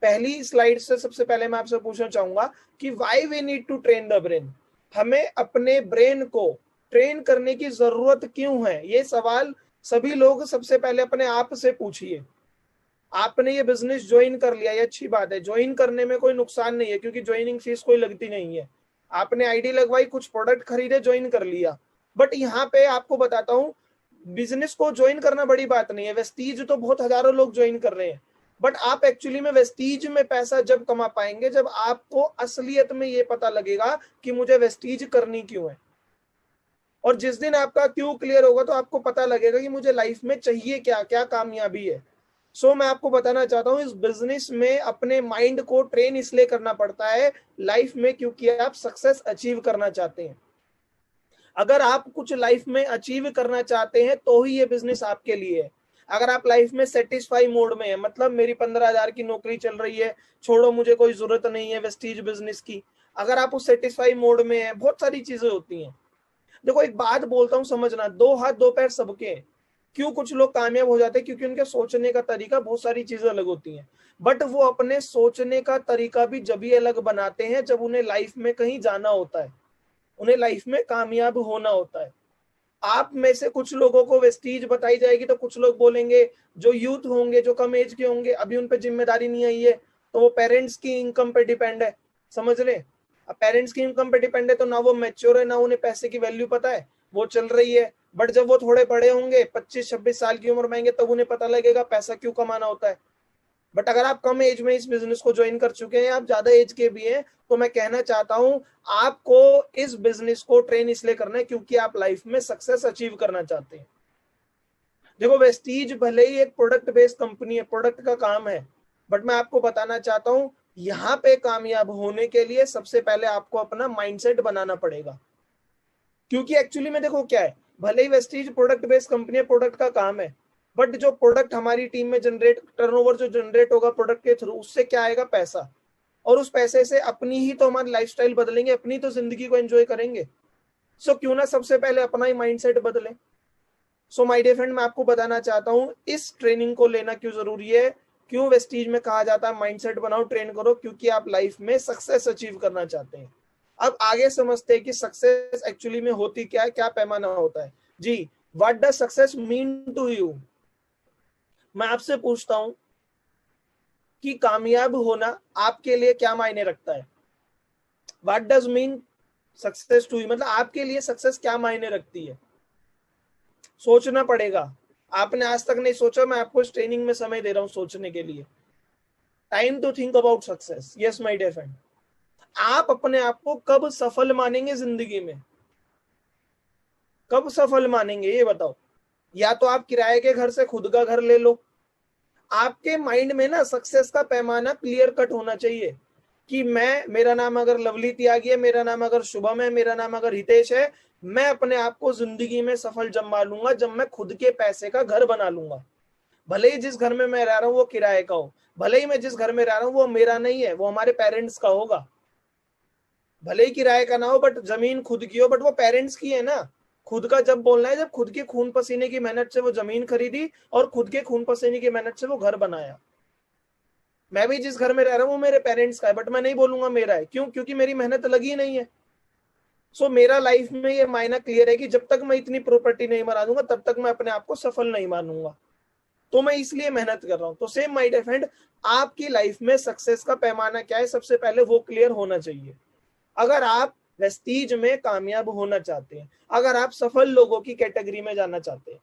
पहली स्लाइड से सबसे पहले मैं आपसे पूछना चाहूंगा कि why we need to train the brain, हमें अपने ब्रेन को ट्रेन करने की जरूरत क्यों है? ये सवाल सभी लोग सबसे पहले अपने आप से पूछिए। आपने ये बिजनेस ज्वाइन कर लिया, ये अच्छी बात है, ज्वाइन करने में कोई नुकसान नहीं है क्योंकि ज्वाइनिंग फीस कोई लगती नहीं है। आपने आईडी लगवाई, कुछ प्रोडक्ट खरीदे, ज्वाइन कर लिया। बट यहाँ पे आपको बताता हूँ, बिजनेस को ज्वाइन करना बड़ी बात नहीं है। वेस्टीज तो बहुत हजारों लोग ज्वाइन कर रहे हैं, बट आप एक्चुअली में वेस्टीज में पैसा जब कमा पाएंगे जब आपको असलियत में ये पता लगेगा कि मुझे वेस्टीज करनी क्यों है। और जिस दिन आपका क्यों क्लियर होगा तो आपको पता लगेगा कि मुझे लाइफ में चाहिए क्या, क्या कामयाबी है। मैं आपको बताना चाहता हूँ, इस बिजनेस में अपने माइंड को ट्रेन इसलिए करना पड़ता है लाइफ में, क्योंकि आप सक्सेस अचीव करना चाहते हैं। अगर आप कुछ लाइफ में अचीव करना चाहते हैं तो ही ये बिजनेस आपके लिए है। अगर आप लाइफ में सेटिस्फाई मोड में है, मतलब मेरी 15,000 की नौकरी चल रही है, छोड़ो मुझे कोई जरूरत नहीं है वेस्टीज बिजनेस की, अगर आप उस सेटिस्फाई मोड में है, बहुत सारी चीजें होती हैं। देखो एक बात बोलता हूँ, समझना, दो हाथ दो पैर सबके हैं। क्यों कुछ लोग कामयाब हो जाते हैं? क्योंकि उनके सोचने का तरीका, बहुत सारी चीजें अलग होती हैं, बट वो अपने सोचने का तरीका भी जब ही अलग बनाते हैं जब उन्हें लाइफ में कहीं जाना होता है, उन्हें लाइफ में कामयाब होना होता है। आप में से कुछ लोगों को वेस्टीज बताई जाएगी तो कुछ लोग बोलेंगे, जो यूथ होंगे, जो कम एज के होंगे, अभी उन पर जिम्मेदारी नहीं आई है, तो वो पेरेंट्स की इनकम पे डिपेंड है, समझ ले। अब पेरेंट्स की इनकम पे डिपेंड है तो ना वो मैच्योर है, ना उन्हें पैसे की वैल्यू पता है, वो चल रही है। बट जब वो थोड़े बड़े होंगे, 25-26 साल की उम्र में आएंगे, तब उन्हें पता लगेगा पैसा क्यों कमाना होता है। बट अगर आप कम एज में इस बिजनेस को ज्वाइन कर चुके हैं, आप ज्यादा एज के भी हैं, तो मैं कहना चाहता हूं आपको इस बिजनेस को ट्रेन इसलिए करना है क्योंकि आप लाइफ में सक्सेस अचीव करना चाहते हैं। देखो वेस्टीज भले ही एक प्रोडक्ट बेस्ड कंपनी है, प्रोडक्ट का काम है, बट मैं आपको बताना चाहता हूं यहाँ पे कामयाब होने के लिए सबसे पहले आपको अपना माइंडसेट बनाना पड़ेगा। क्योंकि एक्चुअली में देखो क्या है, भले ही वेस्टीज प्रोडक्ट बेस्ड कंपनी है, प्रोडक्ट का काम है, बट जो प्रोडक्ट हमारी टीम में जनरेट, टर्नओवर जो जनरेट होगा प्रोडक्ट के थ्रू, उससे क्या आएगा? पैसा। और उस पैसे से अपनी ही तो हमारी लाइफस्टाइल बदलेंगे, अपनी तो जिंदगी को एंजॉय करेंगे। क्यों ना सबसे पहले अपना ही माइंडसेट बदले। माय डियर फ्रेंड, मैं आपको बताना चाहता हूँ इस ट्रेनिंग को लेना क्यों जरूरी है, क्यों वेस्टीज में कहा जाता है माइंडसेट बनाओ, ट्रेन करो, क्योंकि आप लाइफ में सक्सेस अचीव करना चाहते हैं। अब आगे समझते हैं कि सक्सेस एक्चुअली में होती क्या है, क्या पैमाना होता है। जी, what does success mean to you? मैं आपसे पूछता हूं कि कामयाब होना आपके लिए क्या मायने रखता है? What does mean success to you, मतलब आपके लिए सक्सेस क्या मायने रखती है? सोचना पड़ेगा। आपने आज तक नहीं सोचा, मैं आपको इस ट्रेनिंग में समय दे रहा हूं सोचने के लिए। Time to think about success. Yes my dear friend, आप अपने आप को कब सफल मानेंगे जिंदगी में? कब सफल मानेंगे ये बताओ। या तो आप किराए के घर से खुद का घर ले लो। आपके माइंड में ना सक्सेस का पैमाना क्लियर कट होना चाहिए कि मैं, मेरा नाम अगर लवली त्यागी है, मेरा नाम अगर शुभम है, मेरा नाम अगर हितेश है, मैं अपने आप को जिंदगी में सफल जब मानूंगा जब मैं खुद के पैसे का घर बना लूंगा। भले ही जिस घर में मैं रह रहा हूँ वो किराए का हो, भले ही मैं जिस घर में रह रहा हूँ वो मेरा नहीं है, वो हमारे पेरेंट्स का होगा। भले ही किराए का ना हो बट जमीन खुद की हो, बट वो पेरेंट्स की है ना। खुद का जब बोलना है जब खुद के खून पसीने की मेहनत से वो जमीन खरीदी और खुद के खून पसीने की मेहनत से वो घर बनाया। मैं भी जिस घर में रह रहा हूँ वो मेरे पेरेंट्स का है, बट मैं नहीं बोलूंगा मेरा है। क्यों? क्योंकि मेरी मेहनत लगी नहीं है। मेरा लाइफ में ये मायना क्लियर है कि जब तक मैं इतनी प्रॉपर्टी नहीं बना दूंगा तब तक मैं अपने आप को सफल नहीं मानूंगा, तो मैं इसलिए मेहनत कर रहा हूं। तो सेम माय डियर फ्रेंड, आपकी लाइफ में सक्सेस का पैमाना क्या है, सबसे पहले वो क्लियर होना चाहिए। अगर आप वेस्टीज में कामयाब होना चाहते हैं, अगर आप सफल लोगों की कैटेगरी में जाना चाहते हैं,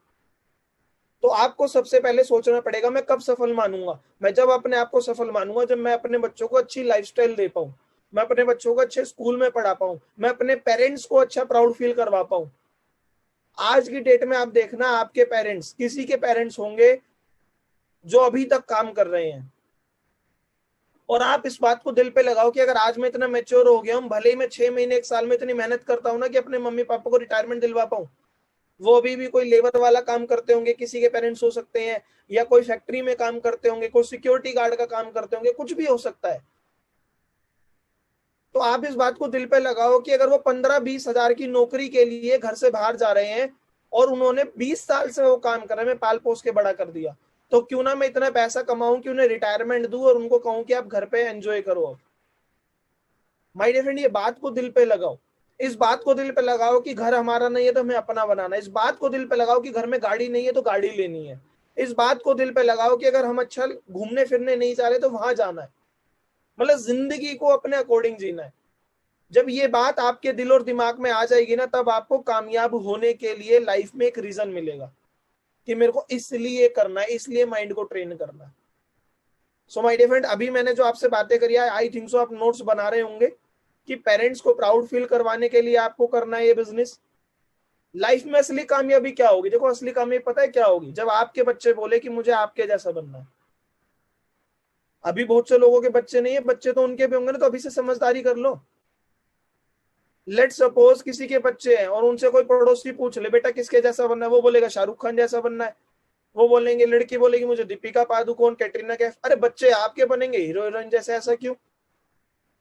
तो आपको सबसे पहले सोचना पड़ेगा मैं कब सफल मानूंगा। मैं जब अपने आप को सफल मानूंगा जब मैं अपने बच्चों को अच्छी लाइफस्टाइल दे पाऊं, मैं अपने बच्चों को अच्छे स्कूल में पढ़ा पाऊं, मैं अपने पेरेंट्स को अच्छा प्राउड फील करवा पाऊं। आज की डेट में आप देखना, आपके पेरेंट्स, किसी के पेरेंट्स होंगे जो अभी तक काम कर रहे हैं, और आप इस बात को दिल पे लगाओ कि अगर आज मैं इतना मैच्योर हो गया हूं, भले ही मैं 6 महीने 1 साल में इतनी मेहनत करता हूं ना कि अपने मम्मी पापा को रिटायरमेंट दिलवा पाऊं, वो अभी भी कोई लेबर वाला काम करते होंगे, किसी के पेरेंट्स हो सकते हैं, या कोई फैक्ट्री में काम करते होंगे, कोई सिक्योरिटी गार्ड का काम करते होंगे, कुछ भी हो सकता है। तो आप इस बात को दिल पे लगाओ कि अगर वो 15-20 हजार की नौकरी के लिए घर से बाहर जा रहे हैं और उन्होंने 20 साल से वो काम कर रहे हैं, पाल पोस के बड़ा कर दिया, तो क्यों ना मैं इतना पैसा कमाऊं कि उन्हें रिटायरमेंट दूं और उनको कहूं कि आप घर पे एंजॉय करो। अब माय डियर फ्रेंड, ये बात को दिल पे लगाओ। इस बात को दिल पे लगाओ कि घर हमारा नहीं है तो हमें अपना बनाना है। इस बात को दिल पे लगाओ कि घर में गाड़ी नहीं है तो गाड़ी लेनी है। इस बात को दिल पे लगाओ कि अगर हम अच्छा घूमने फिरने नहीं जा रहे तो वहां जाना है। मतलब जिंदगी को अपने अकॉर्डिंग जीना है। जब ये बात आपके दिल और दिमाग में आ जाएगी ना, तब आपको कामयाब होने के लिए लाइफ में एक रीजन मिलेगा कि मेरे को इसलिए करना है, इसलिए माइंड को ट्रेन करना है। सो माय डियर फ्रेंड, अभी मैंने जो आपसे बातें करी है, आई थिंक सो आप नोट्स बना रहे होंगे कि पेरेंट्स को प्राउड फील करवाने के लिए आपको करना है ये बिजनेस। लाइफ में असली कामयाबी क्या होगी? देखो, असली कामयाबी पता है क्या होगी? जब आपके बच्चे बोले कि मुझे आपके जैसा बनना है। अभी बहुत से लोगों के बच्चे नहीं है, बच्चे तो उनके भी होंगे ना, तो अभी से समझदारी कर लो। लेट सपोज किसी के बच्चे हैं और उनसे कोई पड़ोसी पूछ ले बेटा किसके जैसा बनना है, वो बोलेगा शाहरुख खान जैसा बनना है। वो बोलेंगे, लड़की बोलेगी मुझे दीपिका पादुकोण, कैटरीना कैफ। अरे बच्चे आपके बनेंगे हीरो हीरोइन जैसे, ऐसा क्यों?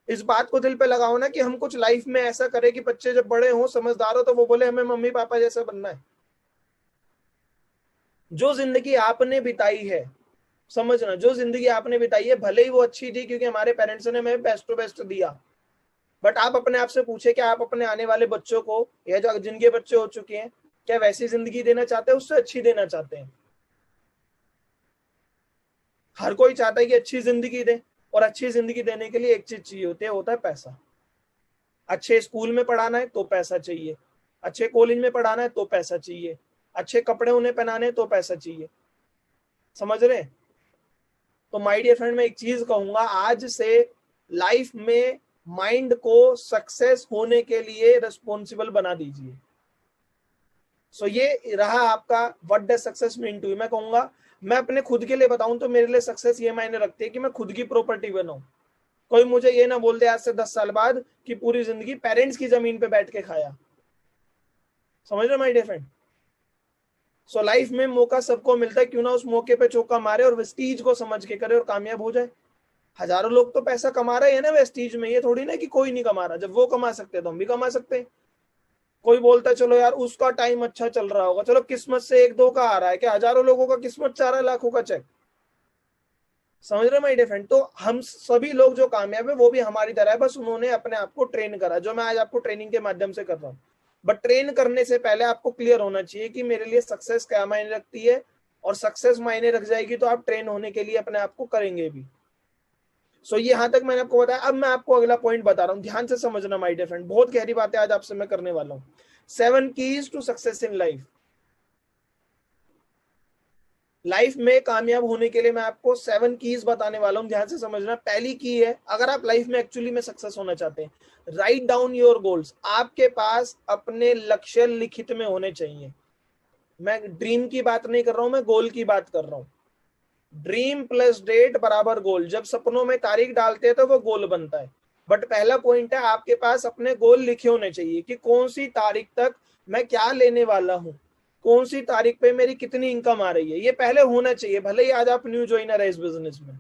इस बात को दिल पे लगाओ ना कि हम कुछ लाइफ में ऐसा करें कि बच्चे जब बड़े हो, समझदार हो, तो वो बोले हमें मम्मी पापा जैसा बनना है। जो जिंदगी आपने बिताई है, समझना, जो जिंदगी आपने बिताई है भले ही वो अच्छी थी क्योंकि हमारे पेरेंट्स ने हमें बेस्ट टू बेस्ट दिया, बट आप अपने आप से पूछे कि आप अपने आने वाले बच्चों को, या जो जिनके बच्चे हो चुके हैं, क्या वैसी जिंदगी देना चाहते हैं, उससे अच्छी देना चाहते हैं? हर कोई चाहता है कि अच्छी जिंदगी दे, और अच्छी जिंदगी देने के लिए एक चीज चाहिए होती है, होता है पैसा। अच्छे स्कूल में पढ़ाना है तो पैसा चाहिए, अच्छे कॉलेज में पढ़ाना है तो पैसा चाहिए, अच्छे कपड़े उन्हें पहनाने तो पैसा चाहिए। समझ रहे? तो माय डियर फ्रेंड, मैं एक चीज कहूंगा, आज से लाइफ में माइंड को सक्सेस होने के लिए रिस्पॉन्सिबल बना दीजिए। सो ये रहा आपका what does success mean to you. मैं कहूंगा, मैं अपने खुद के लिए बताऊं तो मेरे लिए सक्सेस ये मायने रखती है कि मैं खुद की प्रॉपर्टी बनाऊं। कोई मुझे ये ना बोल दे आज से 10 साल बाद कि पूरी जिंदगी पेरेंट्स की जमीन पे बैठ के खाया। समझ रहे my dear friend? So life में मौका सबको मिलता है, क्यों ना उस मौके पे चौका मारे और वेस्टीज को समझ के करे और कामयाब हो जाए। हजारों लोग तो पैसा कमा रहे हैं ना वेस्टीज में, ये थोड़ी ना कि कोई नहीं कमा रहा। जब वो कमा सकते हैं तो हम भी कमा सकते हैं। कोई बोलता है चलो यार उसका टाइम अच्छा चल रहा होगा, चलो किस्मत से एक दो का आ रहा है, कि हजारों लोगों का किस्मत 4 लाखों का चेक। समझ रहे माय डियर फ्रेंड? तो हम सभी लोग जो कामयाब है वो भी हमारी तरह है, बस उन्होंने अपने आप को ट्रेन करा, जो मैं आज आपको ट्रेनिंग के माध्यम से कर रहा हूँ। बट ट्रेन करने से पहले आपको क्लियर होना चाहिए कि मेरे लिए सक्सेस क्या मायने रखती है, और सक्सेस मायने रख जाएगी तो आप ट्रेन होने के लिए अपने आप को करेंगे भी। सो ये यहां तक मैंने आपको बताया। अब मैं आपको अगला पॉइंट बता रहा हूँ, ध्यान से समझना माय डियर फ्रेंड, बहुत गहरी बातें आज आपसे मैं करने वाला हूँ। 7 keys to success in life. Life में कामयाब होने के लिए मैं आपको 7 कीज बताने वाला हूं, ध्यान से समझना। पहली की है, अगर आप लाइफ में एक्चुअली में सक्सेस होना चाहते हैं, राइट डाउन योर गोल्स। आपके पास अपने लक्ष्य लिखित में होने चाहिए। मैं ड्रीम की बात नहीं कर रहा हूं, मैं गोल की बात कर रहा हूं। ड्रीम प्लस डेट बराबर गोल। जब सपनों में तारीख डालते हैं तो वो गोल बनता है। बट पहला पॉइंट है, आपके पास अपने गोल लिखे होने चाहिए कि कौन सी तारीख तक मैं क्या लेने वाला हूं, कौन सी तारीख पे मेरी कितनी इनकम आ रही है, ये पहले होना चाहिए, भले ही आज आप न्यू ज्वाइनर है इस बिजनेस में।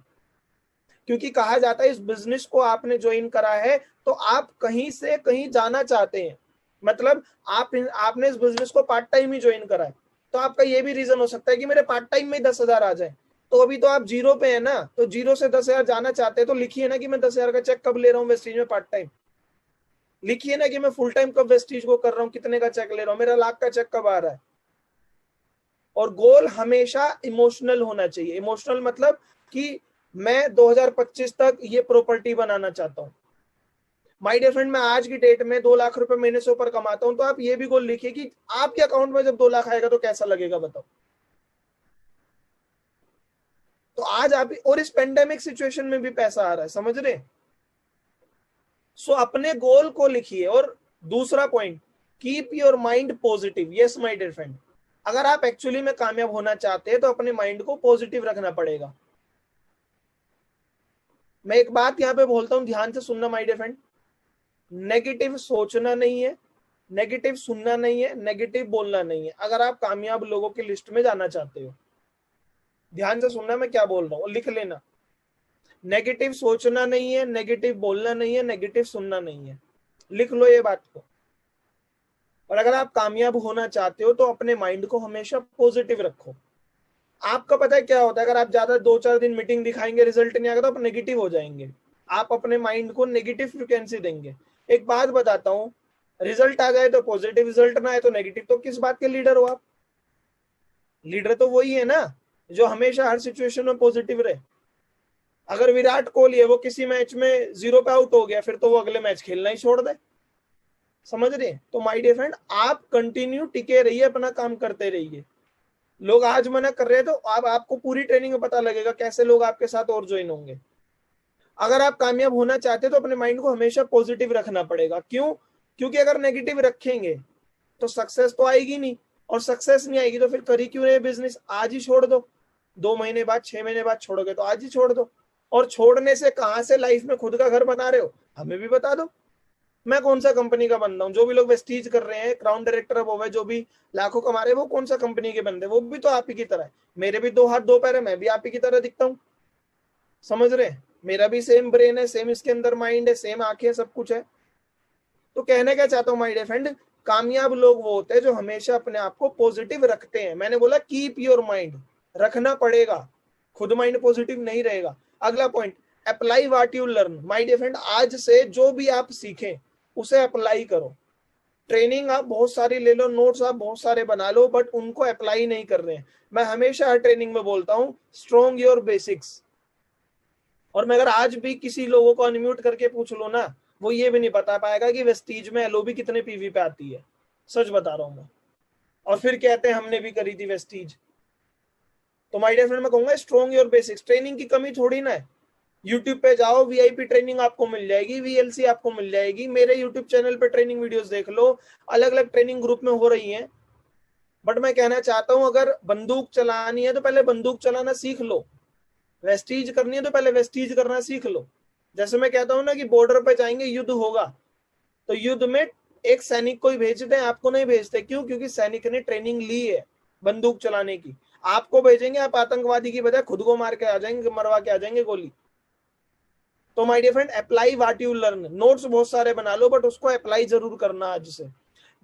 क्योंकि कहा जाता है इस बिजनेस को आपने ज्वाइन करा है तो आप कहीं से कहीं जाना चाहते हैं। मतलब आपने इस बिजनेस को पार्ट टाइम ही ज्वाइन करा है, तो आपका ये भी रीजन हो सकता है कि मेरे पार्ट टाइम में 10,000 आ जाए। तो अभी तो आप जीरो पे है ना, तो जीरो से 10,000 जाना चाहते हैं, तो लिखिए ना कि मैं 10,000 का चेक कब ले रहा हूँ वेस्टीज में पार्ट टाइम। लिखिए ना कि मैं फुल टाइम कब वेस्टीज को कर रहा हूँ, कितने का चेक ले रहा हूँ, मेरा लाख का चेक कब आ रहा है। और गोल हमेशा इमोशनल होना चाहिए। इमोशनल मतलब कि मैं 2025 तक ये प्रॉपर्टी बनाना चाहता हूं। माय डियर फ्रेंड, मैं आज की डेट में 2 लाख रुपए महीने से ऊपर कमाता हूं, तो आप ये भी गोल लिखिए कि आपके अकाउंट में जब 2 लाख आएगा तो कैसा लगेगा, बताओ। तो आज आप, और इस पेंडेमिक सिचुएशन में भी पैसा आ रहा है, समझ रहे? सो अपने गोल को लिखिए। और दूसरा point, keep your mind positive. Yes my dear friend, अगर आप एक्चुअली में कामयाब होना चाहते हैं तो अपने माइंड को पॉजिटिव रखना पड़ेगा। मैं एक बात यहां पे बोलता हूं, ध्यान से सुनना माय डियर फ्रेंड। नेगेटिव सोचना नहीं है, नेगेटिव सुनना नहीं है, नेगेटिव बोलना नहीं है, अगर आप कामयाब लोगों की लिस्ट में जाना चाहते हो। ध्यान से सुनना मैं क्या बोल रहा हूं, लिख लेना। नेगेटिव सोचना नहीं है, नेगेटिव बोलना नहीं है, नेगेटिव सुनना नहीं है। लिख लो ये बात को। और अगर आप कामयाब होना चाहते हो तो अपने माइंड को हमेशा पॉजिटिव रखो। आपका पता है क्या होता है, अगर आप ज्यादा 2-4 दिन मीटिंग दिखाएंगे, रिजल्ट नहीं आएगा तो आप नेगेटिव हो जाएंगे, आप अपने माइंड को नेगेटिव फ्रिक्वेंसी देंगे। एक बात बताता हूँ, रिजल्ट आ जाए तो पॉजिटिव, रिजल्ट ना आए तो नेगेटिव, तो किस बात के लीडर हो आप? लीडर तो वही है ना जो हमेशा हर सिचुएशन में पॉजिटिव रहे। अगर विराट कोहली है, वो किसी मैच में 0 पे आउट हो गया, फिर तो वो अगले मैच खेलना ही छोड़ दे। समझ रहे? तो माय डियर फ्रेंड, आप कंटिन्यू टिके रहिए, अपना काम करते रहिए। लोग आज मना कर रहे हैं तो अब आपको पूरी ट्रेनिंग में पता लगेगा कैसे लोग आपके साथ और ज्वाइन होंगे। अगर आप कामयाब होना चाहते हैं तो अपने माइंड को हमेशा पॉजिटिव रखना पड़ेगा। क्यों? क्योंकि अगर नेगेटिव रखेंगे तो सक्सेस तो आएगी नहीं, और सक्सेस नहीं आएगी तो फिर करी क्यों रहे बिजनेस? आज ही छोड़ दो। 2 महीने बाद, 6 महीने बाद छोड़ोगे तो आज ही छोड़ दो। और छोड़ने से कहां से लाइफ में खुद का घर बना रहे हो, हमें भी बता दो। मैं कौन सा कंपनी का बंदा हूँ? जो भी लोग वेस्टीज कर रहे हैं, क्राउन डायरेक्टर अब हो, जो भी लाखों कमा रहे हैं, वो कौन सा कंपनी के बंदे? वो भी तो आप ही की तरह है। मेरे भी 2 हाथ 2 पैर है, मैं भी आप ही की तरह दिखता हूँ। समझ रहे? मेरा भी सेम ब्रेन है, सेम इसके अंदर माइंड है, सेम आंखें, सब कुछ है। तो कहने क्या चाहता हूँ माय डियर फ्रेंड, कामयाब लोग वो होते हैं जो हमेशा अपने आप को पॉजिटिव रखते हैं। मैंने बोला कीप योर माइंड, रखना पड़ेगा, खुद माइंड पॉजिटिव नहीं रहेगा। अगला point, apply what you learn. My dear friend, आज से जो भी आप सीखें उसे अप्लाई करो। ट्रेनिंग आप बहुत सारी ले लो, नोट्स आप बहुत सारे बना लो, बट उनको अप्लाई नहीं कर रहे हैं। मैं हमेशा हर ट्रेनिंग में बोलता हूँ, स्ट्रॉन्ग योर बेसिक्स। और मैं अगर आज भी किसी लोगों को अनम्यूट करके पूछ लो ना, वो ये भी नहीं बता पाएगा कि वेस्टीज में एलओबी कितने पीवी पे आती है। सच बता रहा हूं मैं। और फिर कहते हैं हमने भी करी थी वेस्टीज। तो माय डियर फ्रेंड, मैं कहूंगा स्ट्रॉन्ग योर बेसिक्स। ट्रेनिंग की कमी थोड़ी ना है। यूट्यूब पे जाओ, वीआईपी ट्रेनिंग आपको मिल जाएगी, वीएलसी आपको मिल जाएगी। मेरे यूट्यूब चैनल पे ट्रेनिंग वीडियोस देख लो, अलग अलग ट्रेनिंग ग्रुप में हो रही हैं। बट मैं कहना चाहता हूं, अगर बंदूक चलानी है तो पहले बंदूक चलाना सीख लो। वेस्टीज करनी है तो पहले वेस्टीज करना सीख लो। जैसे मैं कहता हूं ना कि बॉर्डर पे जाएंगे, युद्ध होगा, तो युद्ध में एक सैनिक को ही भेजते हैं, आपको नहीं भेजते। क्यों? क्योंकि सैनिक ने ट्रेनिंग ली है बंदूक चलाने की। आपको भेजेंगे, आप आतंकवादी की बजाय खुद को मार के आ जाएंगे, मरवा के आ जाएंगे गोली। तो my dear friend, apply what you learn. Notes बहुत सारे बना लो, बट उसको अप्लाई जरूर करना आज से।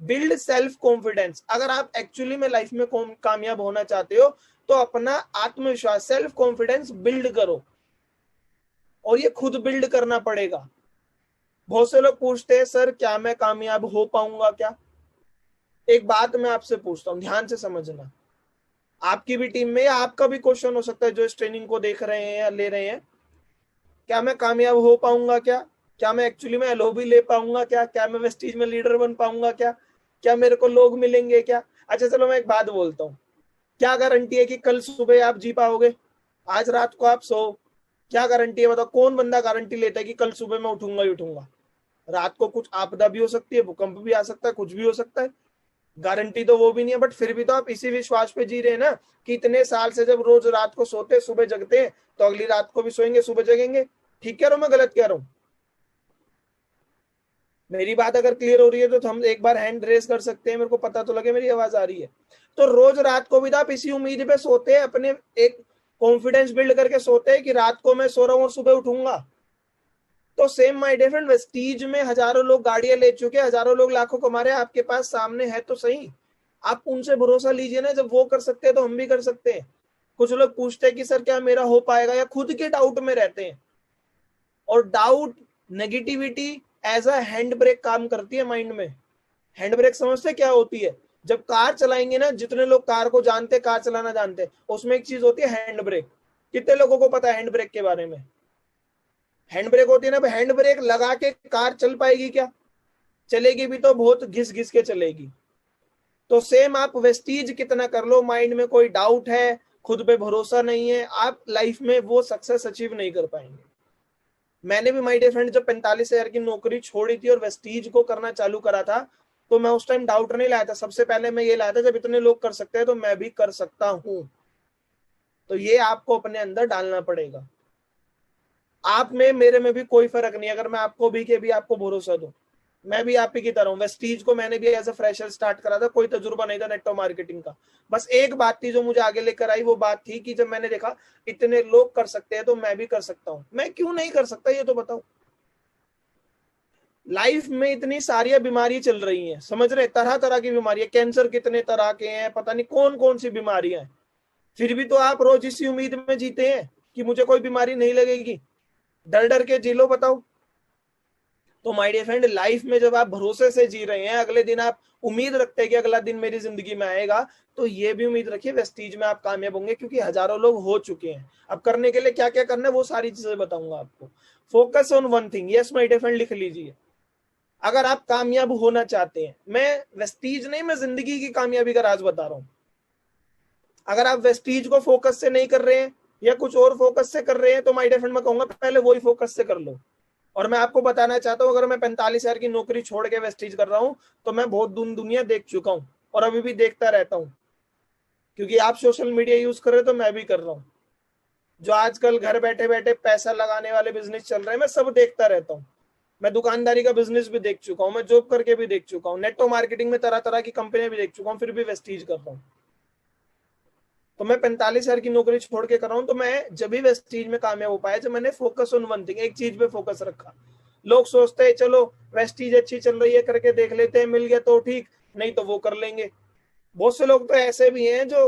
Build self confidence. अगर आप एक्चुअली में लाइफ में कामयाब होना चाहते हो तो अपना आत्मविश्वास, सेल्फ कॉन्फिडेंस बिल्ड करो, और ये खुद बिल्ड करना पड़ेगा। बहुत से लोग पूछते हैं, सर क्या मैं कामयाब हो पाऊंगा क्या? एक बात मैं आपसे पूछता हूं, ध्यान से समझना। आपकी भी टीम में, या आपका भी क्वेश्चन हो सकता है जो इस ट्रेनिंग को देख रहे हैं या ले रहे हैं, क्या मैं कामयाब हो पाऊंगा क्या? क्या मैं एक्चुअली में एलओबी ले पाऊंगा क्या? क्या मैं वेस्टीज में लीडर बन पाऊंगा क्या? क्या मेरे को लोग मिलेंगे क्या? अच्छा चलो मैं एक बात बोलता हूँ, क्या गारंटी है कि कल सुबह आप जी पाओगे? आज रात को आप सो, क्या गारंटी है? बताओ, कौन बंदा गारंटी लेता है कि कल सुबह मैं उठूंगा ही उठूंगा? रात को कुछ आपदा भी हो सकती है, भूकंप भी आ सकता है, कुछ भी हो सकता है। गारंटी तो वो भी नहीं है, बट फिर भी तो आप इसी विश्वास पे जी रहे हैं ना कि इतने साल से जब रोज रात को सोते, सुबह जगते हैं, तो अगली रात को भी सोएंगे, सुबह जगेंगे। ठीक कह रहा हूं मैं, गलत कह रहा हूं? मेरी बात अगर क्लियर हो रही है तो हम एक बार हैंड रेस कर सकते हैं, मेरे को पता तो लगे मेरी आवाज आ रही है। तो रोज रात को भी तो आप इसी उम्मीद पे सोते हैं, अपने एक कॉन्फिडेंस बिल्ड करके सोते हैं कि रात को मैं सो रहा हूं और सुबह उठूंगा। तो same my dear friend, Vestige में हजारों लोग गाड़ियां ले चुके, हजारों लोग लाखों कमा रहे हैं, आपके पास सामने है तो सही। आप उनसे भरोसा लीजिए ना, जब वो कर सकते हैं तो हम भी कर सकते हैं। कुछ लोग पूछते हैं कि सर क्या मेरा हो पाएगा, या खुद के डाउट में रहते हैं। और doubt, negativity as a hand brake काम करती है माइंड में। हैंड ब्रेक समझते क्या होती है? जब कार चलाएंगे ना, जितने लोग कार को जानते, कार चलाना जानते, उसमें एक चीज होती है हैंड ब्रेक। कितने लोगों को पता है हैंड ब्रेक के बारे में? हैंड ब्रेक होती है ना, हैंड ब्रेक लगा के कार चल पाएगी क्या? चलेगी भी तो बहुत घिस घिस के चलेगी। तो सेम आप वेस्टीज कितना कर लो, माइंड में कोई डाउट है, खुद पे भरोसा नहीं है, आप लाइफ में वो सक्सेस अचीव नहीं कर पाएंगे। मैंने भी माय डियर फ्रेंड जब 45,000 की नौकरी छोड़ी थी और वेस्टीज को करना चालू करा था, तो मैं उस टाइम डाउट नहीं लाया था। सबसे पहले मैं ये लाया था, जब इतने लोग कर सकते हैं तो मैं भी कर सकता हूं। तो ये आपको अपने अंदर डालना पड़ेगा। आप में मेरे में भी कोई फर्क नहीं, अगर मैं आपको भी के भी आपको भरोसा दूं। मैं भी आप ही की तरह हूं। वेस्टीज को मैंने भी एज अ फ्रेशर स्टार्ट करा था, कोई तजुर्बा नहीं था नेटवर्क मार्केटिंग का। बस एक बात थी जो मुझे आगे लेकर आई, वो बात थी कि जब मैंने देखा इतने लोग कर सकते हैं तो मैं भी कर सकता हूं। मैं क्यों नहीं कर सकता, ये तो बताओ। लाइफ में इतनी सारी बीमारी चल रही हैं, समझ रहे? तरह तरह की बीमारी, कैंसर कितने तरह के हैं, पता नहीं कौन कौन सी बीमारियां हैं। फिर भी तो आप रोज इसी उम्मीद में जीते हैं कि मुझे कोई बीमारी नहीं लगेगी, डर डर के जी लो, बताओ। तो माय डियर फ्रेंड, लाइफ में जब आप भरोसे से जी रहे हैं, अगले दिन आप उम्मीद रखते हैं कि अगला दिन मेरी जिंदगी में आएगा, तो ये भी उम्मीद रखिए वेस्टीज में आप कामयाब होंगे, क्योंकि हजारों लोग हो चुके हैं। अब करने के लिए क्या क्या करना है वो सारी चीजें बताऊंगा आपको। Focus on one thing, yes my dear friend, लिख लीजिए। अगर आप कामयाब होना चाहते हैं, मैं वेस्टीज नहीं, मैं जिंदगी की कामयाबी का राज बता रहा हूं। अगर आप वेस्टीज को फोकस से नहीं कर रहे हैं या कुछ और फोकस से कर रहे हैं, तो माय डियर फ्रेंड मैं कहूंगा पहले वही फोकस से कर लो। और मैं आपको बताना चाहता हूं, अगर मैं 45,000 की नौकरी छोड़ के वेस्टीज कर रहा हूं, तो मैं बहुत दुनिया देख चुका हूं और अभी भी देखता रहता हूं, क्योंकि आप सोशल मीडिया यूज कर रहे हो तो मैं भी कर रहा हूं। जो आजकल घर बैठे बैठे पैसा लगाने वाले बिजनेस चल रहे हैं, मैं सब देखता रहता हूँ। मैं दुकानदारी का बिजनेस भी देख चुका हूँ, मैं जॉब करके भी देख चुका हूँ, नेटवर्क मार्केटिंग में तरह तरह की कंपनियां भी देख चुका हूँ, फिर भी वेस्टीज कर रहा हूँ। तो मैं 45,000 की नौकरी छोड़ के कर रहा हूँ, तो मैं जब भी वेस्टीज में कामयाब हो पाया जब मैंने फोकस ऑन वन थिंग, एक चीज पे फोकस रखा। लोग सोचते हैं चलो वेस्टीज अच्छी चल रही है करके देख लेते हैं, मिल गया तो ठीक, नहीं तो वो कर लेंगे। बहुत से लोग तो ऐसे भी हैं जो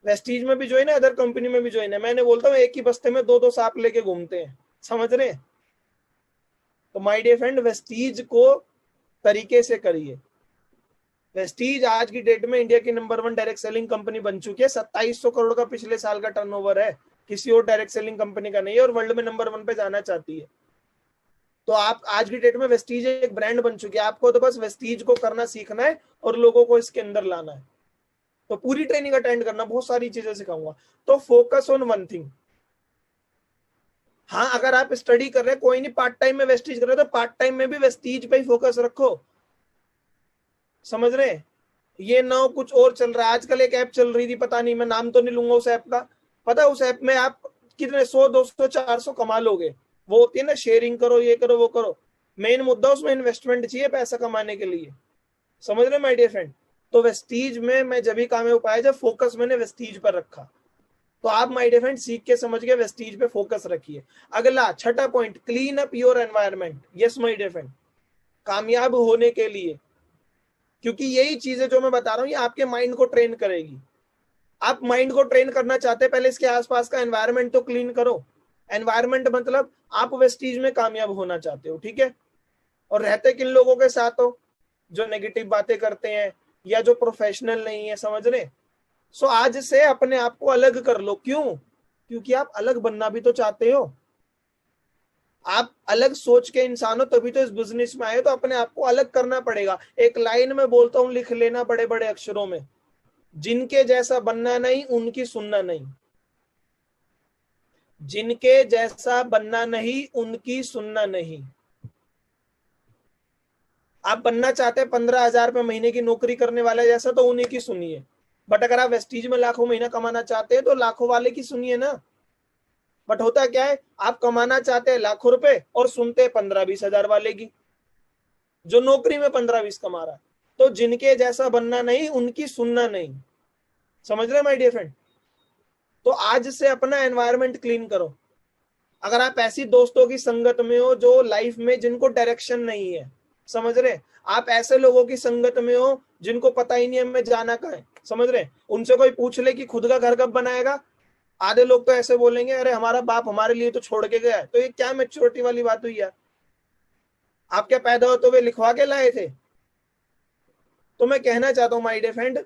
वेस्टीज में भी ज्वाइन है, अदर कंपनी में भी ज्वाइन है, मैंने बोलता हूँ एक ही बस्ते में दो दो सांप लेके घूमते हैं, समझ रहे हैं। तो माय डियर फ्रेंड, वेस्टीज को तरीके से करिए। वेस्टीज आज की डेट में इंडिया की नंबर 1 डायरेक्ट सेलिंग कंपनी बन चुकी है। 2700 करोड़ का पिछले साल का टर्नओवर है, किसी और डायरेक्ट सेलिंग कंपनी का नहीं है, और वर्ल्ड में नंबर 1 पे जाना चाहती है। तो आप आज की डेट में वेस्टीज एक ब्रांड बन चुकी है, आपको तो बस वेस्टीज को करना सीखना है और लोगों को इसके अंदर लाना है। तो पूरी ट्रेनिंग अटेंड करना, बहुत सारी चीजें सिखाऊंगा। तो फोकस ऑन वन थिंग। हाँ, अगर आप स्टडी कर रहे हैं, कोई नहीं, पार्ट टाइम में वेस्टीज कर रहे हो तो पार्ट टाइम में भी वेस्टीज पे ही फोकस रखो, समझ रहे हैं। ये ना कुछ और चल रहा है। आजकल एक ऐप चल रही थी, पता नहीं, मैं नाम तो नहीं लूंगा उस ऐप का। पता है उस ऐप में आप कितने 100 200 400 कमा लोगे। वो होती है ना शेयरिंग करो, ये करो वो करो। मेन मुद्दा उसमें इन्वेस्टमेंट चाहिए पैसा कमाने के लिए, समझ रहे माय डियर फ्रेंड। तो वेस्टीज में मैं जब भी कामयाब पाया जब फोकस मैंने वेस्टीज पर रखा। तो आप माय डियर फ्रेंड सीख के समझ के वेस्टीज पे फोकस रखिए। अगला छठा point, clean up your environment. Yes my dear friend, कामयाब होने के लिए, क्योंकि यही चीजें जो मैं बता रहा हूँ ये आपके माइंड को ट्रेन करेगी। आप माइंड को ट्रेन करना चाहते हैं, पहले इसके आसपास का एनवायरनमेंट तो क्लीन करो। एनवायरनमेंट मतलब आप वेस्टीज में कामयाब होना चाहते हो, ठीक है। और रहते किन लोगों के साथ हो, जो नेगेटिव बातें करते हैं या जो प्रोफेशनल नहीं है, समझ रहे। सो आज से अपने आप को अलग कर लो। क्यों? क्योंकि आप अलग बनना भी तो चाहते हो। आप अलग सोच के इंसान हो तभी तो इस बिजनेस में आए, तो अपने आप को अलग करना पड़ेगा। एक लाइन में बोलता हूं, लिख लेना बड़े बड़े अक्षरों में, जिनके जैसा बनना नहीं उनकी सुनना नहीं। जिनके जैसा बनना नहीं उनकी सुनना नहीं। आप बनना चाहते हैं 15,000 रुपए महीने की नौकरी करने वाले जैसा, तो उन्हीं की सुनिए। बट अगर आप वेस्टीज में लाखों महीना कमाना चाहते हैं तो लाखों वाले की सुनिए ना। बट होता क्या है, आप कमाना चाहते हैं लाखों रुपए और सुनते हैं 15-20 हजार वाले की, जो नौकरी में 15-20 कमा रहा है। तो जिनके जैसा बनना नहीं उनकी सुनना नहीं, समझ रहे माय डियर फ्रेंड। तो आज से अपना एनवायरनमेंट क्लीन करो। अगर आप ऐसी दोस्तों की संगत में हो जो लाइफ में जिनको डायरेक्शन नहीं है, समझ रहे, आप ऐसे लोगों की संगत में हो जिनको पता ही नहीं है मैं जाना कहाँ है, समझ रहे, उनसे कोई पूछ ले कि खुद का घर कब बनाएगा, आधे लोग तो ऐसे बोलेंगे अरे हमारा बाप हमारे लिए तो छोड़ के गया है। तो ये क्या मैच्योरिटी वाली बात हुई यार। आप क्या पैदा हो तो वे लिखवा के लाए थे। तो मैं कहना चाहता हूं माय डियर फ्रेंड,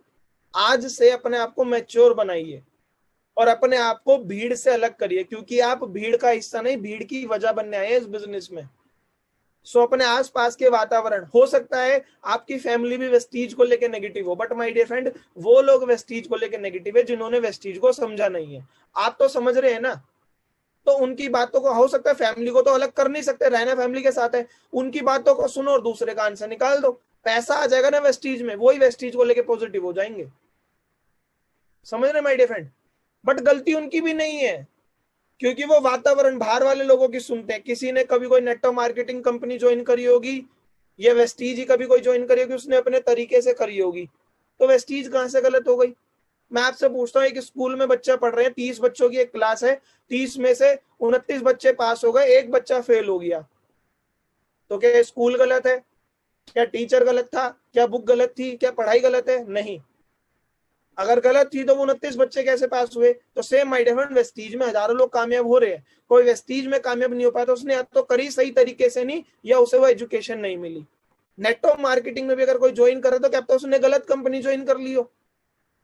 आज से अपने आप को मैच्योर बनाइए और अपने आप को भीड़ से अलग करिए, क्योंकि आप भीड़ का हिस्सा नहीं, भीड़ की वजह बनने आए इस बिजनेस में। सो अपने आसपास के वातावरण, हो सकता है आपकी फैमिली भी वेस्टीज को लेकर नेगेटिव हो, बट माय डियर फ्रेंड वो लोग वेस्टीज को लेकर नेगेटिव है जिन्होंने वेस्टीज को समझा नहीं है। आप तो समझ रहे हैं ना। तो उनकी बातों को, हो सकता है फैमिली को तो अलग कर नहीं सकते, रहना फैमिली के साथ है, उनकी बातों को सुनो और दूसरे का आंसर निकाल दो। पैसा आ जाएगा ना वेस्टीज में, वही वेस्टीज को लेकर पॉजिटिव हो जाएंगे, समझ रहे माय डियर फ्रेंड। बट गलती उनकी भी नहीं है, क्योंकि वो वातावरण बाहर वाले लोगों की सुनते हैं। किसी ने कभी कोई नेटवर्क मार्केटिंग कंपनी ज्वाइन करी होगी, या वेस्टीज ही कभी कोई ज्वाइन करी होगी, उसने अपने तरीके से करी होगी। तो वेस्टीज कहां से गलत हो गई। मैं आपसे पूछता हूँ, एक स्कूल में बच्चा पढ़ रहे हैं, 30 बच्चों की एक क्लास है, 30 में से 29 बच्चे पास हो गए, एक बच्चा फेल हो गया। तो क्या स्कूल गलत है, क्या टीचर गलत था, क्या बुक गलत थी, क्या पढ़ाई गलत है? नहीं। अगर गलत थी तो वो 29 बच्चे कैसे पास हुए? तो same my dear friend, Vestige में हजारों लोग कामयाब हो रहे हैं, कोई वेस्टीज में कामयाब नहीं हो पाया तो उसने या तो करी सही तरीके से नहीं, या उसे वो एजुकेशन नहीं मिली। नेटवर्क मार्केटिंग में भी अगर कोई ज्वाइन करे तो क्या पता उसने गलत कंपनी ज्वाइन कर ली हो।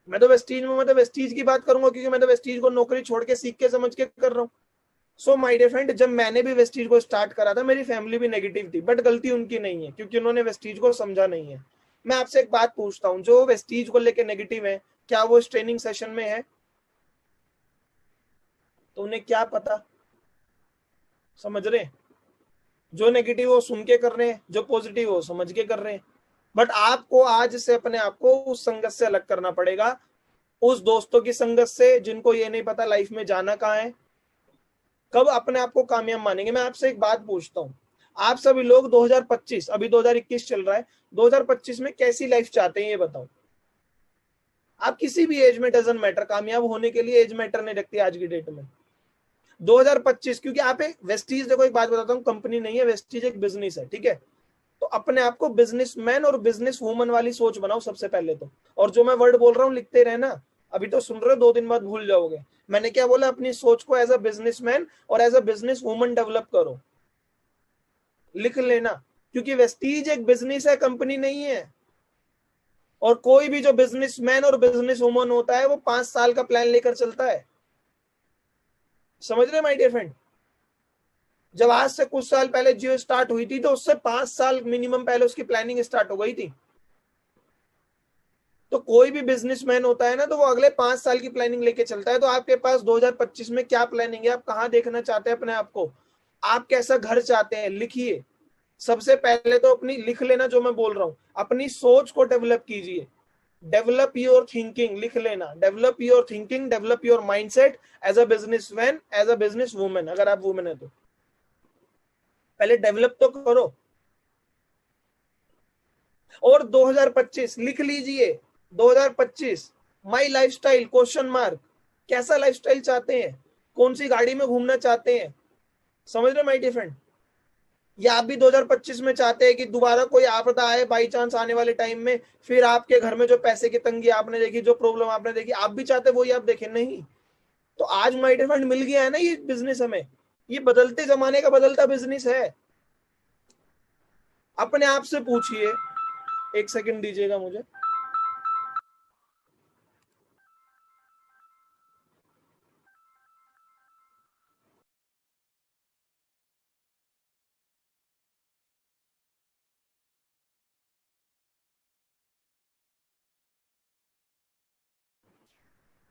मैं तो वेस्टीज की बात करूंगा, क्योंकि मैं तो वेस्टीज को नौकरी छोड़ के सीख के समझ के कर रहा हूँ। सो माय डियर फ्रेंड, जब मैंने भी वेस्टीज को स्टार्ट करा था, मेरी फैमिली भी नेगेटिव थी, बट गलती उनकी नहीं है, क्योंकि उन्होंने वेस्टीज को समझा नहीं है। मैं आपसे एक बात पूछता हूँ, जो वेस्टीज को लेके नेगेटिव है, क्या वो इस ट्रेनिंग सेशन में है? तो उन्हें क्या पता? समझ रहे? जो नेगेटिव वो सुन के कर रहे हैं, जो पॉजिटिव वो समझ के कर रहे हैं। बट आपको आज से अपने आप को उस संगत से अलग करना पड़ेगा, उस दोस्तों की संगत से जिनको ये नहीं पता लाइफ में जाना कहाँ है, कब अपने आप को कामयाब मानेंगे। मैं आपसे एक बात पूछता हूँ, आप सभी लोग 2025, अभी 2021 चल रहा है, 2025 में कैसी लाइफ चाहते हैं ये बताओ। आप किसी भी एज में, डजंट मैटर, कामयाब होने के लिए एज मैटर नहीं रखती आज की डेट में। 2025, क्योंकि आप एक वेस्टीज, देखो एक बात बताता हूँ, कंपनी नहीं है, वेस्टीज एक बिजनेस है, ठीक है? तो अपने आप को बिजनेसमैन और बिजनेस वूमन वाली सोच बनाओ सबसे पहले तो। और जो मैं वर्ड बोल रहा हूँ लिखते रहना, अभी तो सुन रहे हो, 2 दिन बाद भूल जाओगे। मैंने क्या बोला? अपनी सोच को एज अ बिजनेसमैन और as a business woman develop करो, लिख लेना, क्योंकि वेस्टीज एक बिजनेस है, कंपनी नहीं है। और कोई भी जो बिजनेसमैन और बिजनेस वूमन होता है वो 5 साल का प्लान लेकर चलता है। समझ रहे माय डियर फ्रेंड? जब आज से कुछ साल पहले जियो स्टार्ट हुई थी तो उससे 5 साल मिनिमम पहले उसकी प्लानिंग स्टार्ट हो गई थी। तो कोई भी बिजनेसमैन होता है ना, तो वो अगले 5 साल की प्लानिंग लेके चलता है। तो आपके पास 2025 में क्या प्लानिंग है? आप कहाँ देखना चाहते हैं अपने आप को? आप कैसा घर चाहते हैं? लिखिए। सबसे पहले तो अपनी लिख लेना, जो मैं बोल रहा हूँ, अपनी सोच को डेवलप कीजिए। डेवलप योर थिंकिंग, लिख लेना, develop your thinking, develop your mindset as a businessman, as a business women. अगर आप वुमेन है तो पहले डेवलप तो करो। और 2025 लिख लीजिए, 2025 माई लाइफस्टाइल क्वेश्चन मार्क। कैसा लाइफस्टाइल चाहते हैं? कौन सी गाड़ी में घूमना चाहते हैं? समझ रहे माय डियर फ्रेंड? या आप भी 2025 में चाहते हैं कि दोबारा कोई आपदा आए बाई चांस आने वाले टाइम में, फिर आपके घर में जो पैसे की तंगी आपने देखी, जो प्रॉब्लम आपने देखी, आप भी चाहते वही आप देखें? नहीं। तो आज माय डियर फ्रेंड मिल गया है ना ये बिजनेस हमें, ये बदलते जमाने का बदलता बिजनेस है। अपने आप से पूछिए, एक सेकंड दीजिएगा मुझे।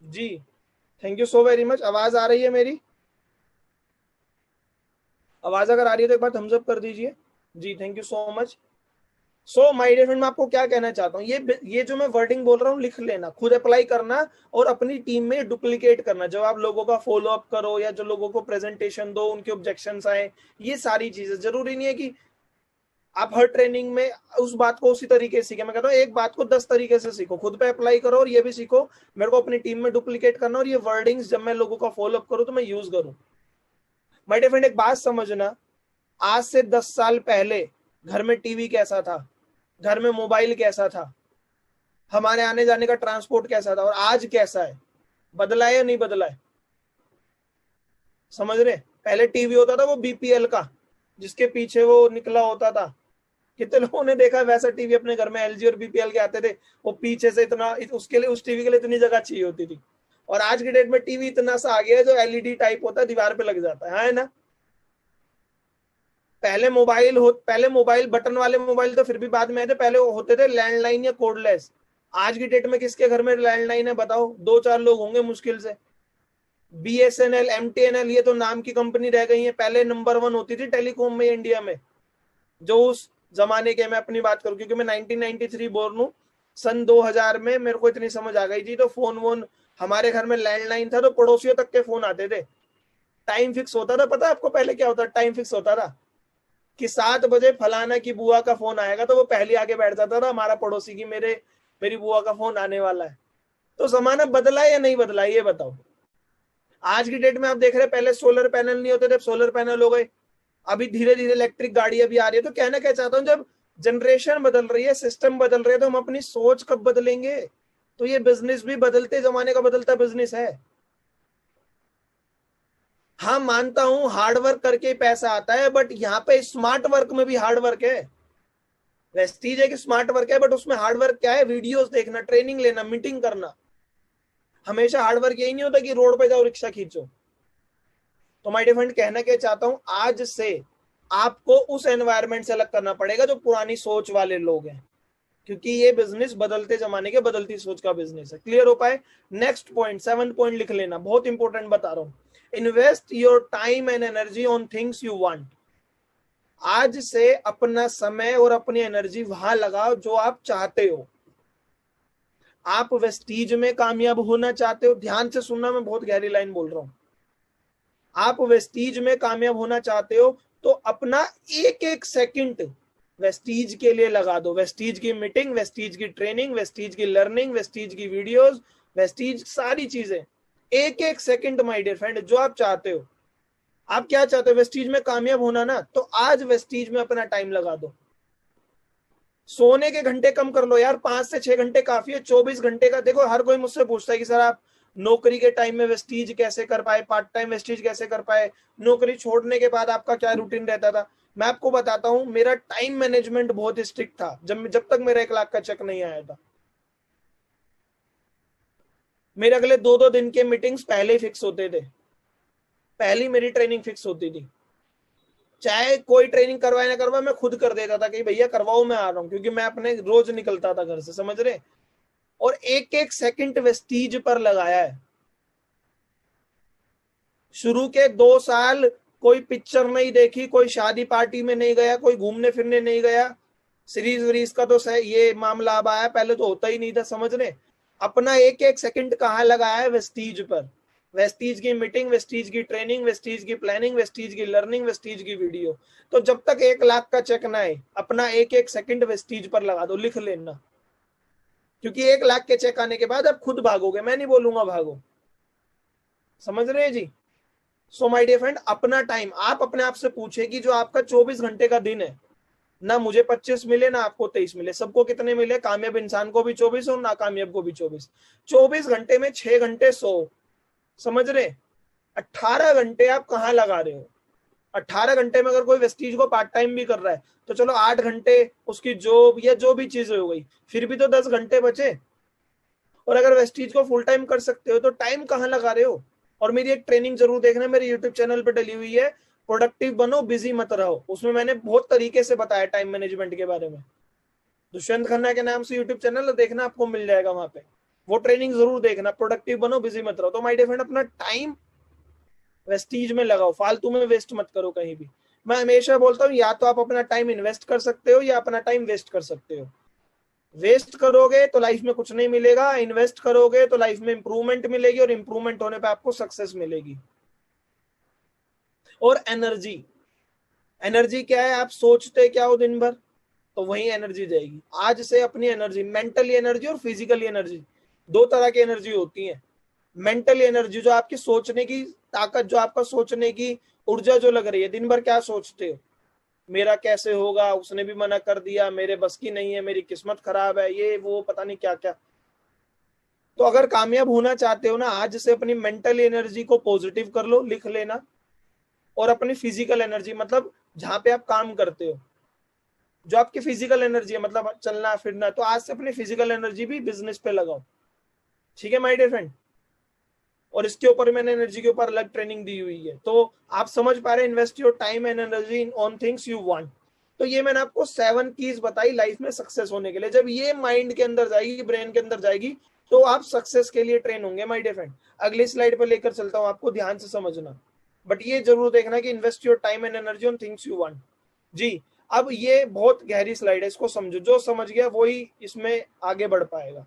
जी, thank you so very much. आवाज आ रही है मेरी? आवाज अगर आ रही है तो एक बार थम्स अप कर दीजिए। जी, thank you so much. So my dear friend, मैं आपको क्या कहना चाहता हूँ, ये जो मैं वर्डिंग बोल रहा हूँ लिख लेना, खुद अप्लाई करना और अपनी टीम में डुप्लीकेट करना। जब आप लोगों का फॉलो अप करो या जो लोगों को प्रेजेंटेशन दो, उनके ऑब्जेक्शंस आए, ये सारी चीजें, जरूरी नहीं है कि आप हर ट्रेनिंग में उस बात को उसी तरीके से सीखे। मैं कहता हूँ एक बात को 10 तरीके से सीखो, खुद पे अप्लाई करो, और ये भी सीखो मेरे को अपनी टीम में डुप्लीकेट करना, और ये वर्डिंग्स जब मैं लोगों का फॉलो अप करूँ तो मैं यूज करूँ। माय डियर फ्रेंड, एक बात समझना, आज से 10 साल पहले घर में टीवी कैसा था, घर में मोबाइल कैसा था, हमारे आने जाने का ट्रांसपोर्ट कैसा था, और आज कैसा है? बदला है या नहीं बदला है? समझ रहे? पहले टीवी होता था वो बीपीएल का, जिसके पीछे वो निकला होता था। कितने लोगों ने देखा वैसा टीवी अपने घर में? एलजी और बीपीएल के आते थे, वो पीछे से इतना, उसके लिए, उस टीवी के लिए इतनी जगह चाहिए होती थी। और आज की डेट में टीवी इतना सा आ गया है जो एलईडी टाइप होता है, दीवार पे लग जाता है ना? पहले मोबाइल बटन वाले मोबाइल तो फिर भी बाद में आए थे, पहले होते थे लैंडलाइन या कोडलेस। आज की डेट में किसके घर में लैंडलाइन है बताओ? 2-4 लोग होंगे मुश्किल से। बीएसएनएल, एमटीएनएल, ये तो नाम की कंपनी रह गई है, पहले नंबर 1 होती थी टेलीकॉम में इंडिया में। जो उस जमाने के, मैं अपनी बात करूं क्योंकि मैं 1993 बोर्न हूं, सन 2000 में मेरे को इतनी समझ आ गई थी, तो फोन वोन, हमारे घर में लैंडलाइन था तो पड़ोसियों तक के फोन आते थे। टाइम फिक्स होता था, पता है आपको पहले क्या होता? टाइम फिक्स होता था कि 7 बजे फलाना की बुआ का फोन आएगा, तो वो पहले आके बैठ जाता था, हमारा पड़ोसी की मेरी बुआ का फोन आने वाला है। तो जमाना बदला है या नहीं बदला, ये बताओ। आज की डेट में आप देख रहे हैं, पहले सोलर पैनल नहीं होते थे, सोलर पैनल हो गए, अभी धीरे धीरे इलेक्ट्रिक गाड़ियां भी आ रही है। तो कहना क्या चाहता हूँ, जब जनरेशन बदल रही है, सिस्टम बदल रहे हैं, तो हम अपनी सोच कब बदलेंगे? तो ये बिजनेस भी बदलते जमाने का बदलता बिजनेस है। हाँ मानता हूं हार्ड वर्क करके पैसा आता है, बट यहाँ पे स्मार्ट वर्क में भी हार्ड वर्क है। वेस्टीज एक स्मार्ट वर्क है, बट उसमें हार्ड वर्क क्या है? वीडियोस देखना, ट्रेनिंग लेना, मीटिंग करना। हमेशा हार्ड वर्क यही नहीं होता कि रोड पे जाओ रिक्शा खींचो। तो माय डियर फ्रेंड, कहना क्या चाहता हूं, आज से आपको उस एनवायरनमेंट से अलग करना पड़ेगा जो पुरानी सोच वाले लोग हैं, क्योंकि ये बिजनेस बदलते जमाने के बदलती सोच का बिजनेस है। क्लियर हो पाए? नेक्स्ट पॉइंट, 7th पॉइंट लिख लेना, बहुत इंपॉर्टेंट बता रहा हूं। Invest your time and energy on things you want. आज से अपना समय और अपनी एनर्जी वहां लगाओ जो आप चाहते हो। आप वेस्टीज में कामयाब होना चाहते हो, ध्यान से सुनना, मैं बहुत गहरी लाइन बोल रहा हूं। आप वेस्टीज में कामयाब होना चाहते हो तो अपना एक एक सेकंड वेस्टीज के लिए लगा दो। वेस्टीज की मीटिंग, वेस्टीज की ट्रेनिंग, वेस्टीज की लर्निंग, वेस्टीज की वीडियोस, वेस्टीज सारी चीजें, एक एक सेकंड माय डियर फ्रेंड, जो आप चाहते हो। आप क्या चाहते हो? वेस्टीज में कामयाब होना ना, तो आज वेस्टीज में अपना टाइम लगा दो। सोने के घंटे कम कर लो यार, 5 से 6 घंटे काफी है। 24 घंटे का देखो, हर कोई मुझसे पूछता है कि सर आप नौकरी के टाइम में वेस्टीज कैसे कर पाए, पार्ट टाइम वेस्टीज कैसे कर पाए, नौकरी छोड़ने के बाद आपका क्या रूटीन रहता था। मैं आपको बताता हूं, मेरा टाइम मैनेजमेंट बहुत स्ट्रिक्ट था जब तक मेरा 1 लाख का चेक नहीं आया था। मेरे अगले 2-2 दिन के मीटिंग्स पहले ही फिक्स होते थे, पहली मेरी ट्रेनिंग फिक्स होती थी। चाहे कोई ट्रेनिंग करवाए ना करवाए, मैं खुद कर देता था कि भैया करवाओ, मैं आ रहा हूँ, क्योंकि मैं अपने रोज निकलता था घर से, समझ रहे। और एक एक सेकंड वेस्टीज पर लगाया है। शुरू के 2 साल कोई पिक्चर नहीं देखी, कोई शादी पार्टी में नहीं गया, कोई घूमने फिरने नहीं गया। सीरीज वीरीज का तो ये मामला अब आया, पहले तो होता ही नहीं था, समझ रहे। अपना एक एक सेकंड कहाँ लगाया है? वेस्टीज पर। वेस्टीज की मीटिंग, वेस्टीज की ट्रेनिंग, वेस्टीज की प्लानिंग, वेस्टीज की लर्निंग, वेस्टीज की वीडियो। तो जब तक 1 लाख का चेक ना आए, अपना एक एक सेकंड वेस्टीज पर लगा दो, लिख लेना। क्योंकि 1 लाख के चेक आने के बाद आप खुद भागोगे, मैं नहीं बोलूंगा भागो। समझ रहे हैं जी? सो माय डियर फ्रेंड, अपना टाइम आप अपने आप से पूछे कि जो आपका 24 घंटे का दिन है ना, मुझे 25 मिले ना आपको 23 मिले, सबको कितने मिले? कामयाब इंसान को भी 24 और नाकामयाब को भी 24। 24 घंटे में 6 घंटे सो, समझ रहे। 18 घंटे आप कहाँ लगा रहे हो? 18 घंटे में अगर कोई वेस्टीज को पार्ट टाइम भी कर रहा है तो चलो 8 घंटे उसकी जॉब या जो भी चीजें हो गई, फिर भी तो 10 घंटे बचे। और अगर वेस्टीज को फुल टाइम कर सकते हो तो टाइम कहाँ लगा रहे हो? और मेरी एक ट्रेनिंग जरूर देखना, मेरे यूट्यूब चैनल पर डली हुई है, प्रोडक्टिव बनो बिजी मत रहो। उसमें मैंने बहुत तरीके से बताया टाइम मैनेजमेंट के बारे में। दुष्यंत खन्ना के नाम से यूट्यूब चैनल देखना, आपको मिल जाएगा वहां पे, वो ट्रेनिंग जरूर देखना। प्रोडक्टिव बनो बिजी मत रहो। तो माय डियर फ्रेंड, अपना टाइम वेस्टीज में लगाओ, फालतू में वेस्ट मत करो कहीं भी। मैं हमेशा बोलता हूँ, या तो आप अपना टाइम इन्वेस्ट कर सकते हो या अपना टाइम वेस्ट कर सकते हो। वेस्ट करोगे तो लाइफ में कुछ नहीं मिलेगा, इन्वेस्ट करोगे तो लाइफ में इंप्रूवमेंट मिलेगी, और इंप्रूवमेंट होने पे आपको सक्सेस मिलेगी। और एनर्जी, एनर्जी क्या है? आप सोचते क्या हो दिन भर, तो वही एनर्जी जाएगी। आज से अपनी एनर्जी, मेंटली एनर्जी और फिजिकली एनर्जी, 2 तरह की एनर्जी होती है। मेंटली एनर्जी जो आपकी सोचने की ताकत, जो आपका सोचने की ऊर्जा जो लग रही है, दिन भर क्या सोचते हो? मेरा कैसे होगा, उसने भी मना कर दिया, मेरे बस की नहीं है, मेरी किस्मत खराब है, ये वो पता नहीं क्या क्या। तो अगर कामयाब होना चाहते हो ना, आज से अपनी मेंटल एनर्जी को पॉजिटिव कर लो, लिख लेना। और अपनी फिजिकल एनर्जी, मतलब जहां पे आप काम करते हो, जो आपकी फिजिकल एनर्जी है, मतलब चलना फिरना, तो आज से अपनी फिजिकल एनर्जी भी बिजनेस पे लगाओ। ठीक है माय डियर फ्रेंड? और इसके ऊपर मैंने एनर्जी के ऊपर अलग ट्रेनिंग दी हुई है। तो आप समझ पा रहे हैं, invest your time and energy on things you want. तो ये मैंने आपको 7 कीज बताई लाइफ में सक्सेस होने के लिए। जब ये माइंड के अंदर जाएगी, ब्रेन के अंदर जाएगी, तो आप सक्सेस के लिए ट्रेन होंगे माय डियर फ्रेंड। अगली स्लाइड पर लेकर चलता हूं आपको, ध्यान से समझना। बट ये जरूर देखना कि invest your time and energy on things you want. जी, अब ये बहुत गहरी स्लाइड है, इसको समझो, जो समझ गया वही इसमें आगे बढ़ पाएगा।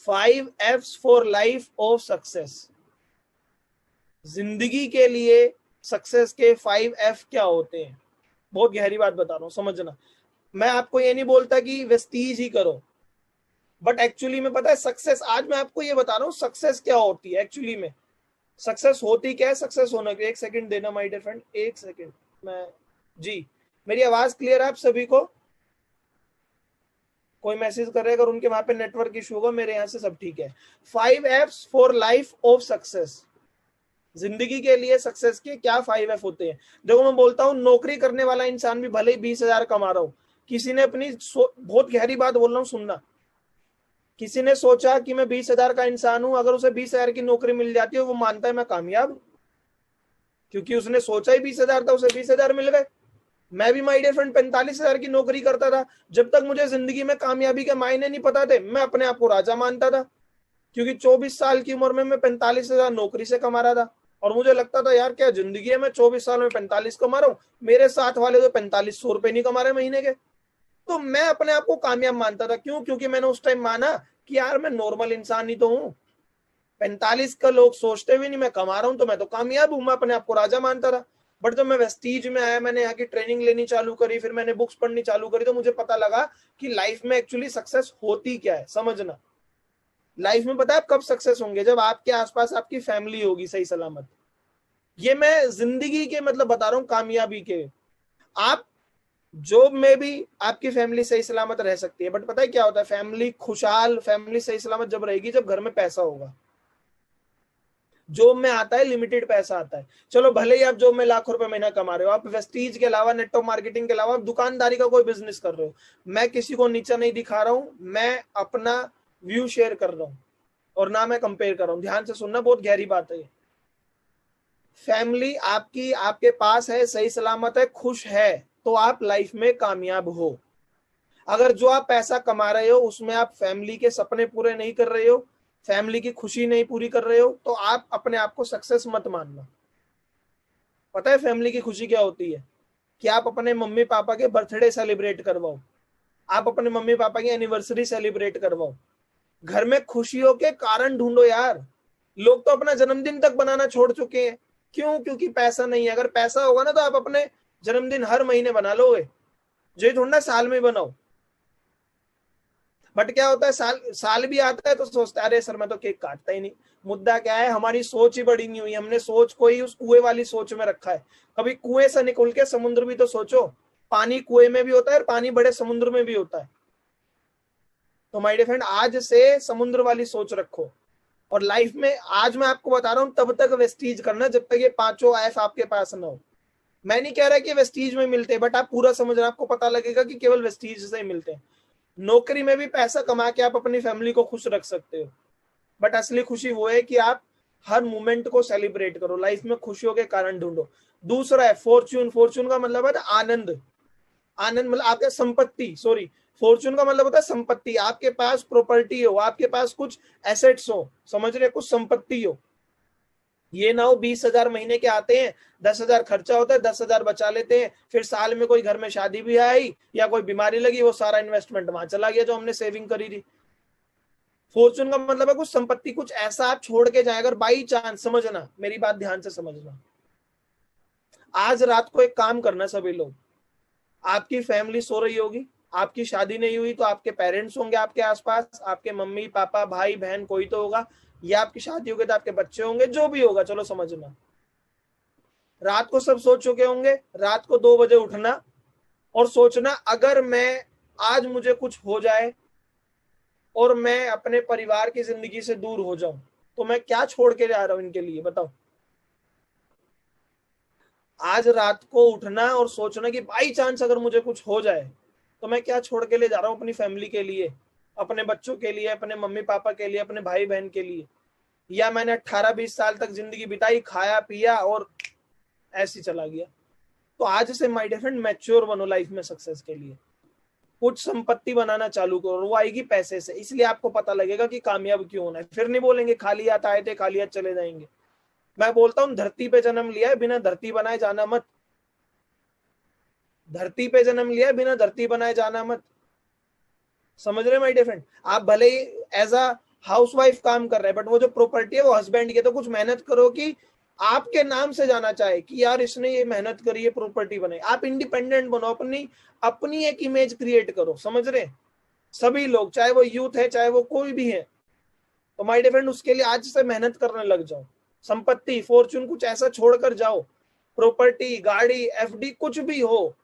5 F's for life of success. जिंदगी के लिए सक्सेस के 5 F क्या होते हैं? बहुत गहरी बात बता रहा हूं, समझना। मैं आपको ये नहीं बोलता कि वेस्टीज ही करो, बट एक्चुअली में पता है सक्सेस, आज मैं आपको ये बता रहा हूं सक्सेस क्या होती है एक्चुअली में। सक्सेस होती क्या है? सक्सेस होना क्या? एक सेकंड देना माय डियर फ्रेंड, एक सेकंड। मैं जी, मेरी आवाज क्लियर है आप सभी को? कोई मैसेज करे, अगर उनके वहां पे नेटवर्क इशू होगा, मेरे यहाँ से सब ठीक है। 5 apps for life of success, जिंदगी के लिए सक्सेस के क्या 5 एफ होते हैं। देखो मैं बोलता हूँ, नौकरी करने वाला इंसान भी भले ही 20,000 कमा रहा हो, किसी ने अपनी बहुत गहरी बात बोल रहा हूँ सुनना, किसी ने सोचा कि मैं 20,000 का इंसान हूं, अगर उसे 20,000 की नौकरी मिल जाती है, वो मानता है मैं कामयाब, क्योंकि उसने सोचा ही 20,000 था, उसे 20,000 मिल गए। मैं भी माय डियर फ्रेंड 45,000 की नौकरी करता था, जब तक मुझे जिंदगी में कामयाबी के मायने नहीं पता थे, मैं अपने आप को राजा मानता था, क्योंकि 24 साल की उम्र में मैं 45,000 नौकरी से कमा रहा था, और मुझे लगता था यार क्या जिंदगी है, मैं 24 साल में 45 कमा रहा हूँ, मेरे साथ वाले तो 4500 रुपए नहीं कमा रहे महीने के। तो मैं अपने आप को कामयाब मानता था, क्यों? क्योंकि मैंने उस टाइम माना कि यार मैं नॉर्मल इंसान ही तो हूँ, 45 का लोग सोचते भी नहीं, मैं कमा रहा हूँ तो मैं तो कामयाब हूं, मैं अपने आप को राजा मानता था। बट जब मैं वेस्टीज में आया, मैंने यहाँ की ट्रेनिंग लेनी चालू करी, फिर मैंने बुक्स पढ़नी चालू करी, तो मुझे पता लगा कि लाइफ में एक्चुअली सक्सेस होती क्या है। समझना, लाइफ में पता है आप कब सक्सेस होंगे? जब आपके आसपास आपकी फैमिली होगी सही सलामत। ये मैं जिंदगी के मतलब बता रहा हूँ, कामयाबी के। आप जॉब में भी आपकी फैमिली सही सलामत रह सकती है, बट पता है क्या होता है, फैमिली खुशहाल, फैमिली सही सलामत जब रहेगी जब घर में पैसा होगा। जॉब में आता है लिमिटेड पैसा आता है, चलो भले ही आप जॉब में लाखों रुपए महीना कमा रहे हो, आप वेस्टीज के अलावा, नेटवर्क मार्केटिंग के अलावा दुकानदारी का कोई बिजनेस कर रहे हो, मैं किसी को नीचा नहीं दिखा रहा हूं, मैं अपना व्यू शेयर कर रहा हूं, और ना मैं कंपेयर कर रहा हूं। ध्यान से सुनना, बहुत गहरी बात है। फैमिली आपकी आपके पास है, सही सलामत है, खुश है, तो आप लाइफ में कामयाब हो। अगर जो आप पैसा कमा रहे हो उसमें आप फैमिली के सपने पूरे नहीं कर रहे हो, फैमिली की खुशी नहीं पूरी कर रहे हो, तो आप अपने आप को सक्सेस मत मानना। पता है फैमिली की खुशी क्या होती है? कि आप अपने मम्मी पापा के बर्थडे सेलिब्रेट करवाओ, आप अपने मम्मी पापा की एनिवर्सरी सेलिब्रेट करवाओ, घर में खुशियों के कारण ढूंढो यार। लोग तो अपना जन्मदिन तक बनाना छोड़ चुके हैं, क्यों? क्योंकि पैसा नहीं है। अगर पैसा होगा ना तो आप अपने जन्मदिन हर महीने बना लोगे, जो थोड़ा साल में बनाओ। बट क्या होता है, साल साल भी आता है तो सोचता है अरे सर मैं तो केक काटता ही नहीं। मुद्दा क्या है, हमारी सोच ही बड़ी नहीं हुई, हमने सोच को ही उस कुएं वाली सोच में रखा है। कभी कुएं से निकल के समुद्र भी तो सोचो, पानी कुएं में भी होता है और पानी बड़े समुद्र में भी होता है। तो माय डियर फ्रेंड, आज से समुद्र वाली सोच रखो, और लाइफ में आज मैं आपको बता रहा हूं तब तक वेस्टीज करना जब तक ये पांचों एफ आपके पास ना हो। मैं नहीं कह रहा कि वेस्टीज में मिलते हैं, बट आप पूरा समझना, आपको पता लगेगा कि केवल वेस्टीज से ही मिलते हैं। नौकरी में भी पैसा कमा के आप अपनी फैमिली को खुश रख सकते हो, बट असली खुशी वो है कि आप हर मोमेंट को सेलिब्रेट करो, लाइफ में खुशियों के कारण ढूंढो। दूसरा है फॉर्च्यून। फॉर्च्यून का मतलब है आनंद। आनंद मतलब आपके संपत्ति, सॉरी, फॉर्च्यून का मतलब होता है संपत्ति। आपके पास प्रॉपर्टी हो, आपके पास कुछ एसेट्स हो, समझ रहे, कुछ संपत्ति हो। ये ना हो 20,000 महीने के आते हैं, 10,000 खर्चा होता है, 10,000 बचा लेते हैं, फिर साल में कोई घर में शादी भी आई या कोई बीमारी लगी, वो सारा इन्वेस्टमेंट वहां चला गया जो हमने सेविंग करी थी। फॉर्चून का मतलब है कुछ संपत्ति, कुछ ऐसा आप छोड़ के जाए, अगर बाई चांस, समझना मेरी बात ध्यान से समझना। आज रात को एक काम करना सभी लोग, आपकी फैमिली सो रही होगी, आपकी शादी नहीं हुई तो आपके पेरेंट्स होंगे आपके आसपास, आपके मम्मी पापा भाई बहन कोई तो होगा, या आपकी शादी होगी तो आपके बच्चे होंगे, जो भी होगा चलो समझना। रात को सब सो चुके होंगे, रात को 2 बजे उठना और सोचना अगर मैं आज मुझे कुछ हो जाए और मैं अपने परिवार की जिंदगी से दूर हो जाऊं तो मैं क्या छोड़ के जा रहा हूं इनके लिए, बताओ। आज रात को उठना और सोचना कि बाई चांस अगर मुझे कुछ हो जाए तो मैं क्या छोड़ के ले जा रहा हूं अपनी फैमिली के लिए, अपने बच्चों के लिए, अपने मम्मी पापा के लिए, अपने भाई बहन के लिए। या मैंने 18-20 साल तक जिंदगी बिताई, खाया पिया और ऐसे चला गया। तो आज से माय डियर फ्रेंड मैच्योर बनो लाइफ में सक्सेस के लिए, कुछ संपत्ति बनाना चालू करो, वो आएगी पैसे से, इसलिए आपको पता लगेगा कि कामयाब क्यों होना है। फिर नहीं बोलेंगे खाली हाथ आए थे खाली हाथ चले जाएंगे। मैं बोलता हूं धरती पे जन्म लिया है, बिना धरती बनाए जाना मत। धरती पे जन्म लिया है, बिना धरती बनाए जाना मत। समझ रहे माय डियर फ्रेंड? आप भले ही एज अ हाउसवाइफ काम कर रहे हैं, बट वो जो प्रॉपर्टी है वो हस्बैंड की है, तो कुछ मेहनत करो कि आपके नाम से जाना चाहे कि यार इसने ये मेहनत करी है, प्रॉपर्टी बनाई। आप इंडिपेंडेंट बनो, अपनी अपनी एक इमेज क्रिएट करो, समझ रहे? सभी लोग, चाहे वो यूथ है चाहे वो कोई भी है, तो माय डियर फ्रेंड उसके लिए आज से मेहनत करने लग जाओ। संपत्ति फॉर्चून कुछ ऐसा छोड़कर जाओ, प्रॉपर्टी गाड़ी एफडी कुछ भी हो,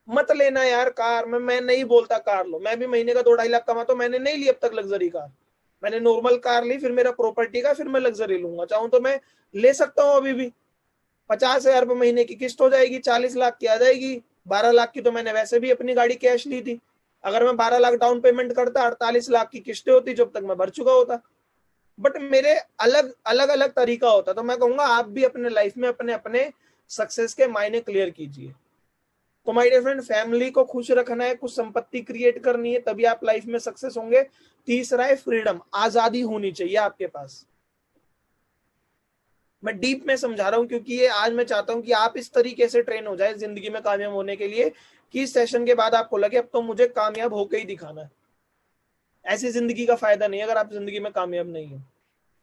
मत लेना यार कार। मैं नहीं बोलता कार लो, मैं भी महीने का 2-2.5 लाख कमाता हूं, मैंने नहीं ली अब तक लग्जरी कार। मैंने नॉर्मल कार ली, फिर मेरा प्रॉपर्टी का, फिर मैं लग्जरी लूंगा। चाहूं तो मैं ले सकता हूं अभी भी। 50,000 रुपये महीने की किस्त हो जाएगी, 40 लाख की आ जाएगी। 12 लाख की तो मैंने वैसे भी अपनी गाड़ी कैश ली थी। अगर मैं 12 लाख डाउन पेमेंट करता, 48 लाख की किस्तें होती, जब तक मैं भर चुका होता। बट मेरे अलग अलग अलग तरीका होता। तो मैं कहूंगा आप भी अपने लाइफ में अपने अपने सक्सेस के मायने क्लियर कीजिए। तो माय डियर फ्रेंड, फैमिली को खुश रखना है, कुछ संपत्ति क्रिएट करनी है, तभी आप लाइफ में सक्सेस होंगे। तीसरा है फ्रीडम, आजादी होनी चाहिए आपके पास। मैं डीप में समझा रहा हूं क्योंकि ये आज मैं चाहता हूं कि आप इस तरीके से ट्रेन हो जाए जिंदगी में कामयाब होने के लिए कि इस सेशन के बाद आपको लगे अब तो मुझे कामयाब होकर ही दिखाना है। ऐसी जिंदगी का फायदा नहीं है अगर आप जिंदगी में कामयाब नहीं हो।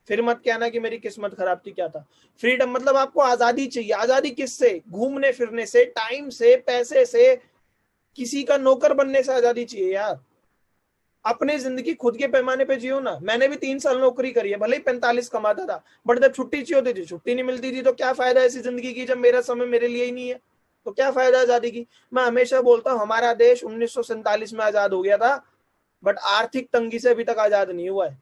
फिर मत कहना कि मेरी किस्मत खराब थी, क्या था। फ्रीडम मतलब आपको आजादी चाहिए। आजादी किससे? घूमने फिरने से, टाइम से, पैसे से, किसी का नौकर बनने से आजादी चाहिए यार। अपनी जिंदगी खुद के पैमाने पे जियो ना। मैंने भी 3 साल नौकरी करी है, भले ही 45 कमाता था, बट जब छुट्टी चाहिए होती थी छुट्टी नहीं मिलती थी। तो क्या फायदा ऐसी जिंदगी की जब मेरा समय मेरे लिए ही नहीं है? तो क्या फायदा आजादी की? मैं हमेशा बोलता हूँ हमारा देश 1947 में आजाद हो गया था, बट आर्थिक तंगी से अभी तक आजाद नहीं हुआ है।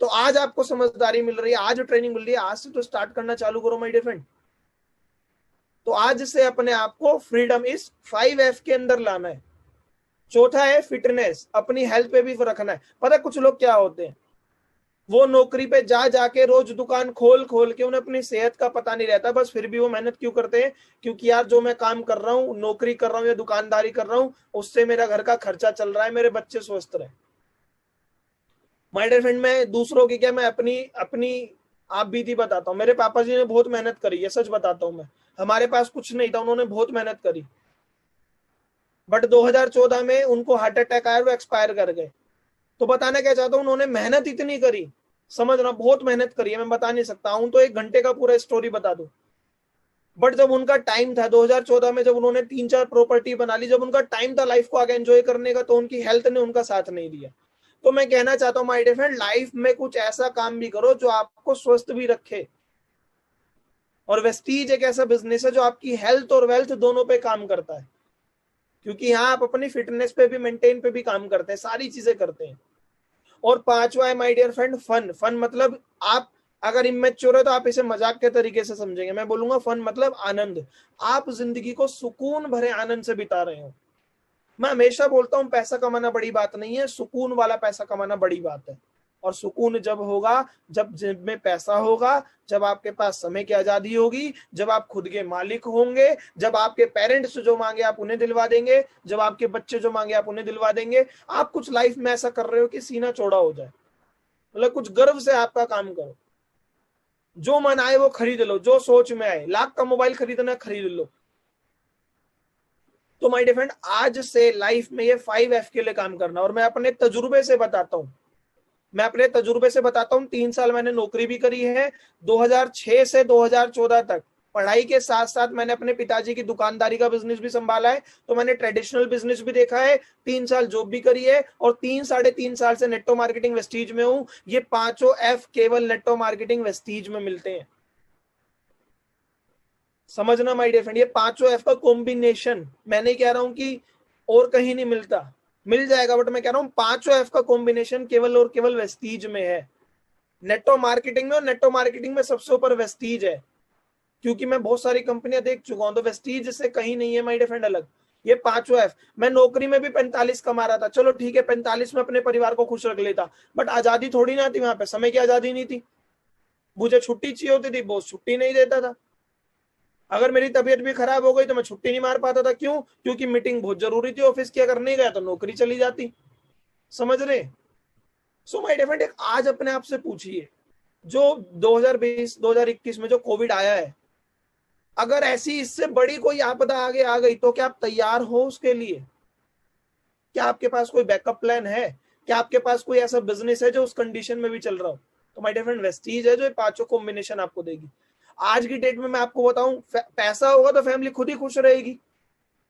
तो आज आपको समझदारी मिल रही है, आज ट्रेनिंग मिल रही है, आज से तो स्टार्ट करना चालू करो माय डियर फ्रेंड। तो आज से अपने आप को फ्रीडम इस 5F के अंदर लाना है। चौथा है फिटनेस, अपनी हेल्थ पे भी रखना है। पता कुछ लोग क्या होते हैं, वो नौकरी पे जा जाके रोज दुकान खोल खोल के उन्हें अपनी सेहत का पता नहीं रहता, बस फिर भी वो मेहनत क्यों करते हैं? क्योंकि यार जो मैं काम कर रहा हूँ, नौकरी कर रहा हूँ या दुकानदारी कर रहा हूँ, उससे मेरा घर का खर्चा चल रहा है, मेरे बच्चे स्वस्थ रहे। माय डियर फ्रेंड, मैं दूसरों की क्या, मैं अपनी अपनी आप बीती बताता हूँ। मेरे पापा जी ने बहुत मेहनत करी है, सच बताता हूँ मैं। हमारे पास कुछ नहीं था, उन्होंने बहुत मेहनत करी, बट 2014 में उनको हार्ट अटैक आया, वो एक्सपायर कर गए। तो बताना क्या चाहता हूँ, उन्होंने मेहनत इतनी करी, समझना, बहुत मेहनत करी है। मैं बता नहीं सकता हूं तो 1 घंटे का पूरा स्टोरी बता दूं। बट जब उनका टाइम था 2014 में, जब उन्होंने 3-4 प्रॉपर्टी बना ली, जब उनका टाइम था लाइफ को आगे एंजॉय करने का, तो उनकी हेल्थ ने उनका साथ नहीं दिया। तो मैं कहना चाहता हूँ माय डियर फ्रेंड, लाइफ में कुछ ऐसा काम भी करो जो आपको स्वस्थ भी रखे। और वेस्टीज एक ऐसा बिजनेस है जो आपकी हेल्थ और वेल्थ दोनों पे काम करता है, क्योंकि यहाँ आप अपनी फिटनेस पे भी, मेंटेन पे भी काम करते हैं, सारी चीजें करते हैं। और पांचवा है my dear friend fun. Fun मतलब आप अगर इमेच्योर है तो आप इसे मजाक के तरीके से समझेंगे। मैं बोलूंगा फन मतलब आनंद। आप जिंदगी को सुकून भरे आनंद से बिता रहे हो। मैं हमेशा बोलता हूं पैसा कमाना बड़ी बात नहीं है, सुकून वाला पैसा कमाना बड़ी बात है। और सुकून जब होगा, जब जेब में पैसा होगा, जब आपके पास समय की आजादी होगी, जब आप खुद के मालिक होंगे, जब आपके पेरेंट्स जो मांगे आप उन्हें दिलवा देंगे, जब आपके बच्चे जो मांगे आप उन्हें दिलवा देंगे। आप कुछ लाइफ में ऐसा कर रहे हो कि सीना चौड़ा हो जाए, मतलब कुछ गर्व से आपका काम करो। जो मन आए वो खरीद लो, जो सोच में आए, लाख का मोबाइल खरीदना खरीद लो। तो माय डियर फ्रेंड, आज से लाइफ में ये 5F के लिए काम करना। और मैं अपने तजुर्बे से बताता हूँ, 3 साल मैंने नौकरी भी करी है। 2006 से 2014 तक पढ़ाई के साथ साथ मैंने अपने पिताजी की दुकानदारी का बिजनेस भी संभाला है। तो मैंने ट्रेडिशनल बिजनेस भी देखा है, 3 साल जॉब भी करी है, और 3-3.5 साल से नेटो मार्केटिंग वेस्टीज में हूं। ये 5 F केवल नेटो मार्केटिंग वेस्टीज में मिलते हैं। समझना माय डियर फ्रेंड, ये 5 F का कॉम्बिनेशन, मैं नहीं कह रहा हूं कि और कहीं नहीं मिलता, मिल जाएगा, बट मैं कह रहा हूं 5 F का कॉम्बिनेशन केवल और केवल वेस्टीज में है। नेटो मार्केटिंग में, और नेटो मार्केटिंग में सबसे ऊपर वेस्टीज है, क्योंकि मैं बहुत सारी कंपनियां देख चुका हूं। तो वेस्टीज से कहीं नहीं है माय डियर फ्रेंड अलग। ये 5 F। मैं नौकरी में भी 45 कमा रहा था, चलो ठीक है, 45 में अपने परिवार को खुश रख लेता, बट आजादी थोड़ी ना थी वहां पे, समय की आजादी नहीं थी। मुझे छुट्टी चाहिए होती थी, बॉस छुट्टी नहीं देता था। अगर मेरी तबीयत भी खराब हो गई तो मैं छुट्टी नहीं मार पाता था। क्यों? क्योंकि मीटिंग बहुत जरूरी थी ऑफिस की, अगर नहीं गया तो नौकरी चली जाती। समझ रहे? सो माय डियर फ्रेंड, आज अपने आप से पूछिए, जो 2020 2021 में जो कोविड आया है, अगर ऐसी इससे बड़ी कोई आपदा आगे आ गई तो क्या आप तैयार हो उसके लिए? क्या आपके पास कोई बैकअप प्लान है? क्या आपके पास कोई ऐसा बिजनेस है जो उस कंडीशन में भी चल रहा हो? तो माय डियर फ्रेंड, वेस्टीज है जो 5 कॉम्बिनेशन आपको देगी। आज की डेट में मैं आपको बताऊं, पैसा होगा तो फैमिली खुद ही खुश रहेगी।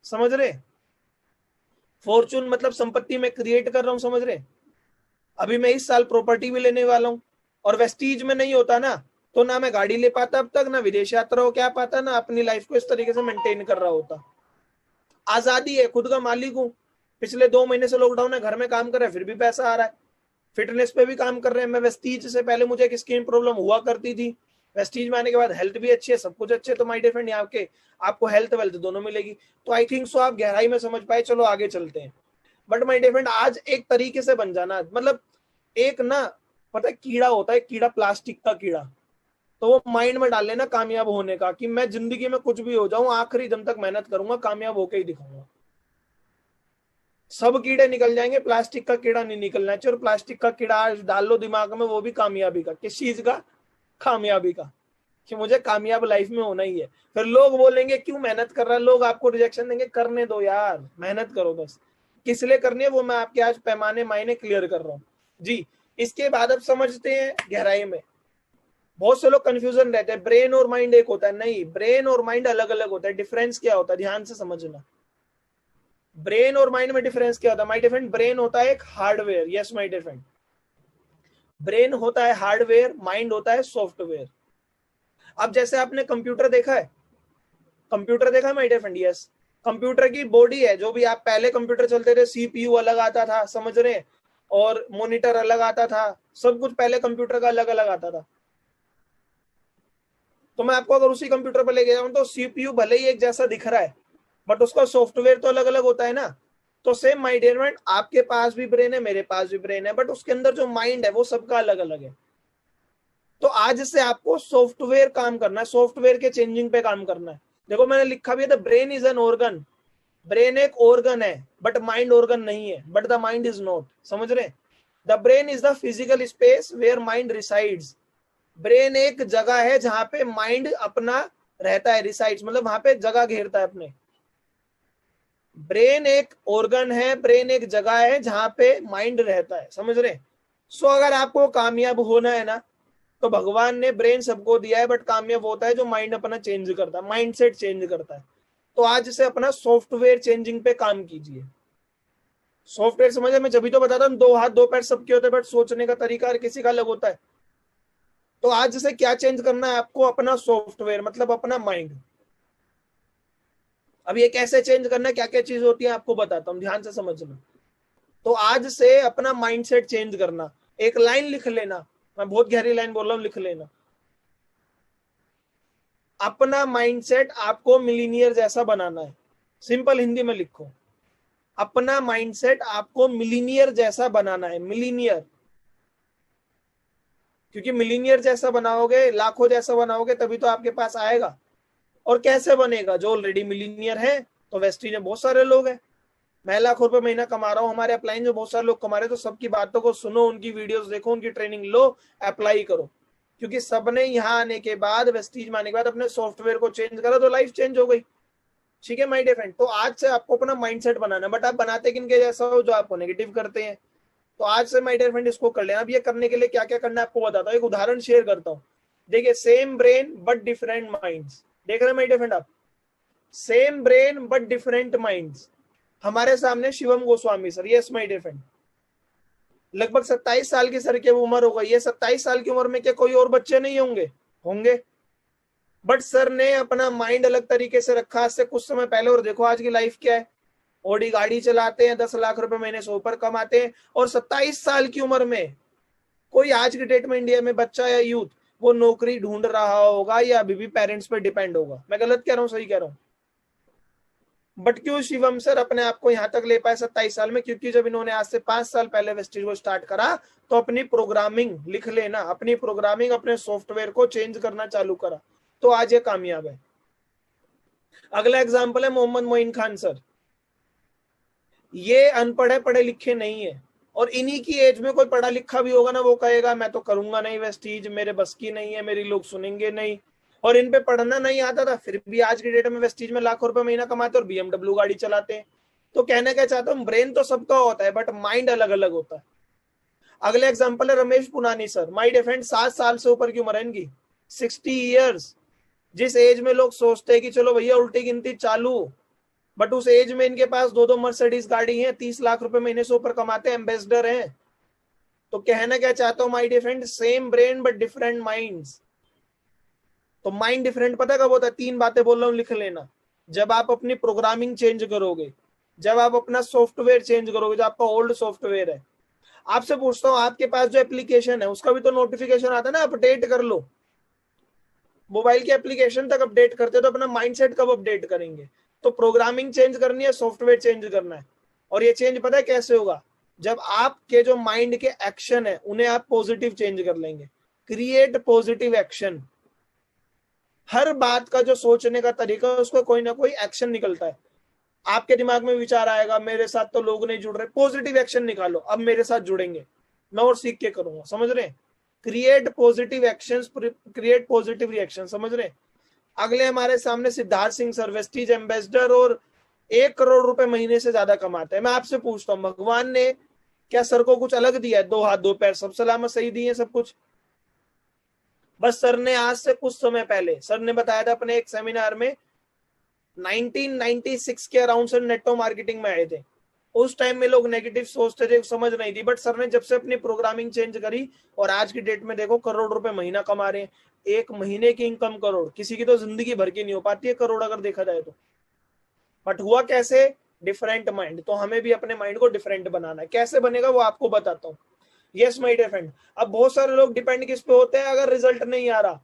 समझ रहे? फॉर्चून मतलब संपत्ति में क्रिएट कर रहा हूं, समझ रहे? अभी मैं इस साल प्रॉपर्टी भी लेने वाला हूं, और वेस्टीज में नहीं होता ना, तो ना मैं गाड़ी ले पाता अब तक, ना विदेश यात्रा हो क्या पाता, ना अपनी लाइफ को इस तरीके से मेंटेन कर रहा होता। आजादी है, खुद का मालिक हूं। पिछले 2 महीने से लॉकडाउन है, घर में काम कर रहे हैं फिर भी पैसा आ रहा है। फिटनेस पे भी काम कर रहे हैं। मैं वेस्टीज से पहले मुझे एक स्किन प्रॉब्लम हुआ करती थी, वेस्टीज में आने के बाद हेल्थ भी अच्छी है, सब कुछ अच्छे है। तो माय डियर फ्रेंड, यहाँ के आपको हेल्थ वेल्थ दोनों मिलेगी। तो आई थिंक सो आप गहराई में समझ पाए। चलो आगे चलते हैं। बट माय डियर फ्रेंड, आज एक तरीके से बन जाना, मतलब एक ना, पता है कीड़ा होता है, कीड़ा प्लास्टिक का कीड़ा, तो वो माइंड में डाल लेना कामयाब होने का, कि मैं जिंदगी में कुछ भी हो जाऊं आखिरी दम तक मेहनत करूंगा, कामयाब होके ही दिखाऊंगा। सब कीड़े निकल जाएंगे, प्लास्टिक का कीड़ा नहीं निकलना चाहिए। और प्लास्टिक का कीड़ा आज डाल लो दिमाग में, वो भी कामयाबी का। किस चीज का? कामयाबी का, कि मुझे कामयाब लाइफ में होना ही है। फिर लोग बोलेंगे क्यों मेहनत कर रहा है, लोग आपको रिजेक्शन देंगे, करने दो यार, मेहनत करो बस। किस लिए करनी है वो मैं आपके आज पैमाने मायने क्लियर कर रहा हूँ जी। इसके बाद अब समझते हैं गहराई में। बहुत से लोग कंफ्यूजन रहते हैं, ब्रेन और माइंड एक होता है। नहीं, ब्रेन और माइंड अलग अलग होता है। डिफरेंस क्या होता है, ध्यान से समझना। ब्रेन और माइंड में डिफरेंस क्या होता है? माय डियर फ्रेंड, ब्रेन होता है एक hardware. Yes my dear friend, brain होता है हार्डवेयर, माइंड होता है सॉफ्टवेयर। अब जैसे आपने कंप्यूटर देखा है, कंप्यूटर देखा है my dear friend? Yes, computer की बॉडी है, जो भी आप पहले कंप्यूटर चलते थे, सीपीयू अलग आता था, समझ रहे हैं, और मॉनिटर अलग आता था, सब कुछ पहले कंप्यूटर का अलग अलग आता था। तो मैं आपको अगर उसी कंप्यूटर पर लेके जाऊं तो सीपीयू भले ही एक जैसा दिख रहा है, बट उसका सॉफ्टवेयर तो अलग अलग होता है ना। तो सेम माय डियर फ्रेंड, आपके पास भी ब्रेन है, मेरे पास भी ब्रेन है, बट उसके अंदर जो माइंड है वो सबका अलग अलग है। तो आज से आपको सॉफ्टवेयर काम करना है, सॉफ्टवेयर के चेंजिंग पे काम करना है। देखो मैंने लिखा भी है, the brain is an organ. Brain एक ऑर्गन है, बट माइंड ऑर्गन नहीं है, but the mind is not. समझ रहे? The brain is the physical space where mind resides. Brain एक जगह है जहां पे माइंड अपना रहता है, रिसाइड्स मतलब वहां पे जगह घेरता है अपने। ब्रेन एक ऑर्गन है, ब्रेन एक जगह है जहां पे माइंड रहता है। समझ रहे? सो अगर आपको कामयाब होना है ना, तो भगवान ने ब्रेन सबको दिया है, बट कामयाब होता है जो माइंड अपना चेंज करता है, माइंड सेट चेंज करता है। तो आज से अपना सॉफ्टवेयर चेंजिंग पे काम कीजिए। सॉफ्टवेयर समझे? मैं जब भी तो बताता हूँ, 2 हाथ 2 पैर सबके होते हैं, बट सोचने का तरीका हर किसी का अलग होता है। तो आज से क्या चेंज करना है आपको? अपना सॉफ्टवेयर, मतलब अपना माइंड। अब ये कैसे चेंज करना है, क्या क्या चीज होती है आपको बताता हूँ, ध्यान से समझना। तो आज से अपना माइंडसेट चेंज करना। एक लाइन लिख लेना, मैं बहुत गहरी लाइन बोल रहा हूँ, लिख लेना। अपना माइंडसेट आपको मिलीनियर जैसा बनाना है। सिंपल हिंदी में लिखो, अपना माइंडसेट आपको मिलीनियर जैसा बनाना है। मिलीनियर, क्योंकि मिलीनियर जैसा बनाओगे, लाखों जैसा बनाओगे, तभी तो आपके पास आएगा। और कैसे बनेगा? जो ऑलरेडी मिलीनियर है, तो वेस्टीज में बहुत सारे लोग हैं, मैं लाखों रुपए महीना कमा रहा हूँ, हमारे अपलाइन जो बहुत सारे लोग कमा रहे हैं। तो सबकी बातों को सुनो, उनकी वीडियोस देखो, उनकी ट्रेनिंग लो, अप्लाई करो। क्योंकि सबने यहाँ आने के बाद, वेस्टीज में आने के बाद अपने सॉफ्टवेयर को चेंज करा, तो लाइफ चेंज हो गई। ठीक है माय डियर फ्रेंड, तो आज से आपको अपना माइंडसेट बनाना है। बट आप बनाते किनके जैसा हो? जो आपको नेगेटिव करते हैं। तो आज से माय डियर फ्रेंड इसको कर लेना। अब ये करने के लिए क्या क्या करना है आपको बताता हूँ, एक उदाहरण शेयर करता हूँ। देखिए, same brain but different minds. देख रहे हैं माय डियर फ्रेंड आप? Same brain but different minds. हमारे सामने Shivam Goswami sir. Yes my dear friend, लगभग 27 साल की सर की उम्र हो गई है। 27 साल की उम्र में क्या कोई और बच्चे नहीं होंगे? होंगे। बट सर ने अपना माइंड अलग तरीके से रखा आज से कुछ समय पहले, और देखो आज की लाइफ क्या है। ऑडी गाड़ी चलाते हैं, 10 लाख रुपए महीने से ऊपर कमाते हैं, और 27 साल की उम्र में कोई आज की डेट में इंडिया में बच्चा या यूथ वो नौकरी ढूंढ रहा होगा या अभी भी पेरेंट्स पर डिपेंड होगा? मैं गलत कह रहा हूँ, सही कह रहा हूँ? बट क्यों शिवम सर अपने आप को यहां तक ले पाए 27 साल में? क्योंकि जब इन्होंने आज से 5 साल पहले वेस्टीज को स्टार्ट करा, तो अपनी प्रोग्रामिंग, लिख लेना, अपनी प्रोग्रामिंग, अपने सॉफ्टवेयर को चेंज करना चालू करा, तो आज ये कामयाब है। अगला एग्जाम्पल है मोहम्मद मोइन खान सर। ये अनपढ़ है, पढ़े लिखे नहीं है, और इन्हीं की एज में कोई पढ़ा लिखा भी होगा ना, वो कहेगा मैं तो करूंगा नहीं वेस्टीज, मेरे बस की नहीं है, मेरी लोग सुनेंगे नहीं। और इन पे पढ़ना नहीं आता था, फिर भी आज की डेट में वेस्टीज में लाखों रुपए महीना कमाते और बीएमडब्ल्यू गाड़ी चलाते हैं। तो कहने क्या चाहता हूँ, ब्रेन तो सबका होता है, बट माइंड अलग अलग होता है। अगले एग्जाम्पल है रमेश पुनानी सर। माई डिफेंड 7 साल से ऊपर की उम्र है इनकी, 60 ईयर्स। जिस एज में लोग सोचते हैं कि चलो भैया उल्टी गिनती चालू, बट उस एज में इनके पास 2 मर्सिडीज गाड़ी है, 30 लाख रुपए महीने से ऊपर कमाते हैं, एम्बेसडर हैं। तो कहना क्या चाहता हूं my dear friend, same brain but different minds. तो माइंड डिफरेंट पता कब होता है? 3 बातें बोल रहा हूं, लिख लेना। जब आप अपनी प्रोग्रामिंग चेंज करोगे, जब आप अपना सॉफ्टवेयर चेंज करोगे, जो आपका ओल्ड सॉफ्टवेयर है। आपसे पूछता हूं, आपके पास जो एप्लीकेशन है उसका भी तो नोटिफिकेशन आता है ना, अपडेट कर लो। मोबाइल के एप्लीकेशन तक अपडेट करते तो अपना माइंडसेट कब अपडेट करेंगे? तो प्रोग्रामिंग चेंज करनी है, सॉफ्टवेयर चेंज करना है। और ये चेंज पता है कैसे होगा? जब आपके जो माइंड के एक्शन है उन्हें आप पॉजिटिव चेंज कर लेंगे। Create positive action. हर बात का जो सोचने का तरीका है उसका कोई ना कोई एक्शन निकलता है। आपके दिमाग में विचार आएगा, मेरे साथ तो लोग नहीं जुड़ रहे, पॉजिटिव एक्शन निकालो, अब मेरे साथ जुड़ेंगे, मैं और सीख के करूंगा। समझ रहे? Create positive actions, create positive reaction. समझ रहे? अगले हमारे सामने Siddharth Singh sir, Vestige ambassador, और 1 करोड़ रुपए महीने से ज्यादा कमाते हैं। मैं आपसे पूछता हूँ, भगवान ने क्या सर को कुछ अलग दिया है? 2 हाथ 2 पैर, सब सलामत सही दिए सब कुछ। बस सर ने आज से कुछ समय पहले सर ने बताया था अपने एक सेमिनार में, 1996 के अराउंड से नेटो मार्केटिंग में आए थे। उस टाइम में लोग नेगेटिव सोचते थे, समझ नहीं थी, बट सर ने जब से अपनी प्रोग्रामिंग चेंज करी और आज की डेट में देखो करोड़ रुपए महीना कमा रहे हैं। एक महीने की इनकम करोड़, किसी की तो जिंदगी भर की नहीं हो पाती है करोड़ अगर देखा जाए तो। बट हुआ कैसे? Different mind. तो हमें भी अपने माइंड को डिफरेंट बनाना है। कैसे बनेगा वो आपको बताता हूँ। Yes my dear friend. अब बहुत सारे लोग डिपेंड किस पे होते हैं? अगर रिजल्ट नहीं आ रहा,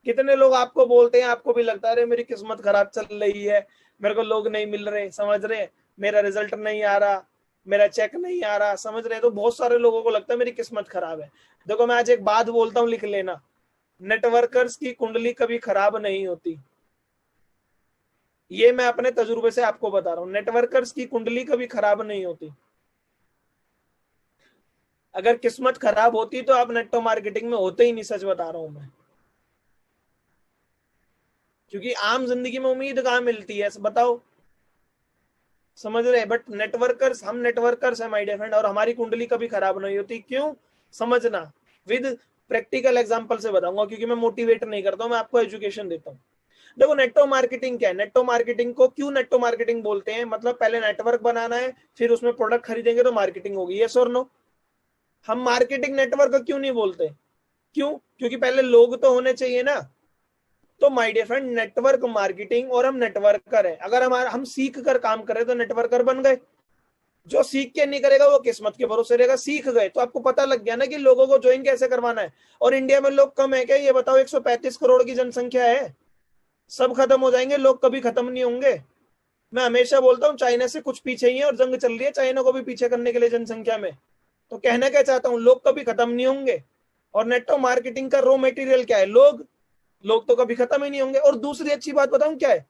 कितने लोग आपको बोलते हैं, आपको भी लगता है अरे मेरी किस्मत खराब चल रही है, मेरे को लोग नहीं मिल रहे, समझ रहे, मेरा रिजल्ट नहीं आ रहा, मेरा चेक नहीं आ रहा, समझ रहे? तो बहुत सारे लोगों को लगता है मेरी किस्मत खराब है। देखो मैं आज एक बात बोलता हूँ, लिख लेना, नेटवर्कर्स की कुंडली कभी खराब नहीं होती। ये मैं अपने तजुर्बे से आपको बता रहा हूँ, नेटवर्कर्स की कुंडली कभी खराब नहीं होती। अगर किस्मत खराब होती तो आप नेटवर्क मार्केटिंग में होते ही नहीं, सच बता रहा हूं मैं। क्योंकि आम जिंदगी में उम्मीद कहां मिलती है, बताओ? समझ रहे? बट नेटवर्कर्स, हम नेटवर्कर्स हैं माय डियर फ्रेंड, और हमारी कुंडली कभी खराब नहीं होती। क्यों? समझना, विद प्रैक्टिकल एग्जांपल से बताऊंगा, क्योंकि मैं मोटिवेट नहीं करता हूं, मैं आपको एजुकेशन देता हूं। देखो नेटवर्क मार्केटिंग क्या है? नेटवर्क मार्केटिंग को क्यों नेटवर्क मार्केटिंग बोलते हैं? मतलब पहले नेटवर्क बनाना है, फिर उसमें प्रोडक्ट खरीदेंगे तो मार्केटिंग होगी। यस और नो? हम मार्केटिंग नेटवर्क क्यों नहीं बोलते? क्यों? क्योंकि पहले लोग तो होने चाहिए ना। तो my dear friend, network marketing, और हम नेटवर्कर है, अगर हम सीख कर काम करें तो नेटवर्कर बन गए। जो सीख के नहीं करेगा वो किस्मत के भरोसे रहेगा। सीख गए तो आपको पता लग गया ना कि लोगों को ज्वाइन कैसे करवाना है। और इंडिया में लोग कम है क्या? ये बताओ, 135 करोड़ की जनसंख्या है। सब खत्म हो जाएंगे, लोग कभी खत्म नहीं होंगे। मैं हमेशा बोलता हूँ चाइना से कुछ पीछे ही है, और जंग चल रही है चाइना को भी पीछे करने के लिए जनसंख्या में। तो कहना क्या चाहता हूँ, लोग कभी खत्म नहीं होंगे। और नेटवर्क मार्केटिंग का रॉ मटेरियल क्या है? लोग। लोग तो कभी खत्म ही नहीं होंगे। और दूसरी अच्छी बात बताऊं क्या है?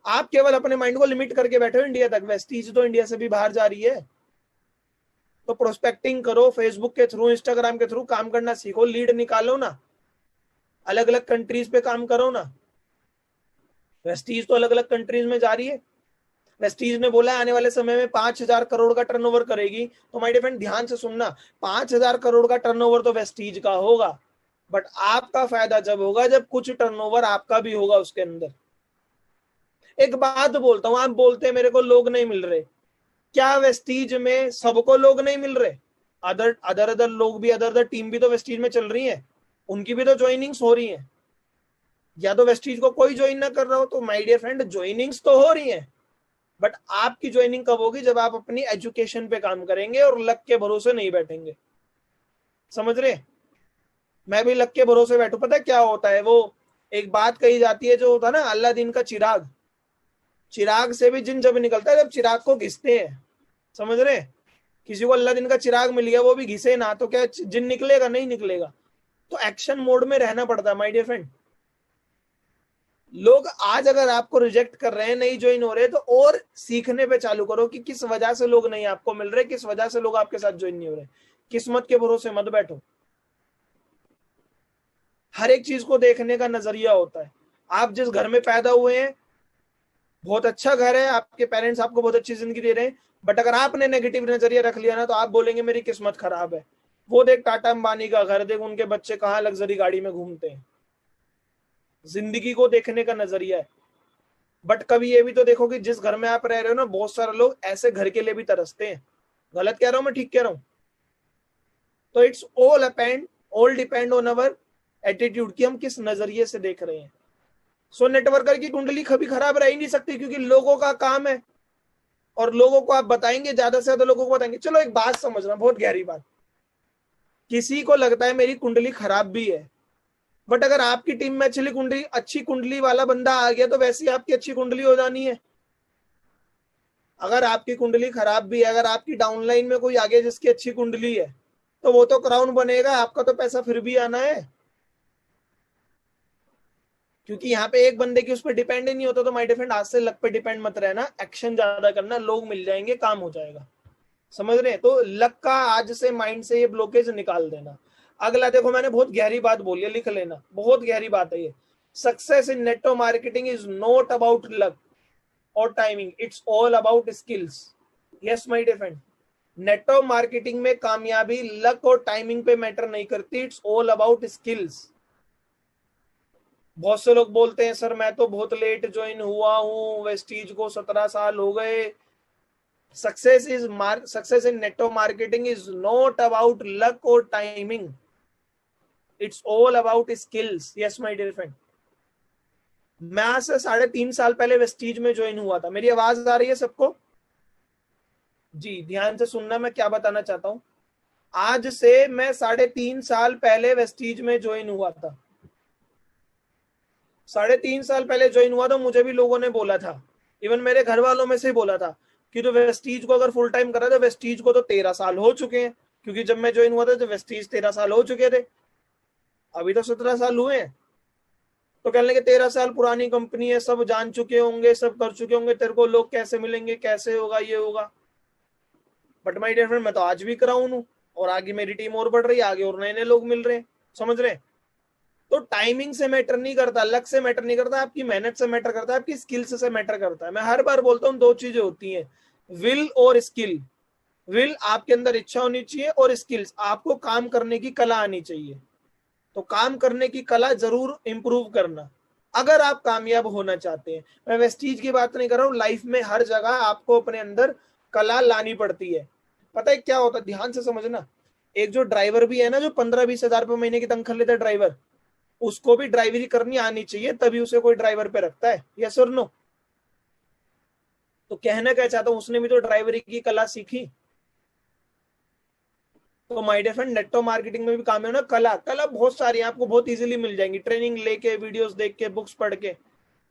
आप केवल अपने माइंड को लिमिट करके बैठे हो इंडिया तक, वेस्टीज तो इंडिया से भी बाहर जा रही है। तो प्रोस्पेक्टिंग करो, फेसबुक के थ्रू, इंस्टाग्राम के थ्रू काम करना सीखो, लीड निकालो ना, अलग अलग कंट्रीज पे काम करो ना। वेस्टीज तो अलग अलग कंट्रीज में जा रही है। वेस्टीज ने बोला आने वाले समय में 5,000 करोड़ का टर्नओवर करेगी। तो माय डियर फ्रेंड ध्यान से सुनना, 5,000 करोड़ का टर्नओवर तो वेस्टीज का होगा, बट आपका फायदा जब होगा जब कुछ टर्नओवर आपका भी होगा उसके अंदर। एक बात बोलता हूं, आप बोलते हैं मेरे को लोग नहीं मिल रहे, क्या वेस्टीज में सबको लोग नहीं मिल रहे? अदर अदर अदर लोग भी, अदर अदर टीम भी तो वेस्टीज में चल रही है, उनकी भी तो ज्वाइनिंग्स हो रही है। या तो वेस्टीज को कोई ज्वाइन ना कर रहा हो, तो माय डियर फ्रेंड ज्वाइनिंग्स तो हो रही है, बट आपकी ज्वाइनिंग कब होगी? जब आप अपनी एजुकेशन पे काम करेंगे और लक के भरोसे नहीं बैठेंगे। समझ रहे? मैं भी लक के भरोसे बैठू, पता है क्या होता है? वो एक बात कही जाती है जो होता है ना, अल्लादीन का चिराग, चिराग से भी जिन जब निकलता है जब चिराग को घिसते हैं। समझ रहे? किसी को अल्लाह दिन का चिराग मिल गया, वो भी घिसे ना, तो क्या जिन निकलेगा? नहीं निकलेगा। तो एक्शन मोड में रहना पड़ता है माय डियर फ्रेंड। लोग आज अगर आपको रिजेक्ट कर रहे हैं, नहीं ज्वाइन हो रहे, तो और सीखने पे चालू करो कि किस वजह से लोग नहीं आपको मिल रहे, किस वजह से लोग आपके साथ ज्वाइन नहीं हो रहे। किस्मत के भरोसे मत बैठो। हर एक चीज को देखने का नजरिया होता है। आप जिस घर में पैदा हुए हैं, बहुत अच्छा घर है, आपके पेरेंट्स आपको बहुत अच्छी जिंदगी दे रहे हैं, बट अगर आपने नेगेटिव नजरिया रख लिया ना, तो आप बोलेंगे मेरी किस्मत खराब है। वो देख टाटा अंबानी का घर, देख उनके बच्चे कहाँ लग्जरी गाड़ी में घूमते हैं। जिंदगी को देखने का नजरिया है। बट कभी ये भी तो देखो कि जिस घर में आप रह रहे हो ना, बहुत सारे लोग ऐसे घर के लिए भी तरसते हैं। गलत कह रहा हूं मैं, ठीक कह रहा हूं? तो it's all depend on our attitude, कि हम किस नजरिए से देख रहे हैं। सो नेटवर्कर की कुंडली कभी खराब रह ही नहीं सकती, क्योंकि लोगों का काम है और लोगों को आप बताएंगे, ज्यादा से ज्यादा लोगों को बताएंगे। चलो एक बात समझना, बहुत गहरी बात, किसी को लगता है मेरी कुंडली खराब भी है, बट अगर आपकी टीम में अच्छी कुंडली वाला बंदा आ गया तो वैसी आपकी अच्छी कुंडली हो जानी है। अगर आपकी कुंडली खराब भी है, अगर आपकी डाउनलाइन में कोई आगे जिसकी अच्छी कुंडली है, तो वो तो क्राउन बनेगा, आपका तो पैसा फिर भी आना है, क्योंकि यहाँ पे एक बंदे की उस पर डिपेंड ही नहीं होता। तो माय डिफरेंड, आज से लक पे डिपेंड मत रहना, एक्शन ज्यादा करना, लोग मिल जाएंगे, काम हो जाएगा। समझ रहे हैं? तो लक का आज से माइंड से ये ब्लॉकेज निकाल देना। अगला देखो, मैंने बहुत गहरी बात बोली है, लिख लेना, बहुत गहरी बात है ये। Success in network marketing is not about luck और timing, it's all about skills. Yes my dear friend, network marketing में कामयाबी लक और टाइमिंग पे मैटर नहीं करती, इट्स ऑल अबाउट स्किल्स। बहुत से लोग बोलते हैं सर मैं तो बहुत लेट ज्वाइन हुआ हूं, वेस्टीज को 17 साल हो गए। Success in network marketing is not about luck or timing, it's all about skills. Yes my dear friend, मैं आज से 3.5 साल पहले वेस्टीज में ज्वाइन हुआ था। मेरी आवाज आ रही है सबको? जी ध्यान से सुनना, मैं क्या बताना चाहता हूं। आज से मैं 3.5 साल पहले वेस्टीज में ज्वाइन हुआ था। 3.5 साल पहले ज्वाइन हुआ तो मुझे भी लोगों ने बोला था, इवन मेरे घर वालों में से ही बोला था कि तो वेस्टीज को अगर फुल टाइम करा तो वेस्टीज को तो 13 साल हो चुके हैं, क्योंकि जब मैं ज्वाइन हुआ था तो वेस्टीज 13 साल हो चुके थे, अभी तो 17 साल हुए हैं। तो कहने लगे 13 साल पुरानी कंपनी है, सब जान चुके होंगे, सब कर चुके होंगे, तेरे को लोग कैसे मिलेंगे, कैसे होगा, ये होगा। बट माय डियर फ्रेंड, मैं तो आज भी क्राउन हूं और आगे मेरी टीम और बढ़ रही है, आगे और नए नए लोग मिल रहे हैं। समझ रहे हैं? तो टाइमिंग से मैटर नहीं करता, लक से मैटर नहीं करता, आपकी मेहनत से मैटर करता है, आपकी स्किल्स से मैटर करता है। मैं हर बार बोलता हूँ 2 चीजें होती हैं, विल और स्किल। विल, आपके अंदर इच्छा होनी चाहिए, और स्किल्स, आपको काम करने की कला आनी चाहिए। तो काम करने की कला जरूर इंप्रूव करना अगर आप कामयाब होना चाहते हैं। मैं वेस्टीज की बात नहीं कर रहा हूँ, लाइफ में हर जगह आपको अपने अंदर कला लानी पड़ती है। पता है क्या होता है, ध्यान से समझना। एक जो ड्राइवर भी है ना, जो 15-20 हजार रुपए महीने की तनख्वाह लेता है ड्राइवर, उसको भी ड्राइवरी करनी आनी चाहिए, तभी उसे कोई ड्राइवर पे रखता है। यस और नो? तो कहना क्या चाहता हूं, उसने भी तो ड्राइवरी की कला सीखी। तो my dear friend, network marketing में भी काम है ना, कला बहुत सारी है, आपको बहुत इजीली मिल जाएंगी, ट्रेनिंग लेके, वीडियोस देख के, बुक्स पढ़ के।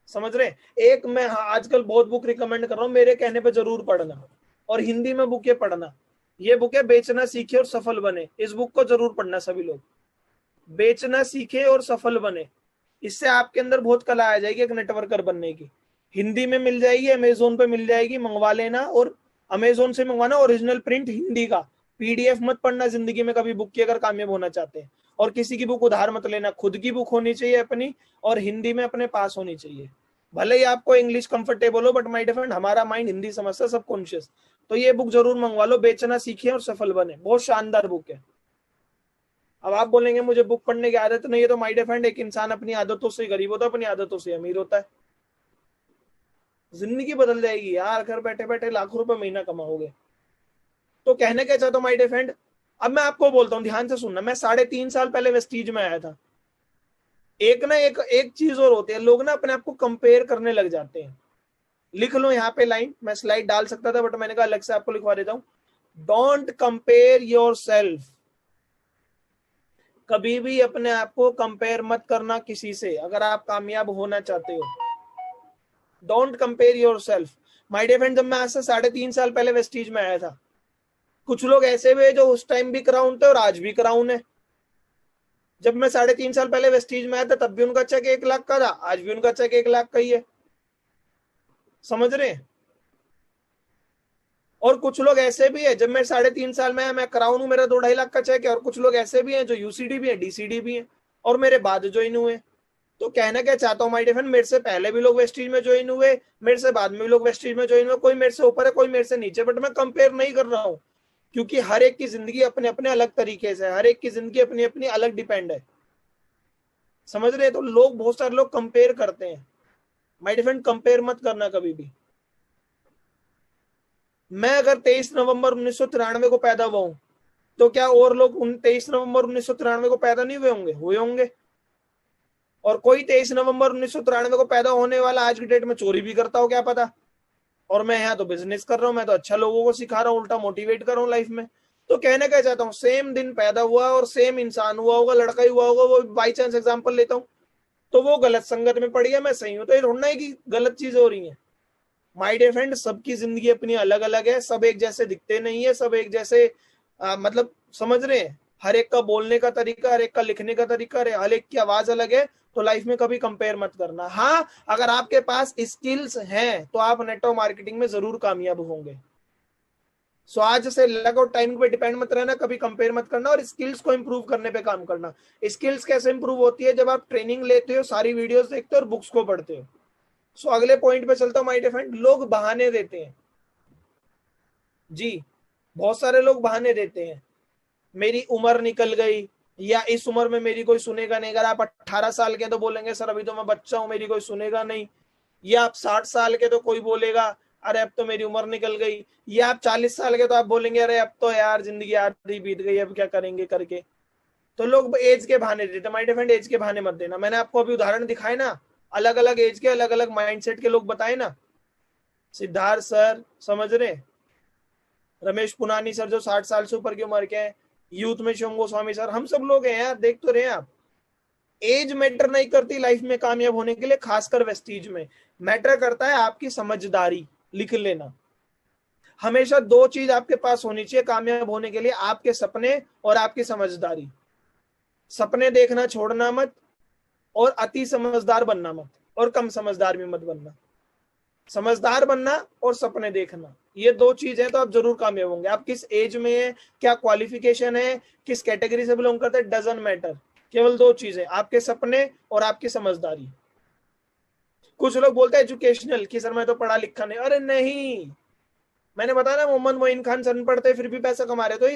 समझ रहे? एक मैं आजकल बहुत बुक रिकमेंड कर रहा हूँ, मेरे कहने पे जरूर पढ़ना, और हिंदी में बुक ये पढ़ना। ये बुक है बेचना सीखे और सफल बने। इस बुक को जरूर पढ़ना सभी लोग। बेचना सीखे और सफल बने, इससे आपके अंदर बहुत कला आ जाएगी एक नेटवर्कर बनने की। हिंदी में मिल जाएगी, अमेजोन पे मिल जाएगी, मंगवा लेना। और अमेजोन से मंगवाना ओरिजिनल प्रिंट हिंदी का, पीडीएफ मत पढ़ना जिंदगी में कभी बुक की, अगर कामयाब होना चाहते हैं। और किसी की बुक उधार मत लेना, खुद की बुक होनी चाहिए अपनी, और हिंदी में अपने पास होनी चाहिए। भले ही आपको इंग्लिश कंफर्टेबल हो, बट माय डियर फ्रेंड, हमारा माइंड हिंदी समझता है, सबकॉन्शियस। तो ये बुक जरूर मंगवा लो, बेचना सीखे और सफल बने, बहुत शानदार बुक है। अब आप बोलेंगे मुझे बुक पढ़ने की आदत नहीं है, तो माय डियर फ्रेंड, एक इंसान अपनी आदतों से गरीब होता है, अपनी आदतों से अमीर होता है। जिंदगी बदल जाएगी यार, घर बैठे बैठे लाखों रुपए महीना कमाओगे। तो कहने क्या चाहता हूँ माय डियर फ्रेंड, अब मैं आपको बोलता हूँ, ध्यान से सुनना। मैं 3.5 साल पहले वेस्टीज में आया था। एक चीज और होती है, लोग ना अपने आप को कंपेयर करने लग जाते हैं। लिख लो यहाँ पे लाइन, मैं स्लाइड डाल सकता था बट मैंने कहा अलग से आपको लिखवा देता हूँ। Don't compare your self. कभी भी अपने आप को कंपेयर मत करना किसी से, अगर आप कामयाब होना चाहते हो। Don't compare yourself. My dear friend, जब मैं आज से 3.5 साल पहले वेस्टीज में आया था, कुछ लोग ऐसे भी जो उस टाइम भी क्राउन थे और आज भी क्राउन है। जब मैं 3.5 साल पहले वेस्टीज में आया था, तब भी उनका चेक 1 लाख का था, आज भी उनका चेक 1 लाख का ही है। समझ रहे हैं? और कुछ लोग ऐसे भी है, जब मैं 3.5 साल में मैं क्राउन हूं, मेरा 2-2.5 लाख का चेक है। और कुछ लोग ऐसे भी हैं जो यूसीडी भी है, डीसीडी भी है, और मेरे बाद ज्वाइन हुए। तो कहना क्या चाहता हूँ माय डियर फ्रेंड, मेरे से पहले भी लोग वेस्टीज में ज्वाइन हुए, मेरे से बाद में भी लोग वेस्टीज में ज्वाइन हुए। कोई मेरे से ऊपर है, कोई मेरे से नीचे, बट मैं कंपेयर नहीं कर रहा हूँ, क्योंकि हर एक की जिंदगी अपने अपने अलग तरीके से, हर एक की जिंदगी अपनी अपनी अलग डिपेंड है। समझ रहे? तो लोग, बहुत सारे लोग कंपेयर करते हैं। माय डियर फ्रेंड, कंपेयर मत करना कभी भी। मैं अगर 23 नवंबर 1993 को पैदा हुआ हूं, तो क्या और लोग 23 नवंबर 1993 को पैदा नहीं हुए होंगे? हुए होंगे। और कोई 23 नवंबर 1993 को पैदा होने वाला आज की डेट में चोरी भी करता हो, क्या पता। और मैं यहाँ तो बिजनेस कर रहा हूँ, मैं तो अच्छा लोगों को सिखा रहा हूँ, उल्टा मोटिवेट कर रहा हूँ लाइफ में। तो कहना क्या चाहता हूँ, सेम दिन पैदा हुआ और सेम इंसान हुआ होगा, लड़का ही हुआ होगा, वो बाई चांस एग्जाम्पल लेता हूँ, तो वो गलत संगत में पड़ गया, मैं सही हूँ, तो ये ढूंढना है कि गलत चीजें हो रही है। माय डियर फ्रेंड, सबकी जिंदगी अपनी अलग अलग है, सब एक जैसे दिखते नहीं है, सब एक जैसे मतलब समझ रहे हैं, हर एक का बोलने का तरीका, हर एक का लिखने का तरीका, हर एक की आवाज अलग है। तो लाइफ में कभी कंपेयर मत करना। हाँ, अगर आपके पास स्किल्स हैं तो आप नेटवर्क मार्केटिंग में जरूर कामयाब होंगे। सो आज से लग और टाइम पे डिपेंड मत रहना, कभी कंपेयर मत करना, और स्किल्स को इंप्रूव करने पे काम करना। स्किल्स कैसे इंप्रूव होती है, जब आप ट्रेनिंग लेते हो, सारी वीडियोस देखते हो और बुक्स को पढ़ते हो। सो अगले पॉइंट पे चलता हूं माय डियर फ्रेंड। लोग बहाने देते हैं जी, बहुत सारे लोग बहाने देते हैं, मेरी उम्र निकल गई, या इस उम्र में मेरी कोई सुनेगा नहीं। अगर आप 18 साल के तो बोलेंगे सर अभी तो मैं बच्चा हूं, मेरी कोई सुनेगा नहीं। या आप 60 साल के तो कोई बोलेगा अरे अब तो मेरी उम्र निकल गई। या आप 40 साल के तो आप बोलेंगे अरे अब तो यार जिंदगी आधी बीत गई, अब क्या करेंगे करके। तो लोग एज के बहाने देते। माय डिफरेंट, एज के बहाने मत देना। मैंने आपको अभी उदाहरण दिखाए ना, अलग अलग एज के अलग अलग माइंडसेट के लोग बताए ना। सिद्धार्थ सर समझ रहे, रमेश पुनानी सर जो 60 साल से ऊपर की उम्र के हैं, यूथ में शिवम गोस्वामी सर, हम सब लोग हैं यार, देख तो रहे हैं आप। एज मैटर नहीं करती लाइफ में कामयाब होने के लिए, खासकर वेस्टीज में। मैटर करता है आपकी समझदारी। लिख लेना, हमेशा दो चीज आपके पास होनी चाहिए कामयाब होने के लिए, आपके सपने और आपकी समझदारी। सपने देखना छोड़ना मत, और अति समझदार बनना मत, और कम समझदार भी मत बनना। समझदार बनना और सपने देखना, ये दो चीज है तो आप जरूर कामयाब होंगे। आप किस एज में है, क्या क्वालिफिकेशन है, किस कैटेगरी से बिलोंग करते हैं, डजंट मैटर। केवल दो चीजें, आपके सपने और आपकी समझदारी। कुछ लोग बोलते हैं एजुकेशनल कि सर मैं तो पढ़ा लिखा नहीं। अरे नहीं, मैंने बताया ना, मोहम्मद मोइन खान सन पढ़ते फिर भी पैसा कमा रहे। तो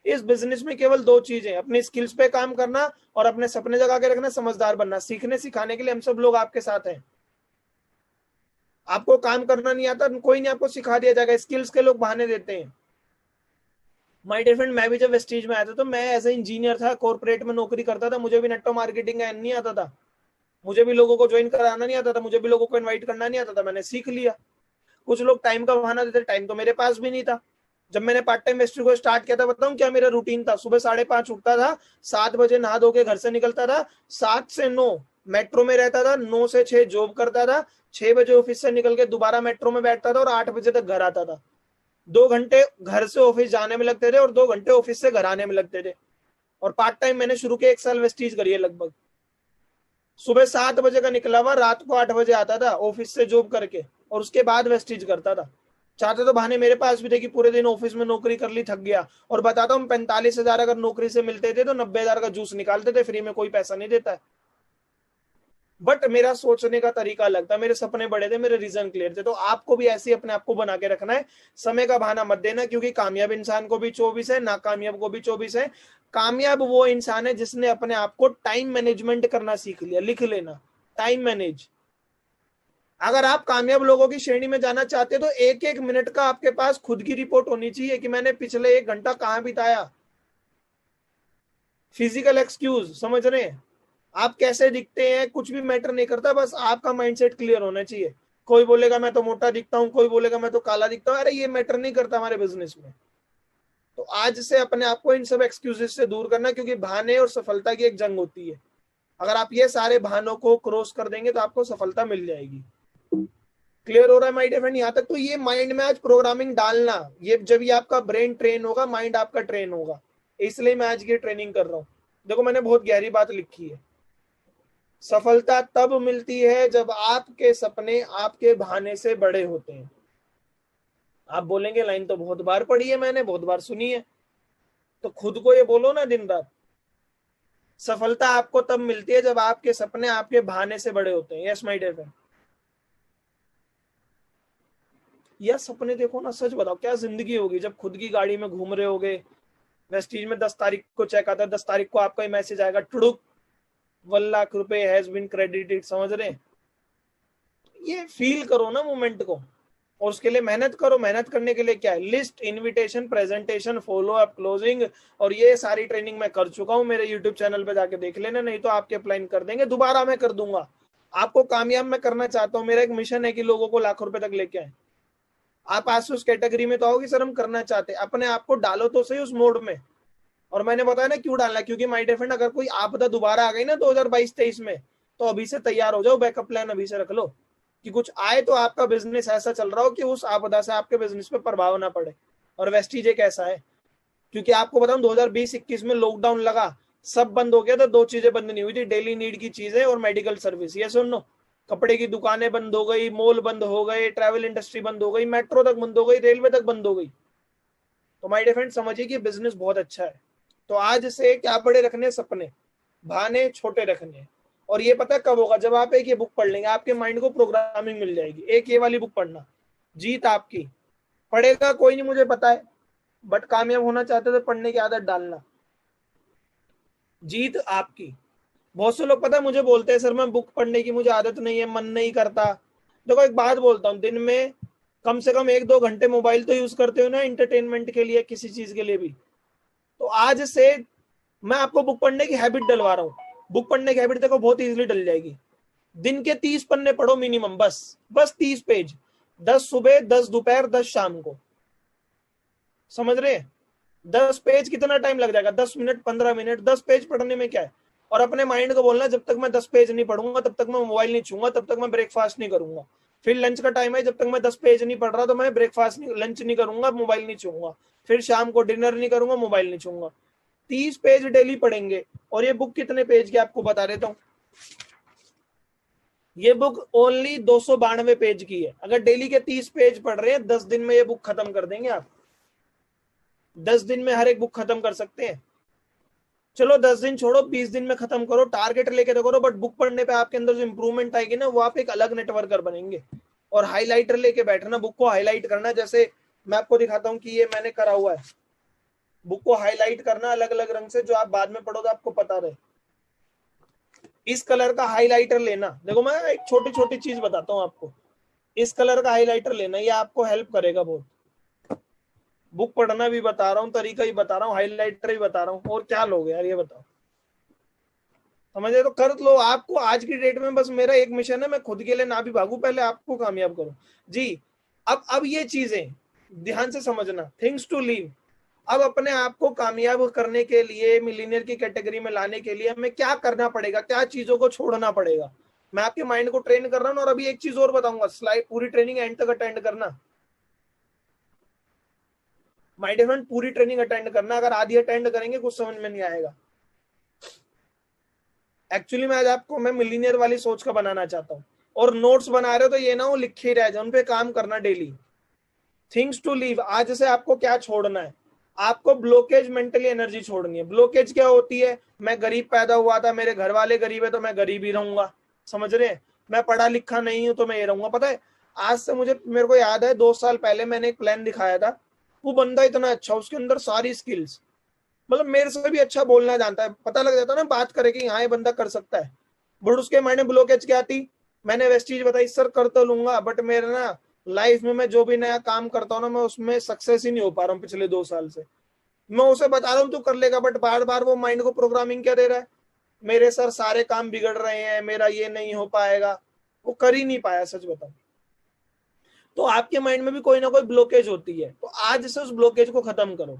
इस बिजनेस में केवल दो चीजें, अपनी स्किल्स पे काम करना और अपने सपने जगा के रखना, समझदार बनना। सीखने सिखाने के लिए हम सब लोग आपके साथ हैं। आपको काम करना नहीं आता, कोई नहीं, आपको सिखा दिया जाएगा। स्किल्स के लोग बहाने देते हैं। माय डियर फ्रेंड, मैं भी जब वेस्टीज में आया था तो मैं एज ए इंजीनियर था, कॉर्पोरेट में नौकरी करता था, मुझे भी नेटवर्क मार्केटिंग का नहीं आता था, मुझे भी लोगों को ज्वाइन कराना नहीं आता था, मुझे भी लोगों को इनवाइट करना नहीं आता था, मैंने सीख लिया। कुछ लोग टाइम का बहाना देते, टाइम तो मेरे पास भी नहीं था। जब मैंने पार्ट टाइम वेस्टी को स्टार्ट किया था, बताऊं क्या मेरा रूटीन था। सुबह 5:30 उठता था, 7 बजे नहा धो के घर से निकलता था, 7 से 9 मेट्रो में रहता था, 9 से 6 जॉब करता था, 6 बजे ऑफिस से निकल के दोबारा मेट्रो में बैठता था और 8 बजे तक घर आता था। 2 घंटे घर से ऑफिस जाने में लगते थे और 2 घंटे ऑफिस से घर आने में लगते थे। और पार्ट टाइम मैंने शुरू किया 1 साल वेस्टीज करिए लगभग। सुबह 7 बजे का निकला हुआ, रात को 8 बजे आता था ऑफिस से जॉब करके, और उसके बाद वेस्टीज करता था। चाहते तो बहाने मेरे पास भी थे कि पूरे दिन ऑफिस में नौकरी कर ली, थक गया। और बताता हूँ 45,000 अगर नौकरी से मिलते थे तो 90,000 का जूस निकालते थे फ्री में, कोई पैसा नहीं देता है। बट मेरा सोचने का तरीका अलग था, मेरे सपने बड़े थे, मेरे रीजन क्लियर थे। तो आपको भी ऐसे ही अपने आप को बना के रखना है, समय का बहाना मत देना, क्योंकि कामयाब इंसान को भी 24 है, नाकामयाब को भी 24 है। कामयाब वो इंसान है जिसने अपने आप को टाइम मैनेजमेंट करना सीख लिया। लिख लेना, टाइम मैनेज। अगर आप कामयाब लोगों की श्रेणी में जाना चाहते हो तो एक एक मिनट का आपके पास खुद की रिपोर्ट होनी चाहिए कि मैंने पिछले 1 घंटा कहां बिताया। फिजिकल एक्सक्यूज, समझ रहे हैं, आप कैसे दिखते हैं कुछ भी मैटर नहीं करता, बस आपका माइंडसेट क्लियर होना चाहिए। कोई बोलेगा मैं तो मोटा दिखता हूं, कोई बोलेगा मैं तो काला दिखता हूं, अरे ये मैटर नहीं करता हमारे बिजनेस में। तो आज से अपने आप को इन सब एक्सक्यूजेस से दूर करना, क्योंकि बहाने और सफलता की एक जंग होती है। अगर आप ये सारे बहानों को क्रॉस कर देंगे तो आपको सफलता मिल जाएगी। क्लियर हो रहा है माय डियर फ्रेंड यहाँ तक? तो ये माइंड में आज प्रोग्रामिंग डालना, ये जब ये आपका ब्रेन ट्रेन होगा, माइंड आपका ट्रेन होगा। इसलिए मैं आज की ट्रेनिंग कर रहा हूँ। देखो मैंने बहुत गहरी बात लिखी है। सफलता तब मिलती है जब आपके सपने आपके बहाने से बड़े होते हैं। आप बोलेंगे लाइन तो बहुत बार पढ़ी है मैंने, बहुत बार सुनी है, तो खुद को ये बोलो ना दिन रात। सफलता आपको तब मिलती है जब आपके सपने आपके बहाने से बड़े होते हैं। Yes my dear friend. या सपने देखो ना, सच बताओ क्या जिंदगी होगी जब खुद की गाड़ी में घूम रहे होगे, वेस्टीज में 10 तारीख को चेक आता है, 10 तारीख को आपका मैसेज आएगा, टुडुक 1 लाख रुपए हैज बीन क्रेडिटेड। समझ रहे हैं? ये फील करो ना मोमेंट को, और उसके लिए मेहनत करो। मेहनत करने के लिए क्या है, list, invitation, presentation, follow up, closing, और ये सारी ट्रेनिंग मैं कर चुका हूं। मेरे यूट्यूब चैनल पे जाके देख लेना, नहीं तो आपके अप्लाइन कर देंगे, दोबारा मैं कर दूंगा। आपको कामयाब मैं करना चाहता हूं, मेरा एक मिशन है कि लोगों को लाखों रुपए तक लेके आए। आप आज उस कैटेगरी में तो आओगे सर हम करना चाहते हैं, अपने आप को डालो तो सही उस मोड में। और मैंने बताया ना क्यों डालना, क्योंकि माय डियर फ्रेंड अगर कोई आपदा दोबारा आ गई ना 2022-23 में, तो अभी से तैयार हो जाओ, बैकअप प्लान अभी से रख लो कि कुछ आए तो आपका बिजनेस ऐसा चल रहा हो कि उस आपदा से आपके बिजनेस पे प्रभाव ना पड़े। और वेस्टीज एक ऐसा है, क्योंकि आपको बताऊं 2020-21 में लॉकडाउन लगा, सब बंद हो गया था, दो चीजें बंद नहीं हुई थी, डेली नीड की चीजें और मेडिकल सर्विस। ये सुन लो, कपड़े की दुकानें बंद हो गई, मॉल बंद हो गए, ट्रैवल इंडस्ट्री बंद हो गई, मेट्रो तक बंद हो गई, रेलवे तक बंद हो गई। तो माय डियर फ्रेंड समझिए कि बिजनेस बहुत अच्छा है। तो आज से क्या बड़े रखने सपने, बहाने छोटे रखने। और ये पता कब होगा, जब आप एक ये बुक पढ़ लेंगे, आपके माइंड को प्रोग्रामिंग मिल जाएगी। एक ये वाली बुक पढ़ना, जीत आपकी। पढ़ेगा कोई नहीं मुझे पता है, बट कामयाब होना चाहते तो पढ़ने की आदत डालना, जीत आपकी। बहुत से लोग पता है मुझे बोलते हैं सर मैं बुक पढ़ने की मुझे आदत नहीं है, मन नहीं करता। देखो एक बात बोलता हूँ, दिन में कम से कम 1-2 घंटे मोबाइल तो यूज करते हो ना इंटरटेनमेंट के लिए, किसी चीज के लिए भी। तो आज से मैं आपको बुक पढ़ने की हैबिट डलवा रहा हूँ। बुक पढ़ने की हैबिट देखो बहुत इजीली डल जाएगी। दिन के 30 पन्ने पढ़ो मिनिमम, बस 30 पेज, 10 सुबह, 10 दोपहर, 10 शाम को। समझ रहे हैं? 10 पेज कितना टाइम लग जाएगा, 10 मिनट, 15 मिनट। 10 पेज पढ़ने में क्या है। और अपने माइंड को बोलना जब तक मैं 10 पेज नहीं पढ़ूंगा तब तक मैं मोबाइल नहीं छूंगा, तब तक मैं ब्रेकफास्ट नहीं करूंगा। फिर लंच का टाइम है, जब तक मैं 10 पेज नहीं पढ़ रहा तो मैं ब्रेकफास्ट नहीं, लंच नहीं करूंगा, मोबाइल नहीं छूंगा। फिर शाम को डिनर नहीं करूंगा, मोबाइल नहीं छूंगा। 30 पेज डेली पढ़ेंगे। और ये बुक कितने पेज की आपको बता देता हूँ, ये बुक ओनली 292 पेज की है। अगर डेली के 30 पेज पढ़ रहे हैं, 10 दिन में ये बुक खत्म कर देंगे आप। 10 दिन में हर एक बुक खत्म कर सकते हैं। चलो 10 दिन छोड़ो, 20 दिन में खत्म करो, टारगेट लेके करो, बट बुक पढ़ने पे आपके अंदर जो इंप्रूवमेंट आएगी ना, वो आप एक अलग नेटवर्कर बनेंगे। और हाईलाइटर लेके बैठना, बुक को हाईलाइट करना। जैसे मैं आपको दिखाता हूँ कि ये मैंने करा हुआ है, बुक को हाईलाइट करना अलग अलग रंग से, जो आप बाद में पढ़ो तो आपको पता रहे। इस कलर का हाईलाइटर लेना, देखो मैं एक छोटी छोटी चीज बताता हूँ आपको। इस कलर का हाईलाइटर लेना, ये आपको हेल्प करेगा बहुत। बुक पढ़ना भी बता रहा हूँ, तरीका ही बता रहा हूँ, हाईलाइटर भी बता रहा हूँ, और क्या लोगे यार ये बताओ। समझे तो कर लो। आपको आज की डेट में बस मेरा एक मिशन है, मैं खुद के लिए ना भी भागू, पहले आपको कामयाब करूं जी। अब ये चीजें ध्यान से समझना, थिंग्स टू लीव। अब अपने आप को कामयाब करने के लिए, मिलीनियर की कैटेगरी में लाने के लिए हमें क्या करना पड़ेगा, क्या चीजों को छोड़ना पड़ेगा। मैं आपके माइंड को ट्रेन कर रहा हूँ। और अभी एक चीज और बताऊंगा, स्लाइड पूरी ट्रेनिंग एंड तक अटेंड करना। माय डियर फ्रेंड पूरी ट्रेनिंग अटेंड करना, अगर आधी अटेंड करेंगे कुछ समझ में नहीं आएगा। एक्चुअली मैं आज आपको मैं मिलीनियर वाली सोच का बनाना चाहता हूँ। और नोट्स बना रहे हो तो ये ना हो लिखे ही रह जाए, उन पे काम करना डेली। थिंग्स टू लीव, आज से आपको क्या छोड़ना है। आपको ब्लॉकेज मेंटली एनर्जी छोड़नी है। ब्लॉकेज क्या होती है, मैं गरीब पैदा हुआ था, मेरे घर वाले गरीब है तो मैं गरीब ही रहूंगा। समझ रहे हैं? मैं पढ़ा लिखा नहीं हूं तो मैं ये रहूंगा। पता है आज से मेरे को याद है 2 साल पहले मैंने एक प्लान दिखाया था। वो बंदा इतना अच्छा, उसके अंदर सारी स्किल्स, मतलब मेरे से भी अच्छा बोलना जानता है, पता लग जाता ना बात करे कि हाँ ये बंदा कर सकता है। बट उसके मायने ब्लॉकेज क्या थी, मैंने वेस्ट चीज बताई, सर कर तो लूंगा बट मेरे ना लाइफ में मैं जो भी नया काम करता हूँ ना, मैं उसमें सक्सेस ही नहीं हो पा रहा हूँ पिछले 2 साल से। मैं उसे बता रहा हूँ तू कर लेगा, बट बार बार वो माइंड को प्रोग्रामिंग क्या दे रहा है, मेरे सर सारे काम बिगड़ रहे हैं, मेरा ये नहीं हो पाएगा। वो कर ही नहीं पाया, सच बताऊं। तो आपके माइंड में भी कोई ना कोई ब्लॉकेज होती है, तो आज से उस ब्लॉकेज को खत्म करो।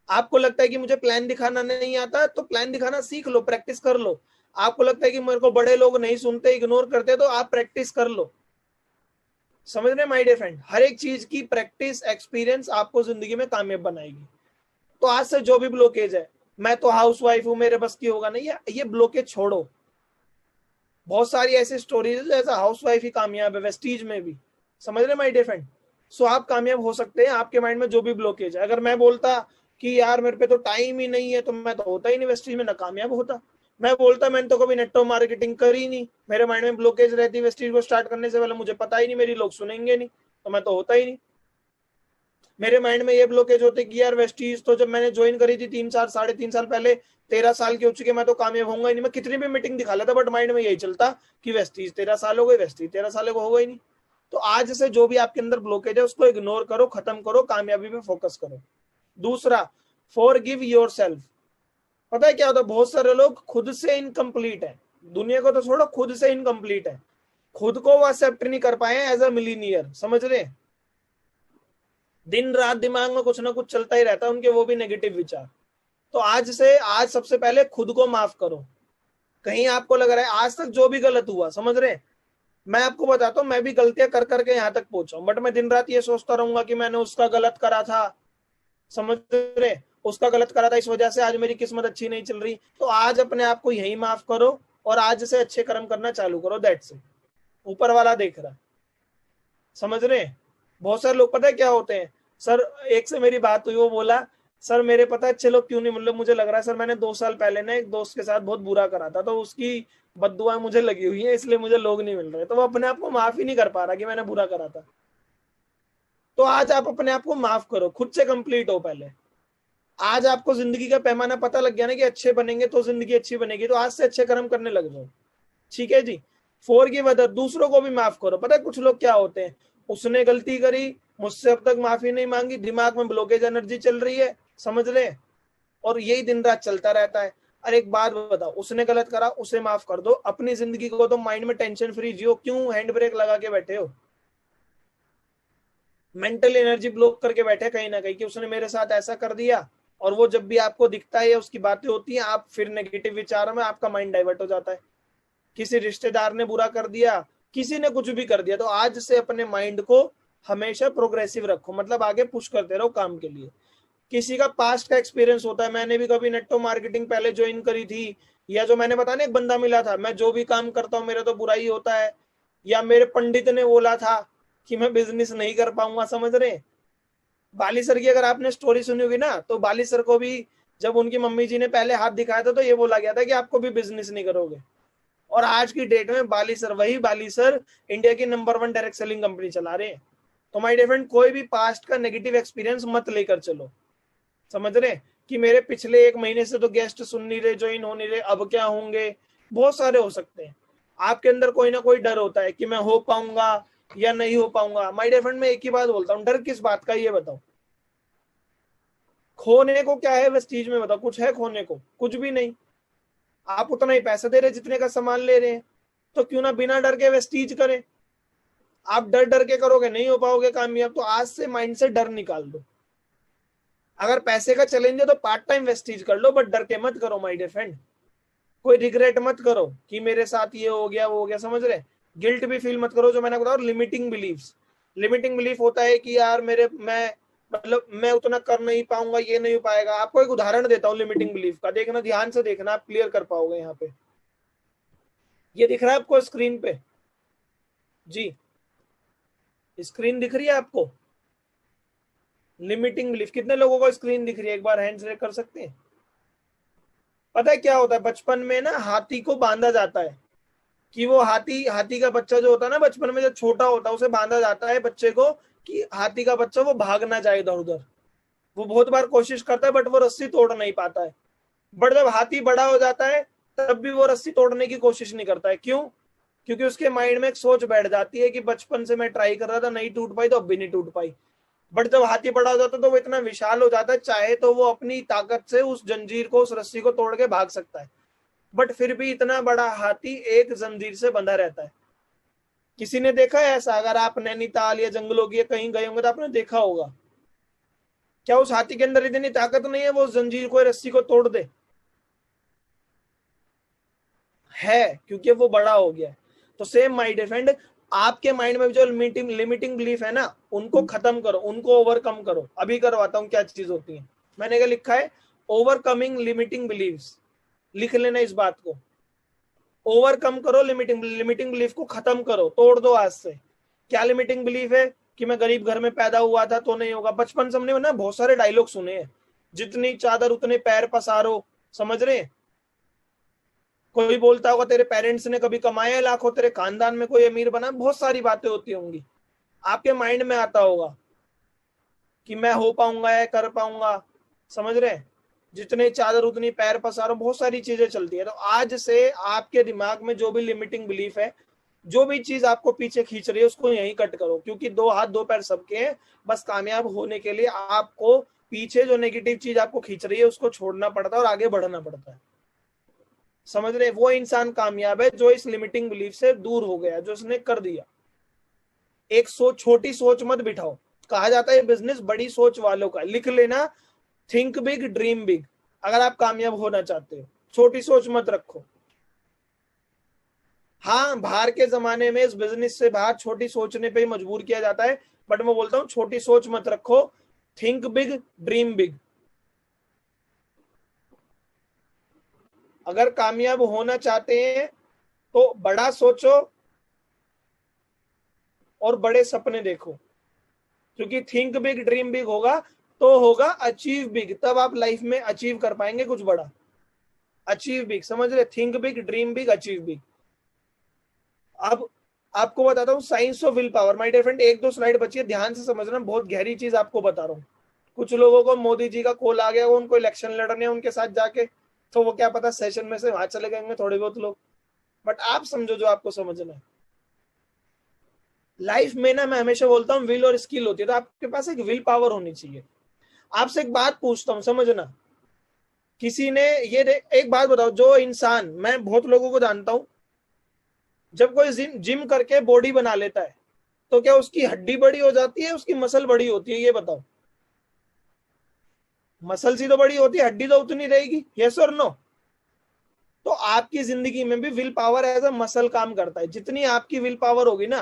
आपको लगता है कि मुझे प्लान दिखाना नहीं आता, तो प्लान दिखाना सीख लो, प्रैक्टिस कर लो। आपको लगता है कि मेरे को बड़े लोग नहीं सुनते, इग्नोर करते, तो आप प्रैक्टिस कर लो। समझ रहे माय डियर फ्रेंड, हर एक चीज की प्रैक्टिस, एक्सपीरियंस आपको जिंदगी में कामयाब बनाएगी। तो आज से जो भी ब्लॉकेज है, मैं तो हाउस वाइफ हूं, मेरे बस की होगा नहीं, ये ब्लॉकेज छोड़ो। बहुत सारी ऐसी स्टोरीज जैसा हाउस वाइफ ही कामयाब है, वेस्टीज में भी। समझ रहे माय डियर फ्रेंड। सो आप कामयाब हो सकते हैं, आपके माइंड में जो भी ब्लॉकेज है। अगर मैं बोलता कि यार मेरे पे तो टाइम ही नहीं है, तो मैं तो होता ही नहीं वेस्टीज में, ना कामयाब होता। मैं बोलता मैंने तो कभी नेटवर्क मार्केटिंग करी नहीं, मेरे माइंड में ब्लॉकेज रहती वेस्टीज को स्टार्ट करने से पहले, मुझे पता ही नहीं, मेरी लोग सुनेंगे नहीं, तो मैं तो होता ही नहीं। मेरे माइंड में ये ब्लॉकेज होते कि यार वेस्टीज तो जब मैंने ज्वाइन करी थी 3 साल, 3.5 साल पहले, 13 साल के हो चुके, मैं तो कामयाब होऊंगा ही नहीं। मैं कितनी भी मीटिंग दिखा लेता, बट माइंड में यही चलता कि वेस्टीज 13 साल हो गए, वेस्टीज 13 साल को हो गई नहीं। तो आज से जो भी आपके अंदर ब्लॉकेज है उसको इग्नोर करो, खत्म करो, कामयाबी पे फोकस करो। दूसरा, फॉरगिव योरसेल्फ। पता है क्या होता है, बहुत सारे लोग खुद से इनकम्प्लीट है, दुनिया को तो छोड़ो, खुद से इनकम्प्लीट है, खुद को वो एक्सेप्ट नहीं कर पाए एज अ मिलीनियर, समझ रहे? दिन रात दिमाग में कुछ ना कुछ चलता ही रहता है उनके, वो भी नेगेटिव विचार। तो आज सबसे पहले खुद को माफ करो। कहीं आपको लग रहा है आज तक जो भी गलत हुआ, समझ रहे, मैं आपको बताता हूँ, मैं भी गलतियां कर करके यहाँ तक पहुंचा हूं, बट मैं दिन रात ये सोचता रहूंगा कि मैंने उसका गलत करा था, समझ रहे, उसका गलत करा था, इस वजह से आज मेरी किस्मत अच्छी नहीं चल रही। तो आज अपने आप को यही माफ करो और आज से अच्छे कर्म करना चालू करो, दैट्स इट। ऊपर वाला देख रहा है, समझ रहे हैं? बहुत सारे लोग पता है क्या होते हैं, सर एक से मेरी बात हुई, वो बोला सर मेरे पता है अच्छे लोग क्यों नहीं, मतलब मुझे लग रहा है सर मैंने 2 साल पहले ना एक दोस्त के साथ बहुत बुरा करा था, तो उसकी बद्दुआएं मुझे लगी हुई है, इसलिए मुझे लोग नहीं मिल रहे। तो वो अपने आप को माफ ही नहीं कर पा रहा कि मैंने बुरा करा था। तो आज आप अपने आप को माफ करो, खुद से कंप्लीट हो पहले। आज आपको जिंदगी का पैमाना पता लग गया ना कि अच्छे बनेंगे तो जिंदगी अच्छी बनेगी, तो आज से अच्छे कर्म करने लग जाओ, ठीक है जी। फॉरगिव अदर, दूसरों को भी माफ करो। पता है कुछ लोग क्या होते हैं, उसने गलती करी, मुझसे अब तक माफी नहीं मांगी, दिमाग में ब्लॉकेज एनर्जी चल रही है, समझ रहे, और यही दिन रात चलता रहता है। अरे एक बात बताओ, उसने गलत करा, उसे माफ कर दो, अपनी जिंदगी को तो माइंड में टेंशन फ्री जियो, क्यों हैंड ब्रेक लगा के बैठे हो? मेंटल एनर्जी ब्लॉक करके बैठे कहीं ना कहीं कि उसने मेरे साथ ऐसा कर दिया, और वो जब भी आपको दिखता है या उसकी बातें होती हैं, आप फिर नेगेटिव विचारों में आपका माइंड डाइवर्ट हो जाता है। किसी रिश्तेदार ने बुरा कर दिया, किसी ने कुछ भी कर दिया, तो आज से अपने माइंड को हमेशा प्रोग्रेसिव रखो, मतलब आगे पुश करते रहो काम के लिए। किसी का पास्ट का एक्सपीरियंस होता है, मैंने भी कभी नेटो मार्केटिंग पहले ज्वाइन करी थी, या जो मैंने बताया ना एक बंदा मिला था, मैं जो भी काम करता हूँ मेरा तो बुरा ही होता है, या मेरे पंडित ने बोला था कि मैं बिजनेस नहीं कर पाऊंगा, समझ रहे। बाली सर की अगर आपने स्टोरी सुनी होगी ना, तो बाली सर को भी जब उनकी मम्मी जी ने पहले हाथ दिखाया था तो ये बोला गया था कि आपको भी बिजनेस नहीं करोगे। और आज की डेट में बाली सर, वही बाली सर इंडिया की नंबर 1 डायरेक्ट सेलिंग कंपनी चला रहे हैं। तो माय डियर फ्रेंड, कोई भी पास्ट का नेगेटिव एक्सपीरियंस मत लेकर चलो, समझ रहे कि मेरे पिछले 1 महीने से तो गेस्ट सुन नहीं रहे, ज्वाइन हो नहीं रहे, अब क्या होंगे, बहुत सारे हो सकते हैं। आपके अंदर कोई ना कोई डर होता है कि मैं हो पाऊंगा या नहीं हो पाऊंगा। माय डियर फ्रेंड, मैं एक ही बात बोलता हूँ, डर किस बात का ये बताओ? खोने को क्या है वेस्टीज में, बताओ कुछ है खोने को? कुछ भी नहीं। आप उतना ही पैसा दे रहे जितने का सामान ले रहे हैं, तो क्यों ना बिना डर के वेस्टीज करें। आप डर डर के करोगे नहीं हो पाओगे कामयाब, तो आज से माइंड से डर निकाल दो। अगर पैसे का चैलेंज है तो पार्ट टाइम वेस्टीज कर लो, बट डर के मत करो माय डियर फ्रेंड। कोई रिग्रेट मत करो कि मेरे साथ ये हो गया वो हो गया, समझ रहे। गिल्ट भी फील मत करो, जो मैंने बताया। लिमिटिंग बिलीफ्स, लिमिटिंग बिलीफ होता है कि यार मेरे मैं मतलब मैं उतना कर नहीं पाऊंगा, ये नहीं हो पाएगा। आपको एक उदाहरण देता हूँ लिमिटिंग बिलीफ का, देखना ध्यान से देखना, आप क्लियर कर पाओगे। यहाँ पे ये दिख रहा है आपको स्क्रीन पे? जी, स्क्रीन दिख रही है आपको? लिमिटिंग बिलीफ, कितने लोगों को स्क्रीन दिख रही है, एक बार हैंड रेज कर सकते हैं? पता है क्या होता है, बचपन में ना हाथी को बांधा जाता है, कि वो हाथी हाथी का बच्चा जो होता है ना, बचपन में जब छोटा होता है उसे बांधा जाता है बच्चे को, कि हाथी का बच्चा वो भाग ना जाए इधर उधर। वो बहुत बार कोशिश करता है बट वो रस्सी तोड़ नहीं पाता है। बट जब हाथी बड़ा हो जाता है तब भी वो रस्सी तोड़ने की कोशिश नहीं करता है। क्यों? क्योंकि उसके माइंड में एक सोच बैठ जाती है कि बचपन से मैं ट्राई कर रहा था, नहीं टूट पाई तो अब भी नहीं टूट पाई। बट जब हाथी बड़ा हो जाता है तो वो इतना विशाल हो जाता है, चाहे तो वो अपनी ताकत से उस जंजीर को, उस रस्सी को तोड़ के भाग सकता है। बट फिर भी इतना बड़ा हाथी एक जंजीर से बंधा रहता है। किसी ने देखा है ऐसा? अगर आप नैनीताल या जंगलों की कहीं गए होंगे तो आपने देखा होगा। क्या उस हाथी के अंदर इतनी ताकत नहीं है वो जंजीर को, रस्सी को तोड़ दे? है, क्योंकि वो बड़ा हो गया है। तो सेम माय डियर फ्रेंड, आपके माइंड में जो लिमिटिंग लिमिटिंग बिलीफ है ना, उनको खत्म करो, उनको ओवरकम करो। अभी करवाता हूँ क्या चीज होती है। मैंने क्या लिखा है? Overcoming limiting beliefs. लिख लेना इस बात को। ओवरकम करो लिमिटिंग लिमिटिंग बिलीफ को, खत्म करो, तोड़ दो आज से। क्या लिमिटिंग बिलीफ है? कि मैं गरीब घर में पैदा हुआ था तो नहीं होगा। बचपन से हमने ना बहुत सारे डायलॉग सुने हैं, जितनी चादर उतने पैर पसारो, समझ रहे हैं। कोई बोलता होगा तेरे पेरेंट्स ने कभी कमाया लाखों, तेरे खानदान में कोई अमीर बना, बहुत सारी बातें होती होंगी। आपके माइंड में आता होगा कि मैं हो पाऊंगा या कर पाऊंगा, समझ रहे हैं। जितने चादर उतनी पैर पसारो, बहुत सारी चीजें चलती है। तो आज से आपके दिमाग में जो भी लिमिटिंग बिलीफ है जो भी चीज आपको पीछे खींच रही है उसको यहीं कट करो, क्योंकि दो हाथ दो पैर सबके हैं। बस कामयाब होने के लिए आपको पीछे जो नेगेटिव चीज आपको खींच रही है उसको छोड़ना पड़ता है और आगे बढ़ना पड़ता है। समझ रहे? वो इंसान कामयाब है जो इस लिमिटिंग बिलीफ से दूर हो गया, जो उसने कर दिया। एक सोच, छोटी सोच मत बिठाओ। कहा जाता है बिजनेस बड़ी सोच वालों का, लिख लेना, थिंक बिग ड्रीम बिग। अगर आप कामयाब होना चाहते हो, छोटी सोच मत रखो। हाँ, बाहर के जमाने में इस बिजनेस से बाहर छोटी सोचने पे ही मजबूर किया जाता है, बट मैं बोलता हूं छोटी सोच मत रखो, थिंक बिग ड्रीम बिग। अगर कामयाब होना चाहते हैं तो बड़ा सोचो और बड़े सपने देखो, क्योंकि थिंक बिग ड्रीम बिग होगा तो होगा अचीव बिग, तब आप लाइफ में अचीव कर पाएंगे कुछ बड़ा। अचीव बिग, समझ रहे? Think big dream big achieve big. अब आपको बताता हूँ science of will power. My dear friend, एक दो स्लाइड बची है, ध्यान से समझना, बहुत गहरी चीज आपको बता रहा हूँ। कुछ लोगों को मोदी जी का कॉल आ गया, वो उनको इलेक्शन लड़ने उनके साथ जाके, तो वो क्या पता सेशन में से वहां चले गए थोड़े बहुत लोग। बट आप समझो जो आपको समझना है। लाइफ में ना, मैं हमेशा बोलता हूँ विल और स्किल होती है, तो आपके पास एक विल पावर होनी चाहिए। आपसे एक बात पूछता हूँ, समझना। किसी ने ये एक बात बताओ, जो इंसान, मैं बहुत लोगों को जानता हूं, जब कोई जिम जिम करके बॉडी बना लेता है तो क्या उसकी हड्डी बड़ी हो जाती है, उसकी मसल बड़ी होती है? ये बताओ। मसल सी तो बड़ी होती है, हड्डी तो उतनी रहेगी। यस और नो? तो आपकी जिंदगी में भी will power as a muscle काम करता है। जितनी आपकी विल पावर होगी ना,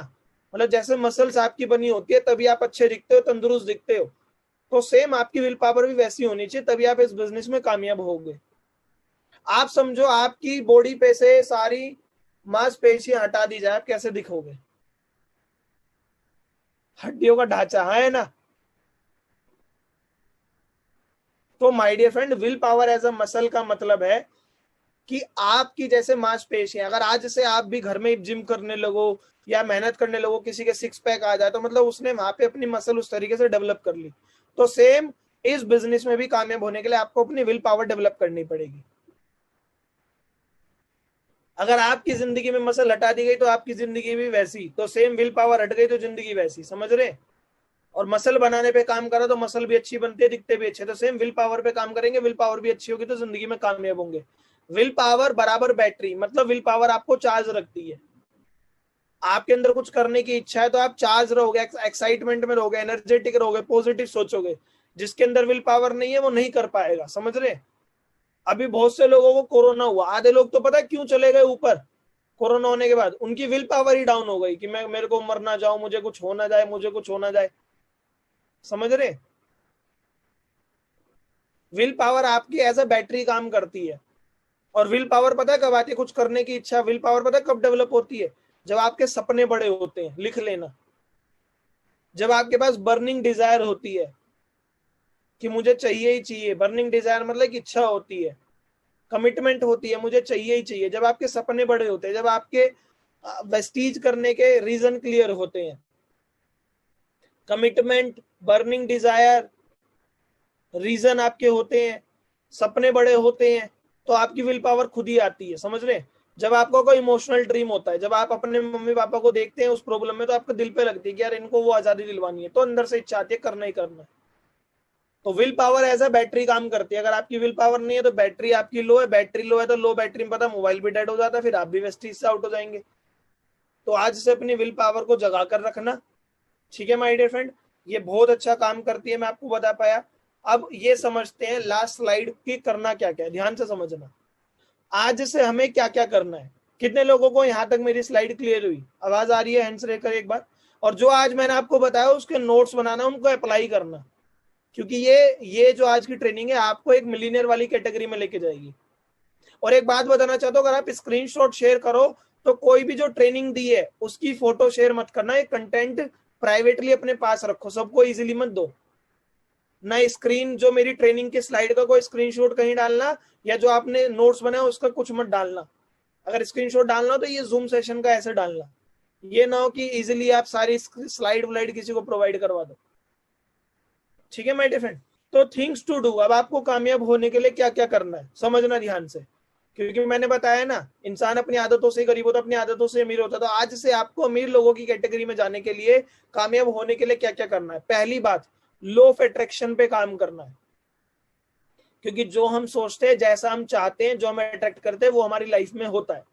मतलब जैसे मसल्स आपकी बनी होती है तभी आप अच्छे दिखते हो, तंदुरुस्त दिखते हो, तो सेम आपकी विल पावर भी वैसी होनी चाहिए, तभी आप इस बिजनेस में कामयाब होगे। आप समझो आपकी बॉडी पे से सारी मांसपेशियां हटा दी जाए, आप कैसे दिखोगे? हड्डियों का ढांचा है ना। तो my dear friend, will power as a muscle का मतलब है कि आपकी जैसे मांसपेशियां, अगर आज से आप भी घर में जिम करने लगो या मेहनत करने लगो, किसी के सिक्स पैक आ जाए तो मतलब उसने वहां पे अपनी मसल उस तरीके से डेवलप कर ली। तो सेम इस बिजनेस में भी कामयाब होने के लिए आपको अपनी विल पावर डेवलप करनी पड़ेगी। अगर आपकी जिंदगी में मसल हटा दी गई तो आपकी जिंदगी भी वैसी, तो सेम विल पावर हट गई तो जिंदगी वैसी। समझ रहे? और मसल बनाने पे काम करो तो मसल भी अच्छी बनती है, दिखते भी अच्छे। तो सेम विल पावर पे काम करेंगे, विल पावर भी अच्छी होगी तो जिंदगी में कामयाब होंगे। विल पावर बराबर बैटरी, मतलब विल पावर आपको चार्ज रखती है। आपके अंदर कुछ करने की इच्छा है तो आप चार्ज रहोगे, एक्साइटमेंट में रहोगे, एनर्जेटिक रहोगे, पॉजिटिव सोचोगे। जिसके अंदर विल पावर नहीं है वो नहीं कर पाएगा। समझ रहे? अभी बहुत से लोगों को कोरोना हुआ, आधे लोग तो पता है क्यों चले गए ऊपर? कोरोना होने के बाद उनकी विल पावर ही डाउन हो गई कि मैं, मेरे को मर ना जाऊं, मुझे कुछ होना जाए, मुझे कुछ होना जाए। समझ रहे? विल पावर आपकी एज अ बैटरी काम करती है। और विल पावर पता है कब आती है? कुछ करने की इच्छा। विल पावर पता है कब डेवलप होती है? जब आपके सपने बड़े होते हैं, लिख लेना। जब आपके पास बर्निंग डिजायर होती है कि मुझे चाहिए ही चाहिए, बर्निंग डिजायर मतलब कि इच्छा होती है, कमिटमेंट होती है, मुझे चाहिए ही चाहिए। जब आपके सपने बड़े होते हैं, जब आपके वेस्टीज करने के रीजन क्लियर होते हैं, कमिटमेंट, बर्निंग डिजायर, रीजन आपके होते हैं, सपने बड़े होते हैं, तो आपकी विल पावर खुद ही आती है। समझ रहे? जब आपको कोई इमोशनल ड्रीम होता है, जब आप अपने मम्मी पापा को देखते हैं उस प्रॉब्लम में, तो आपको दिल पे लगती है कि यार इनको वो आजादी दिलवानी है, तो अंदर से इच्छा आती है करना ही करना है। तो will power as a battery काम करती है। अगर आपकी विल पावर नहीं है तो बैटरी आपकी लो है, बैटरी लो है तो लो बैटरी में पता मोबाइल भी डेड हो जाता है, फिर आप भी वेस्टीज से आउट हो जाएंगे। तो आज से अपनी विल पावर को जगा कर रखना। ठीक है माय डियर फ्रेंड, ये बहुत अच्छा काम करती है, मैं आपको बता पाया। अब ये समझते हैं लास्ट स्लाइड की करना क्या क्या है, ध्यान से समझना। आज से हमें क्या क्या करना है। कितने लोगों को यहां तक मेरी स्लाइड क्लियर हुई? आवाज आ रही है? हैंड्स रेज कर एक बार। और जो आज मैंने आपको बताया उसके नोट्स बनाना, उनको अप्लाई करना, क्योंकि ये जो आज की ट्रेनिंग है आपको एक मिलीनियर वाली कैटेगरी में लेके जाएगी। और एक बात बताना चाहता हूँ, अगर आप स्क्रीनशॉट शेयर करो तो कोई भी जो ट्रेनिंग दी है उसकी फोटो शेयर मत करना। ये कंटेंट प्राइवेटली अपने पास रखो, सबको इजीली मत दो ना। स्क्रीन जो मेरी ट्रेनिंग की स्लाइड का कोई स्क्रीनशॉट कहीं डालना, या जो आपने नोट्स बनाया उसका कुछ मत डालना। अगर स्क्रीनशॉट डालना हो तो ये जूम सेशन का ऐसे डालना। ये ना हो कि इजीली आप सारी स्लाइड व्लाइड किसी को प्रोवाइड करवा दो। ठीक है माय डियर फ्रेंड? तो थिंग्स टू डू, अब आपको कामयाब होने के लिए क्या क्या करना है समझना ध्यान से। क्योंकि मैंने बताया ना, इंसान अपनी आदतों से गरीब होता, अपनी आदतों से अमीर होता। तो आज से आपको अमीर लोगों की कैटेगरी में जाने के लिए, कामयाब होने के लिए क्या क्या करना है? पहली बात, लॉ ऑफ अट्रैक्शन पे काम करना है। क्योंकि जो हम सोचते हैं, जैसा हम चाहते हैं, जो हम अट्रैक्ट करते हैं, वो हमारी लाइफ में होता है।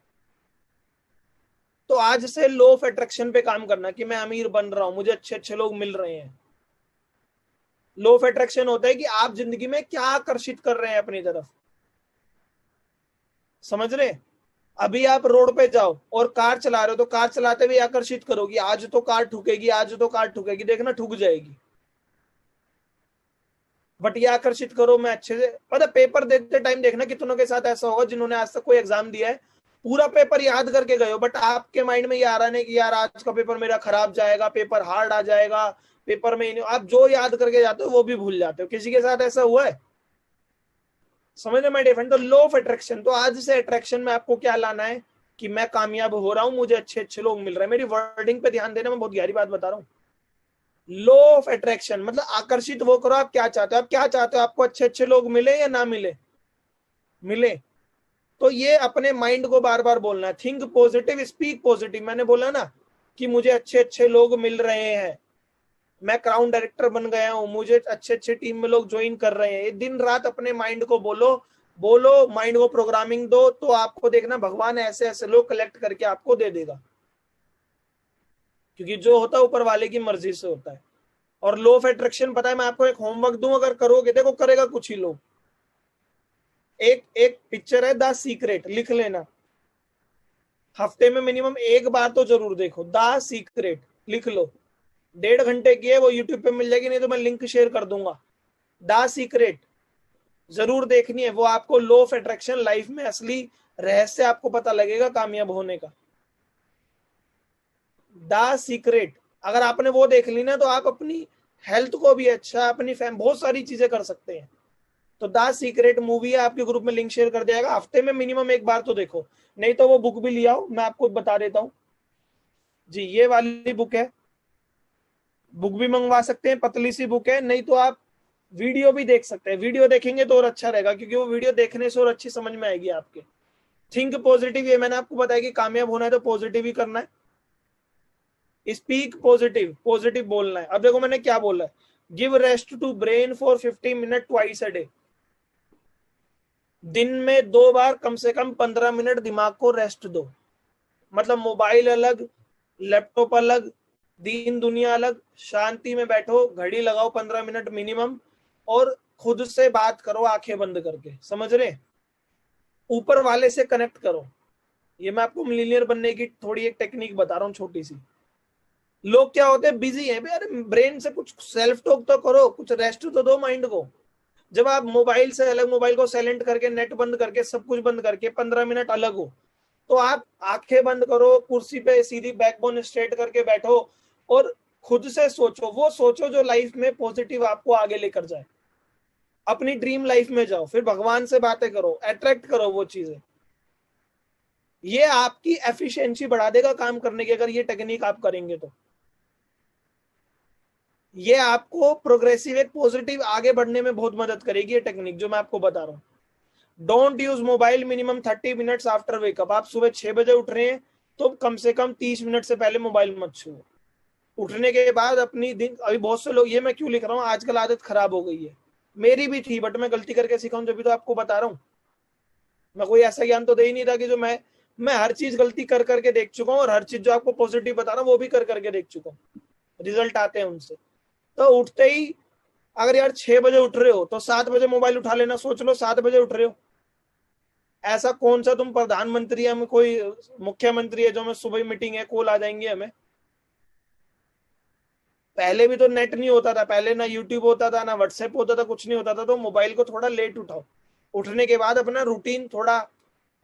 तो आज से लॉ ऑफ अट्रैक्शन पे काम करना कि मैं अमीर बन रहा हूं, मुझे अच्छे अच्छे लोग मिल रहे हैं। लॉ ऑफ अट्रैक्शन होता है कि आप जिंदगी में क्या आकर्षित कर रहे हैं अपनी तरफ। समझ रहे? अभी आप रोड पे जाओ और कार चला रहे हो, तो कार चलाते हुए आकर्षित करोगी, आज तो कार ठुकेगी, आज तो कार ठुकेगी, देखना ठुक जाएगी। बट ये आकर्षित करो, मैं अच्छे से, पता पेपर देते टाइम देखना कितनों के साथ ऐसा होगा जिन्होंने आज तक कोई एग्जाम दिया है, पूरा पेपर याद करके गए हो, बट आपके माइंड में ये आ रहा नहीं कि यार आज का पेपर मेरा खराब जाएगा, पेपर हार्ड आ जाएगा, पेपर में आप जो याद करके जाते हो वो भी भूल जाते हो। किसी के साथ ऐसा हुआ है? समझ रहे माय डियर फ्रेंड? तो लॉ ऑफ अट्रैक्शन, तो आज से अट्रैक्शन में आपको क्या लाना है कि मैं कामयाब हो रहा हूं, मुझे अच्छे अच्छे लोग मिल रहे हैं। मेरी वर्डिंग पे ध्यान देना, मैं बहुत गहरी बात बता रहा हूं। लॉ ऑफ अट्रैक्शन मतलब आकर्षित वो करो, आप क्या चाहते हो। आप क्या चाहते हो? आपको अच्छे अच्छे लोग मिले या ना मिले? मिले। तो ये अपने माइंड को बार बार बोलना है, थिंक पॉजिटिव, स्पीक पॉजिटिव। मैंने बोला ना कि मुझे अच्छे अच्छे लोग मिल रहे हैं, मैं क्राउन डायरेक्टर बन गया हूं, मुझे अच्छे अच्छे टीम में लोग ज्वाइन कर रहे हैं। ये दिन रात अपने माइंड को बोलो, बोलो, माइंड को प्रोग्रामिंग दो, तो आपको देखना भगवान ऐसे ऐसे लोग कलेक्ट करके आपको दे देगा। क्योंकि जो होता है ऊपर वाले की मर्जी से होता है। और लॉ ऑफ अट्रैक्शन पता है, मैं आपको एक होमवर्क दूं, अगर करोगे, देखो करेगा कुछ ही लोग। एक एक पिक्चर है द सीक्रेट, लिख लेना, हफ्ते में मिनिमम एक बार तो जरूर देखो। द सीक्रेट लिख लो, 1.5 घंटे की है, वो यूट्यूब पे मिल जाएगी, नहीं तो मैं लिंक शेयर कर दूंगा। द सीक्रेट जरूर देखनी है, वो आपको लॉ ऑफ अट्रैक्शन, लाइफ में असली रहस्य आपको पता लगेगा कामयाब होने का। द सीक्रेट, अगर आपने वो देख ली ना, तो आप अपनी हेल्थ को भी अच्छा, अपनी फैम, बहुत सारी चीजें कर सकते हैं। तो द सीक्रेट मूवी है, आपके ग्रुप में लिंक शेयर कर दिया जाएगा। हफ्ते में मिनिमम एक बार तो देखो, नहीं तो वो बुक भी लिया हो, मैं आपको बता देता हूँ जी, ये वाली बुक है, बुक भी मंगवा सकते हैं, पतली सी बुक है। नहीं तो आप वीडियो भी देख सकते हैं, वीडियो देखेंगे तो और अच्छा रहेगा, क्योंकि वो वीडियो देखने से और अच्छी समझ में आएगी आपके। थिंक पॉजिटिव, ये मैंने आपको बताया कि कामयाब होना है तो पॉजिटिव ही करना है। स्पीक पॉजिटिव, पॉजिटिव बोलना है। अब देखो मैंने क्या बोला है, give rest to brain for 50 minute twice a day. दिन में 2 बार कम से कम 15 मिनट दिमाग को रेस्ट दो। मतलब मोबाइल अलग, लैपटॉप अलग, दीन दुनिया अलग, शांति में बैठो, घड़ी लगाओ 15 मिनट मिनिमम, और खुद से बात करो आंखें बंद करके। समझ रहे? ऊपर वाले से कनेक्ट करो। ये मैं आपको मिलीनियर बनने की थोड़ी एक टेक्निक बता रहा हूँ छोटी सी। लोग क्या होते हैं, बिजी हैं यार, ब्रेन से कुछ सेल्फ टॉक तो करो, कुछ रेस्ट तो दो माइंड को। जब आप मोबाइल से अलग, मोबाइल को साइलेंट करके, नेट बंद करके, सब कुछ बंद करके 15 मिनट अलग हो, तो आप आंखें बंद करो, कुर्सी पे सीधी बैकबोन स्ट्रेट करके बैठो, और खुद से सोचो, वो सोचो जो लाइफ में पॉजिटिव आपको आगे लेकर जाए। अपनी ड्रीम लाइफ में जाओ, फिर भगवान से बातें करो, अट्रैक्ट करो वो चीजें। ये आपकी एफिशिएंसी बढ़ा देगा काम करने की, अगर ये टेक्निक आप करेंगे तो। ये आपको प्रोग्रेसिव, एक पॉजिटिव आगे बढ़ने में बहुत मदद करेगी ये टेक्निक जो मैं आपको बता रहा हूँ। Don't use mobile minimum 30 minutes after wake up. आप सुबह 6 बजे उठ रहे हैं, तो कम से कम 30 मिनट से पहले मोबाइल मत छुओ। उठने के बाद अपनी दिन, अभी बहुत से लोग, ये मैं क्यों लिख रहा हूँ, आजकल आदत खराब हो गई है, मेरी भी थी, बट मैं गलती करके सीखा हूं, जब भी तो आपको बता रहा हूँ। मैं कोई ऐसा ज्ञान तो दे ही नहीं था कि जो मैं हर चीज गलती कर करके देख चुका हूँ, और हर चीज जो आपको पॉजिटिव बता रहा हूँ वो भी कर करके देख चुका हूँ, रिजल्ट आते हैं उनसे। तो उठते ही, अगर यार 6 बजे उठ रहे हो, तो 7 बजे मोबाइल उठा लेना। सोच लो 7 बजे उठ रहे हो, ऐसा कौन सा तुम प्रधानमंत्री, हमें कोई मुख्यमंत्री है जो हमें सुबह मीटिंग है, कॉल आ जाएंगे हमें? पहले भी तो नेट नहीं होता था, पहले ना यूट्यूब होता था, ना व्हाट्सएप होता था, कुछ नहीं होता था। तो मोबाइल को थोड़ा लेट उठाओ, उठने के बाद अपना रूटीन थोड़ा,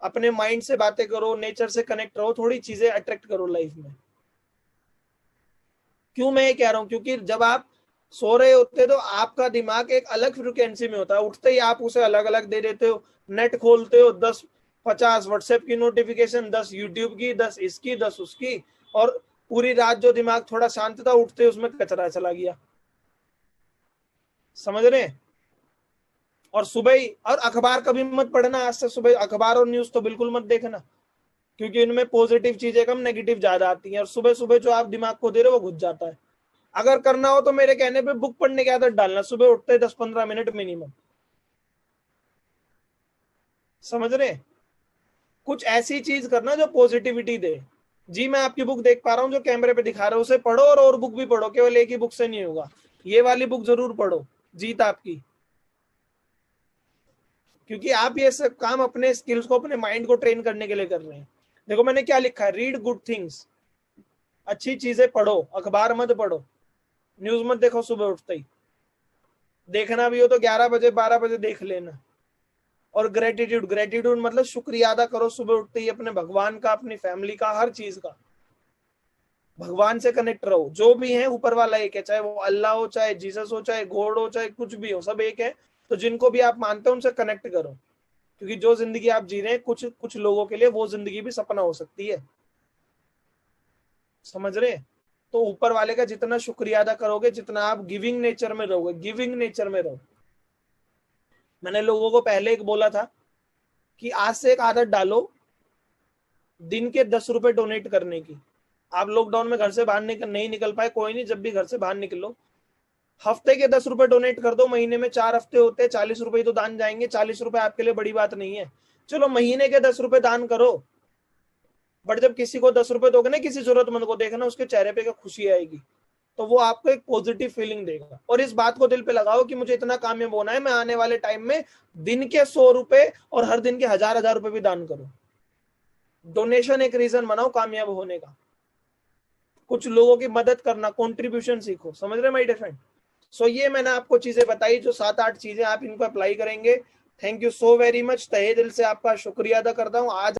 अपने माइंड से बातें करो, नेचर से कनेक्ट रहो, थोड़ी चीजें अट्रैक्ट करो लाइफ में। क्यों मैं ये कह रहा हूँ, क्योंकि जब आप सो रहे होते तो आपका दिमाग एक अलग फ्रिक्वेंसी में होता है, उठते ही आप उसे अलग अलग दे देते हो। नेट खोलते हो, 10-50 व्हाट्सएप की नोटिफिकेशन, 10 यूट्यूब की, 10 इसकी, 10 उसकी, और पूरी रात जो दिमाग थोड़ा शांत था, उठते उसमें कचरा चला गया। समझ रहे हैं? और सुबह ही, और अखबार कभी मत पढ़ना आज से, सुबह अखबार और न्यूज तो बिल्कुल मत देखना, क्योंकि इनमें पॉजिटिव चीजें कम नेगेटिव ज्यादा आती हैं, और सुबह सुबह जो आप दिमाग को दे रहे हो वो घुस जाता है। अगर करना हो तो मेरे कहने पे बुक पढ़ने की आदत डालना, सुबह उठते 10-15 मिनट मिनिमम। समझ रहे? कुछ ऐसी चीज करना जो पॉजिटिविटी दे। जी मैं आपकी बुक देख पा रहा हूँ जो कैमरे पे दिखा रहे हो, उसे पढ़ो, और बुक भी पढ़ो, केवल एक ही बुक से नहीं होगा, ये वाली बुक जरूर पढ़ो, जीत आपकी। क्योंकि आप ये सब काम अपने स्किल्स को, अपने माइंड को ट्रेन करने के लिए कर रहे हैं। देखो मैंने क्या लिखा है, रीड गुड थिंग्स, अच्छी चीजें पढ़ो, अखबार मत पढ़ो, न्यूज मत देखो सुबह उठते ही, देखना भी हो तो 11 बजे 12 बजे देख लेना। और ग्रेटिट्यूड, ग्रेटिट्यूड मतलब शुक्रिया अदा करो सुबह उठते ही, अपने भगवान का, अपनी फैमिली का, हर चीज का। भगवान से कनेक्ट रहो, जो भी है ऊपर वाला एक है, चाहे वो अल्लाह हो, चाहे जीसस हो, चाहे गॉड हो, चाहे कुछ भी हो, सब एक है। तो जिनको भी आप मानते हो उनसे कनेक्ट करो, क्योंकि जो जिंदगी आप जी रहे हैं, कुछ कुछ लोगों के लिए वो जिंदगी भी सपना हो सकती है। समझ रहे हैं? तो ऊपर वाले का जितना शुक्रिया अदा करोगे, जितना आप गिविंग नेचर में रहोगे, गिविंग नेचर में रहो। मैंने लोगों को पहले एक बोला था कि आज से एक आदत डालो, दिन के 10 रुपए डोनेट करने की। आप लॉकडाउन में घर से बाहर नहीं निकल पाए, कोई नहीं, जब भी घर से बाहर निकलो, हफ्ते के 10 रुपए डोनेट कर दो। महीने में 4 हफ्ते होते हैं, 40 रुपए तो दान जाएंगे। 40 रुपए आपके लिए बड़ी बात नहीं है, चलो महीने के 10 रुपए दान करो। बट जब किसी को 10 रुपए दोगे ना, किसी जरूरतमंद को, देखना उसके चेहरे पे क्या खुशी आएगी, तो वो आपको एक पॉजिटिव फीलिंग देगा। और इस बात को दिल पे लगाओ कि मुझे इतना कामयाब होना है, मैं आने वाले टाइम में दिन के 100 रुपए और हर दिन के 1000-1000 रुपए भी दान करूं। डोनेशन एक रीजन बनाओ कामयाब होने का, कुछ लोगों की मदद करना, कंट्रीब्यूशन सीखो। समझ रहे माय डियर फ्रेंड? सो ये मैंने आपको चीजें बताई, जो 7-8 चीजें आप इनको अप्लाई करेंगे। Thank you so very much, तहे दिल से आपका शुक्रिया अदा करता हूँ। आज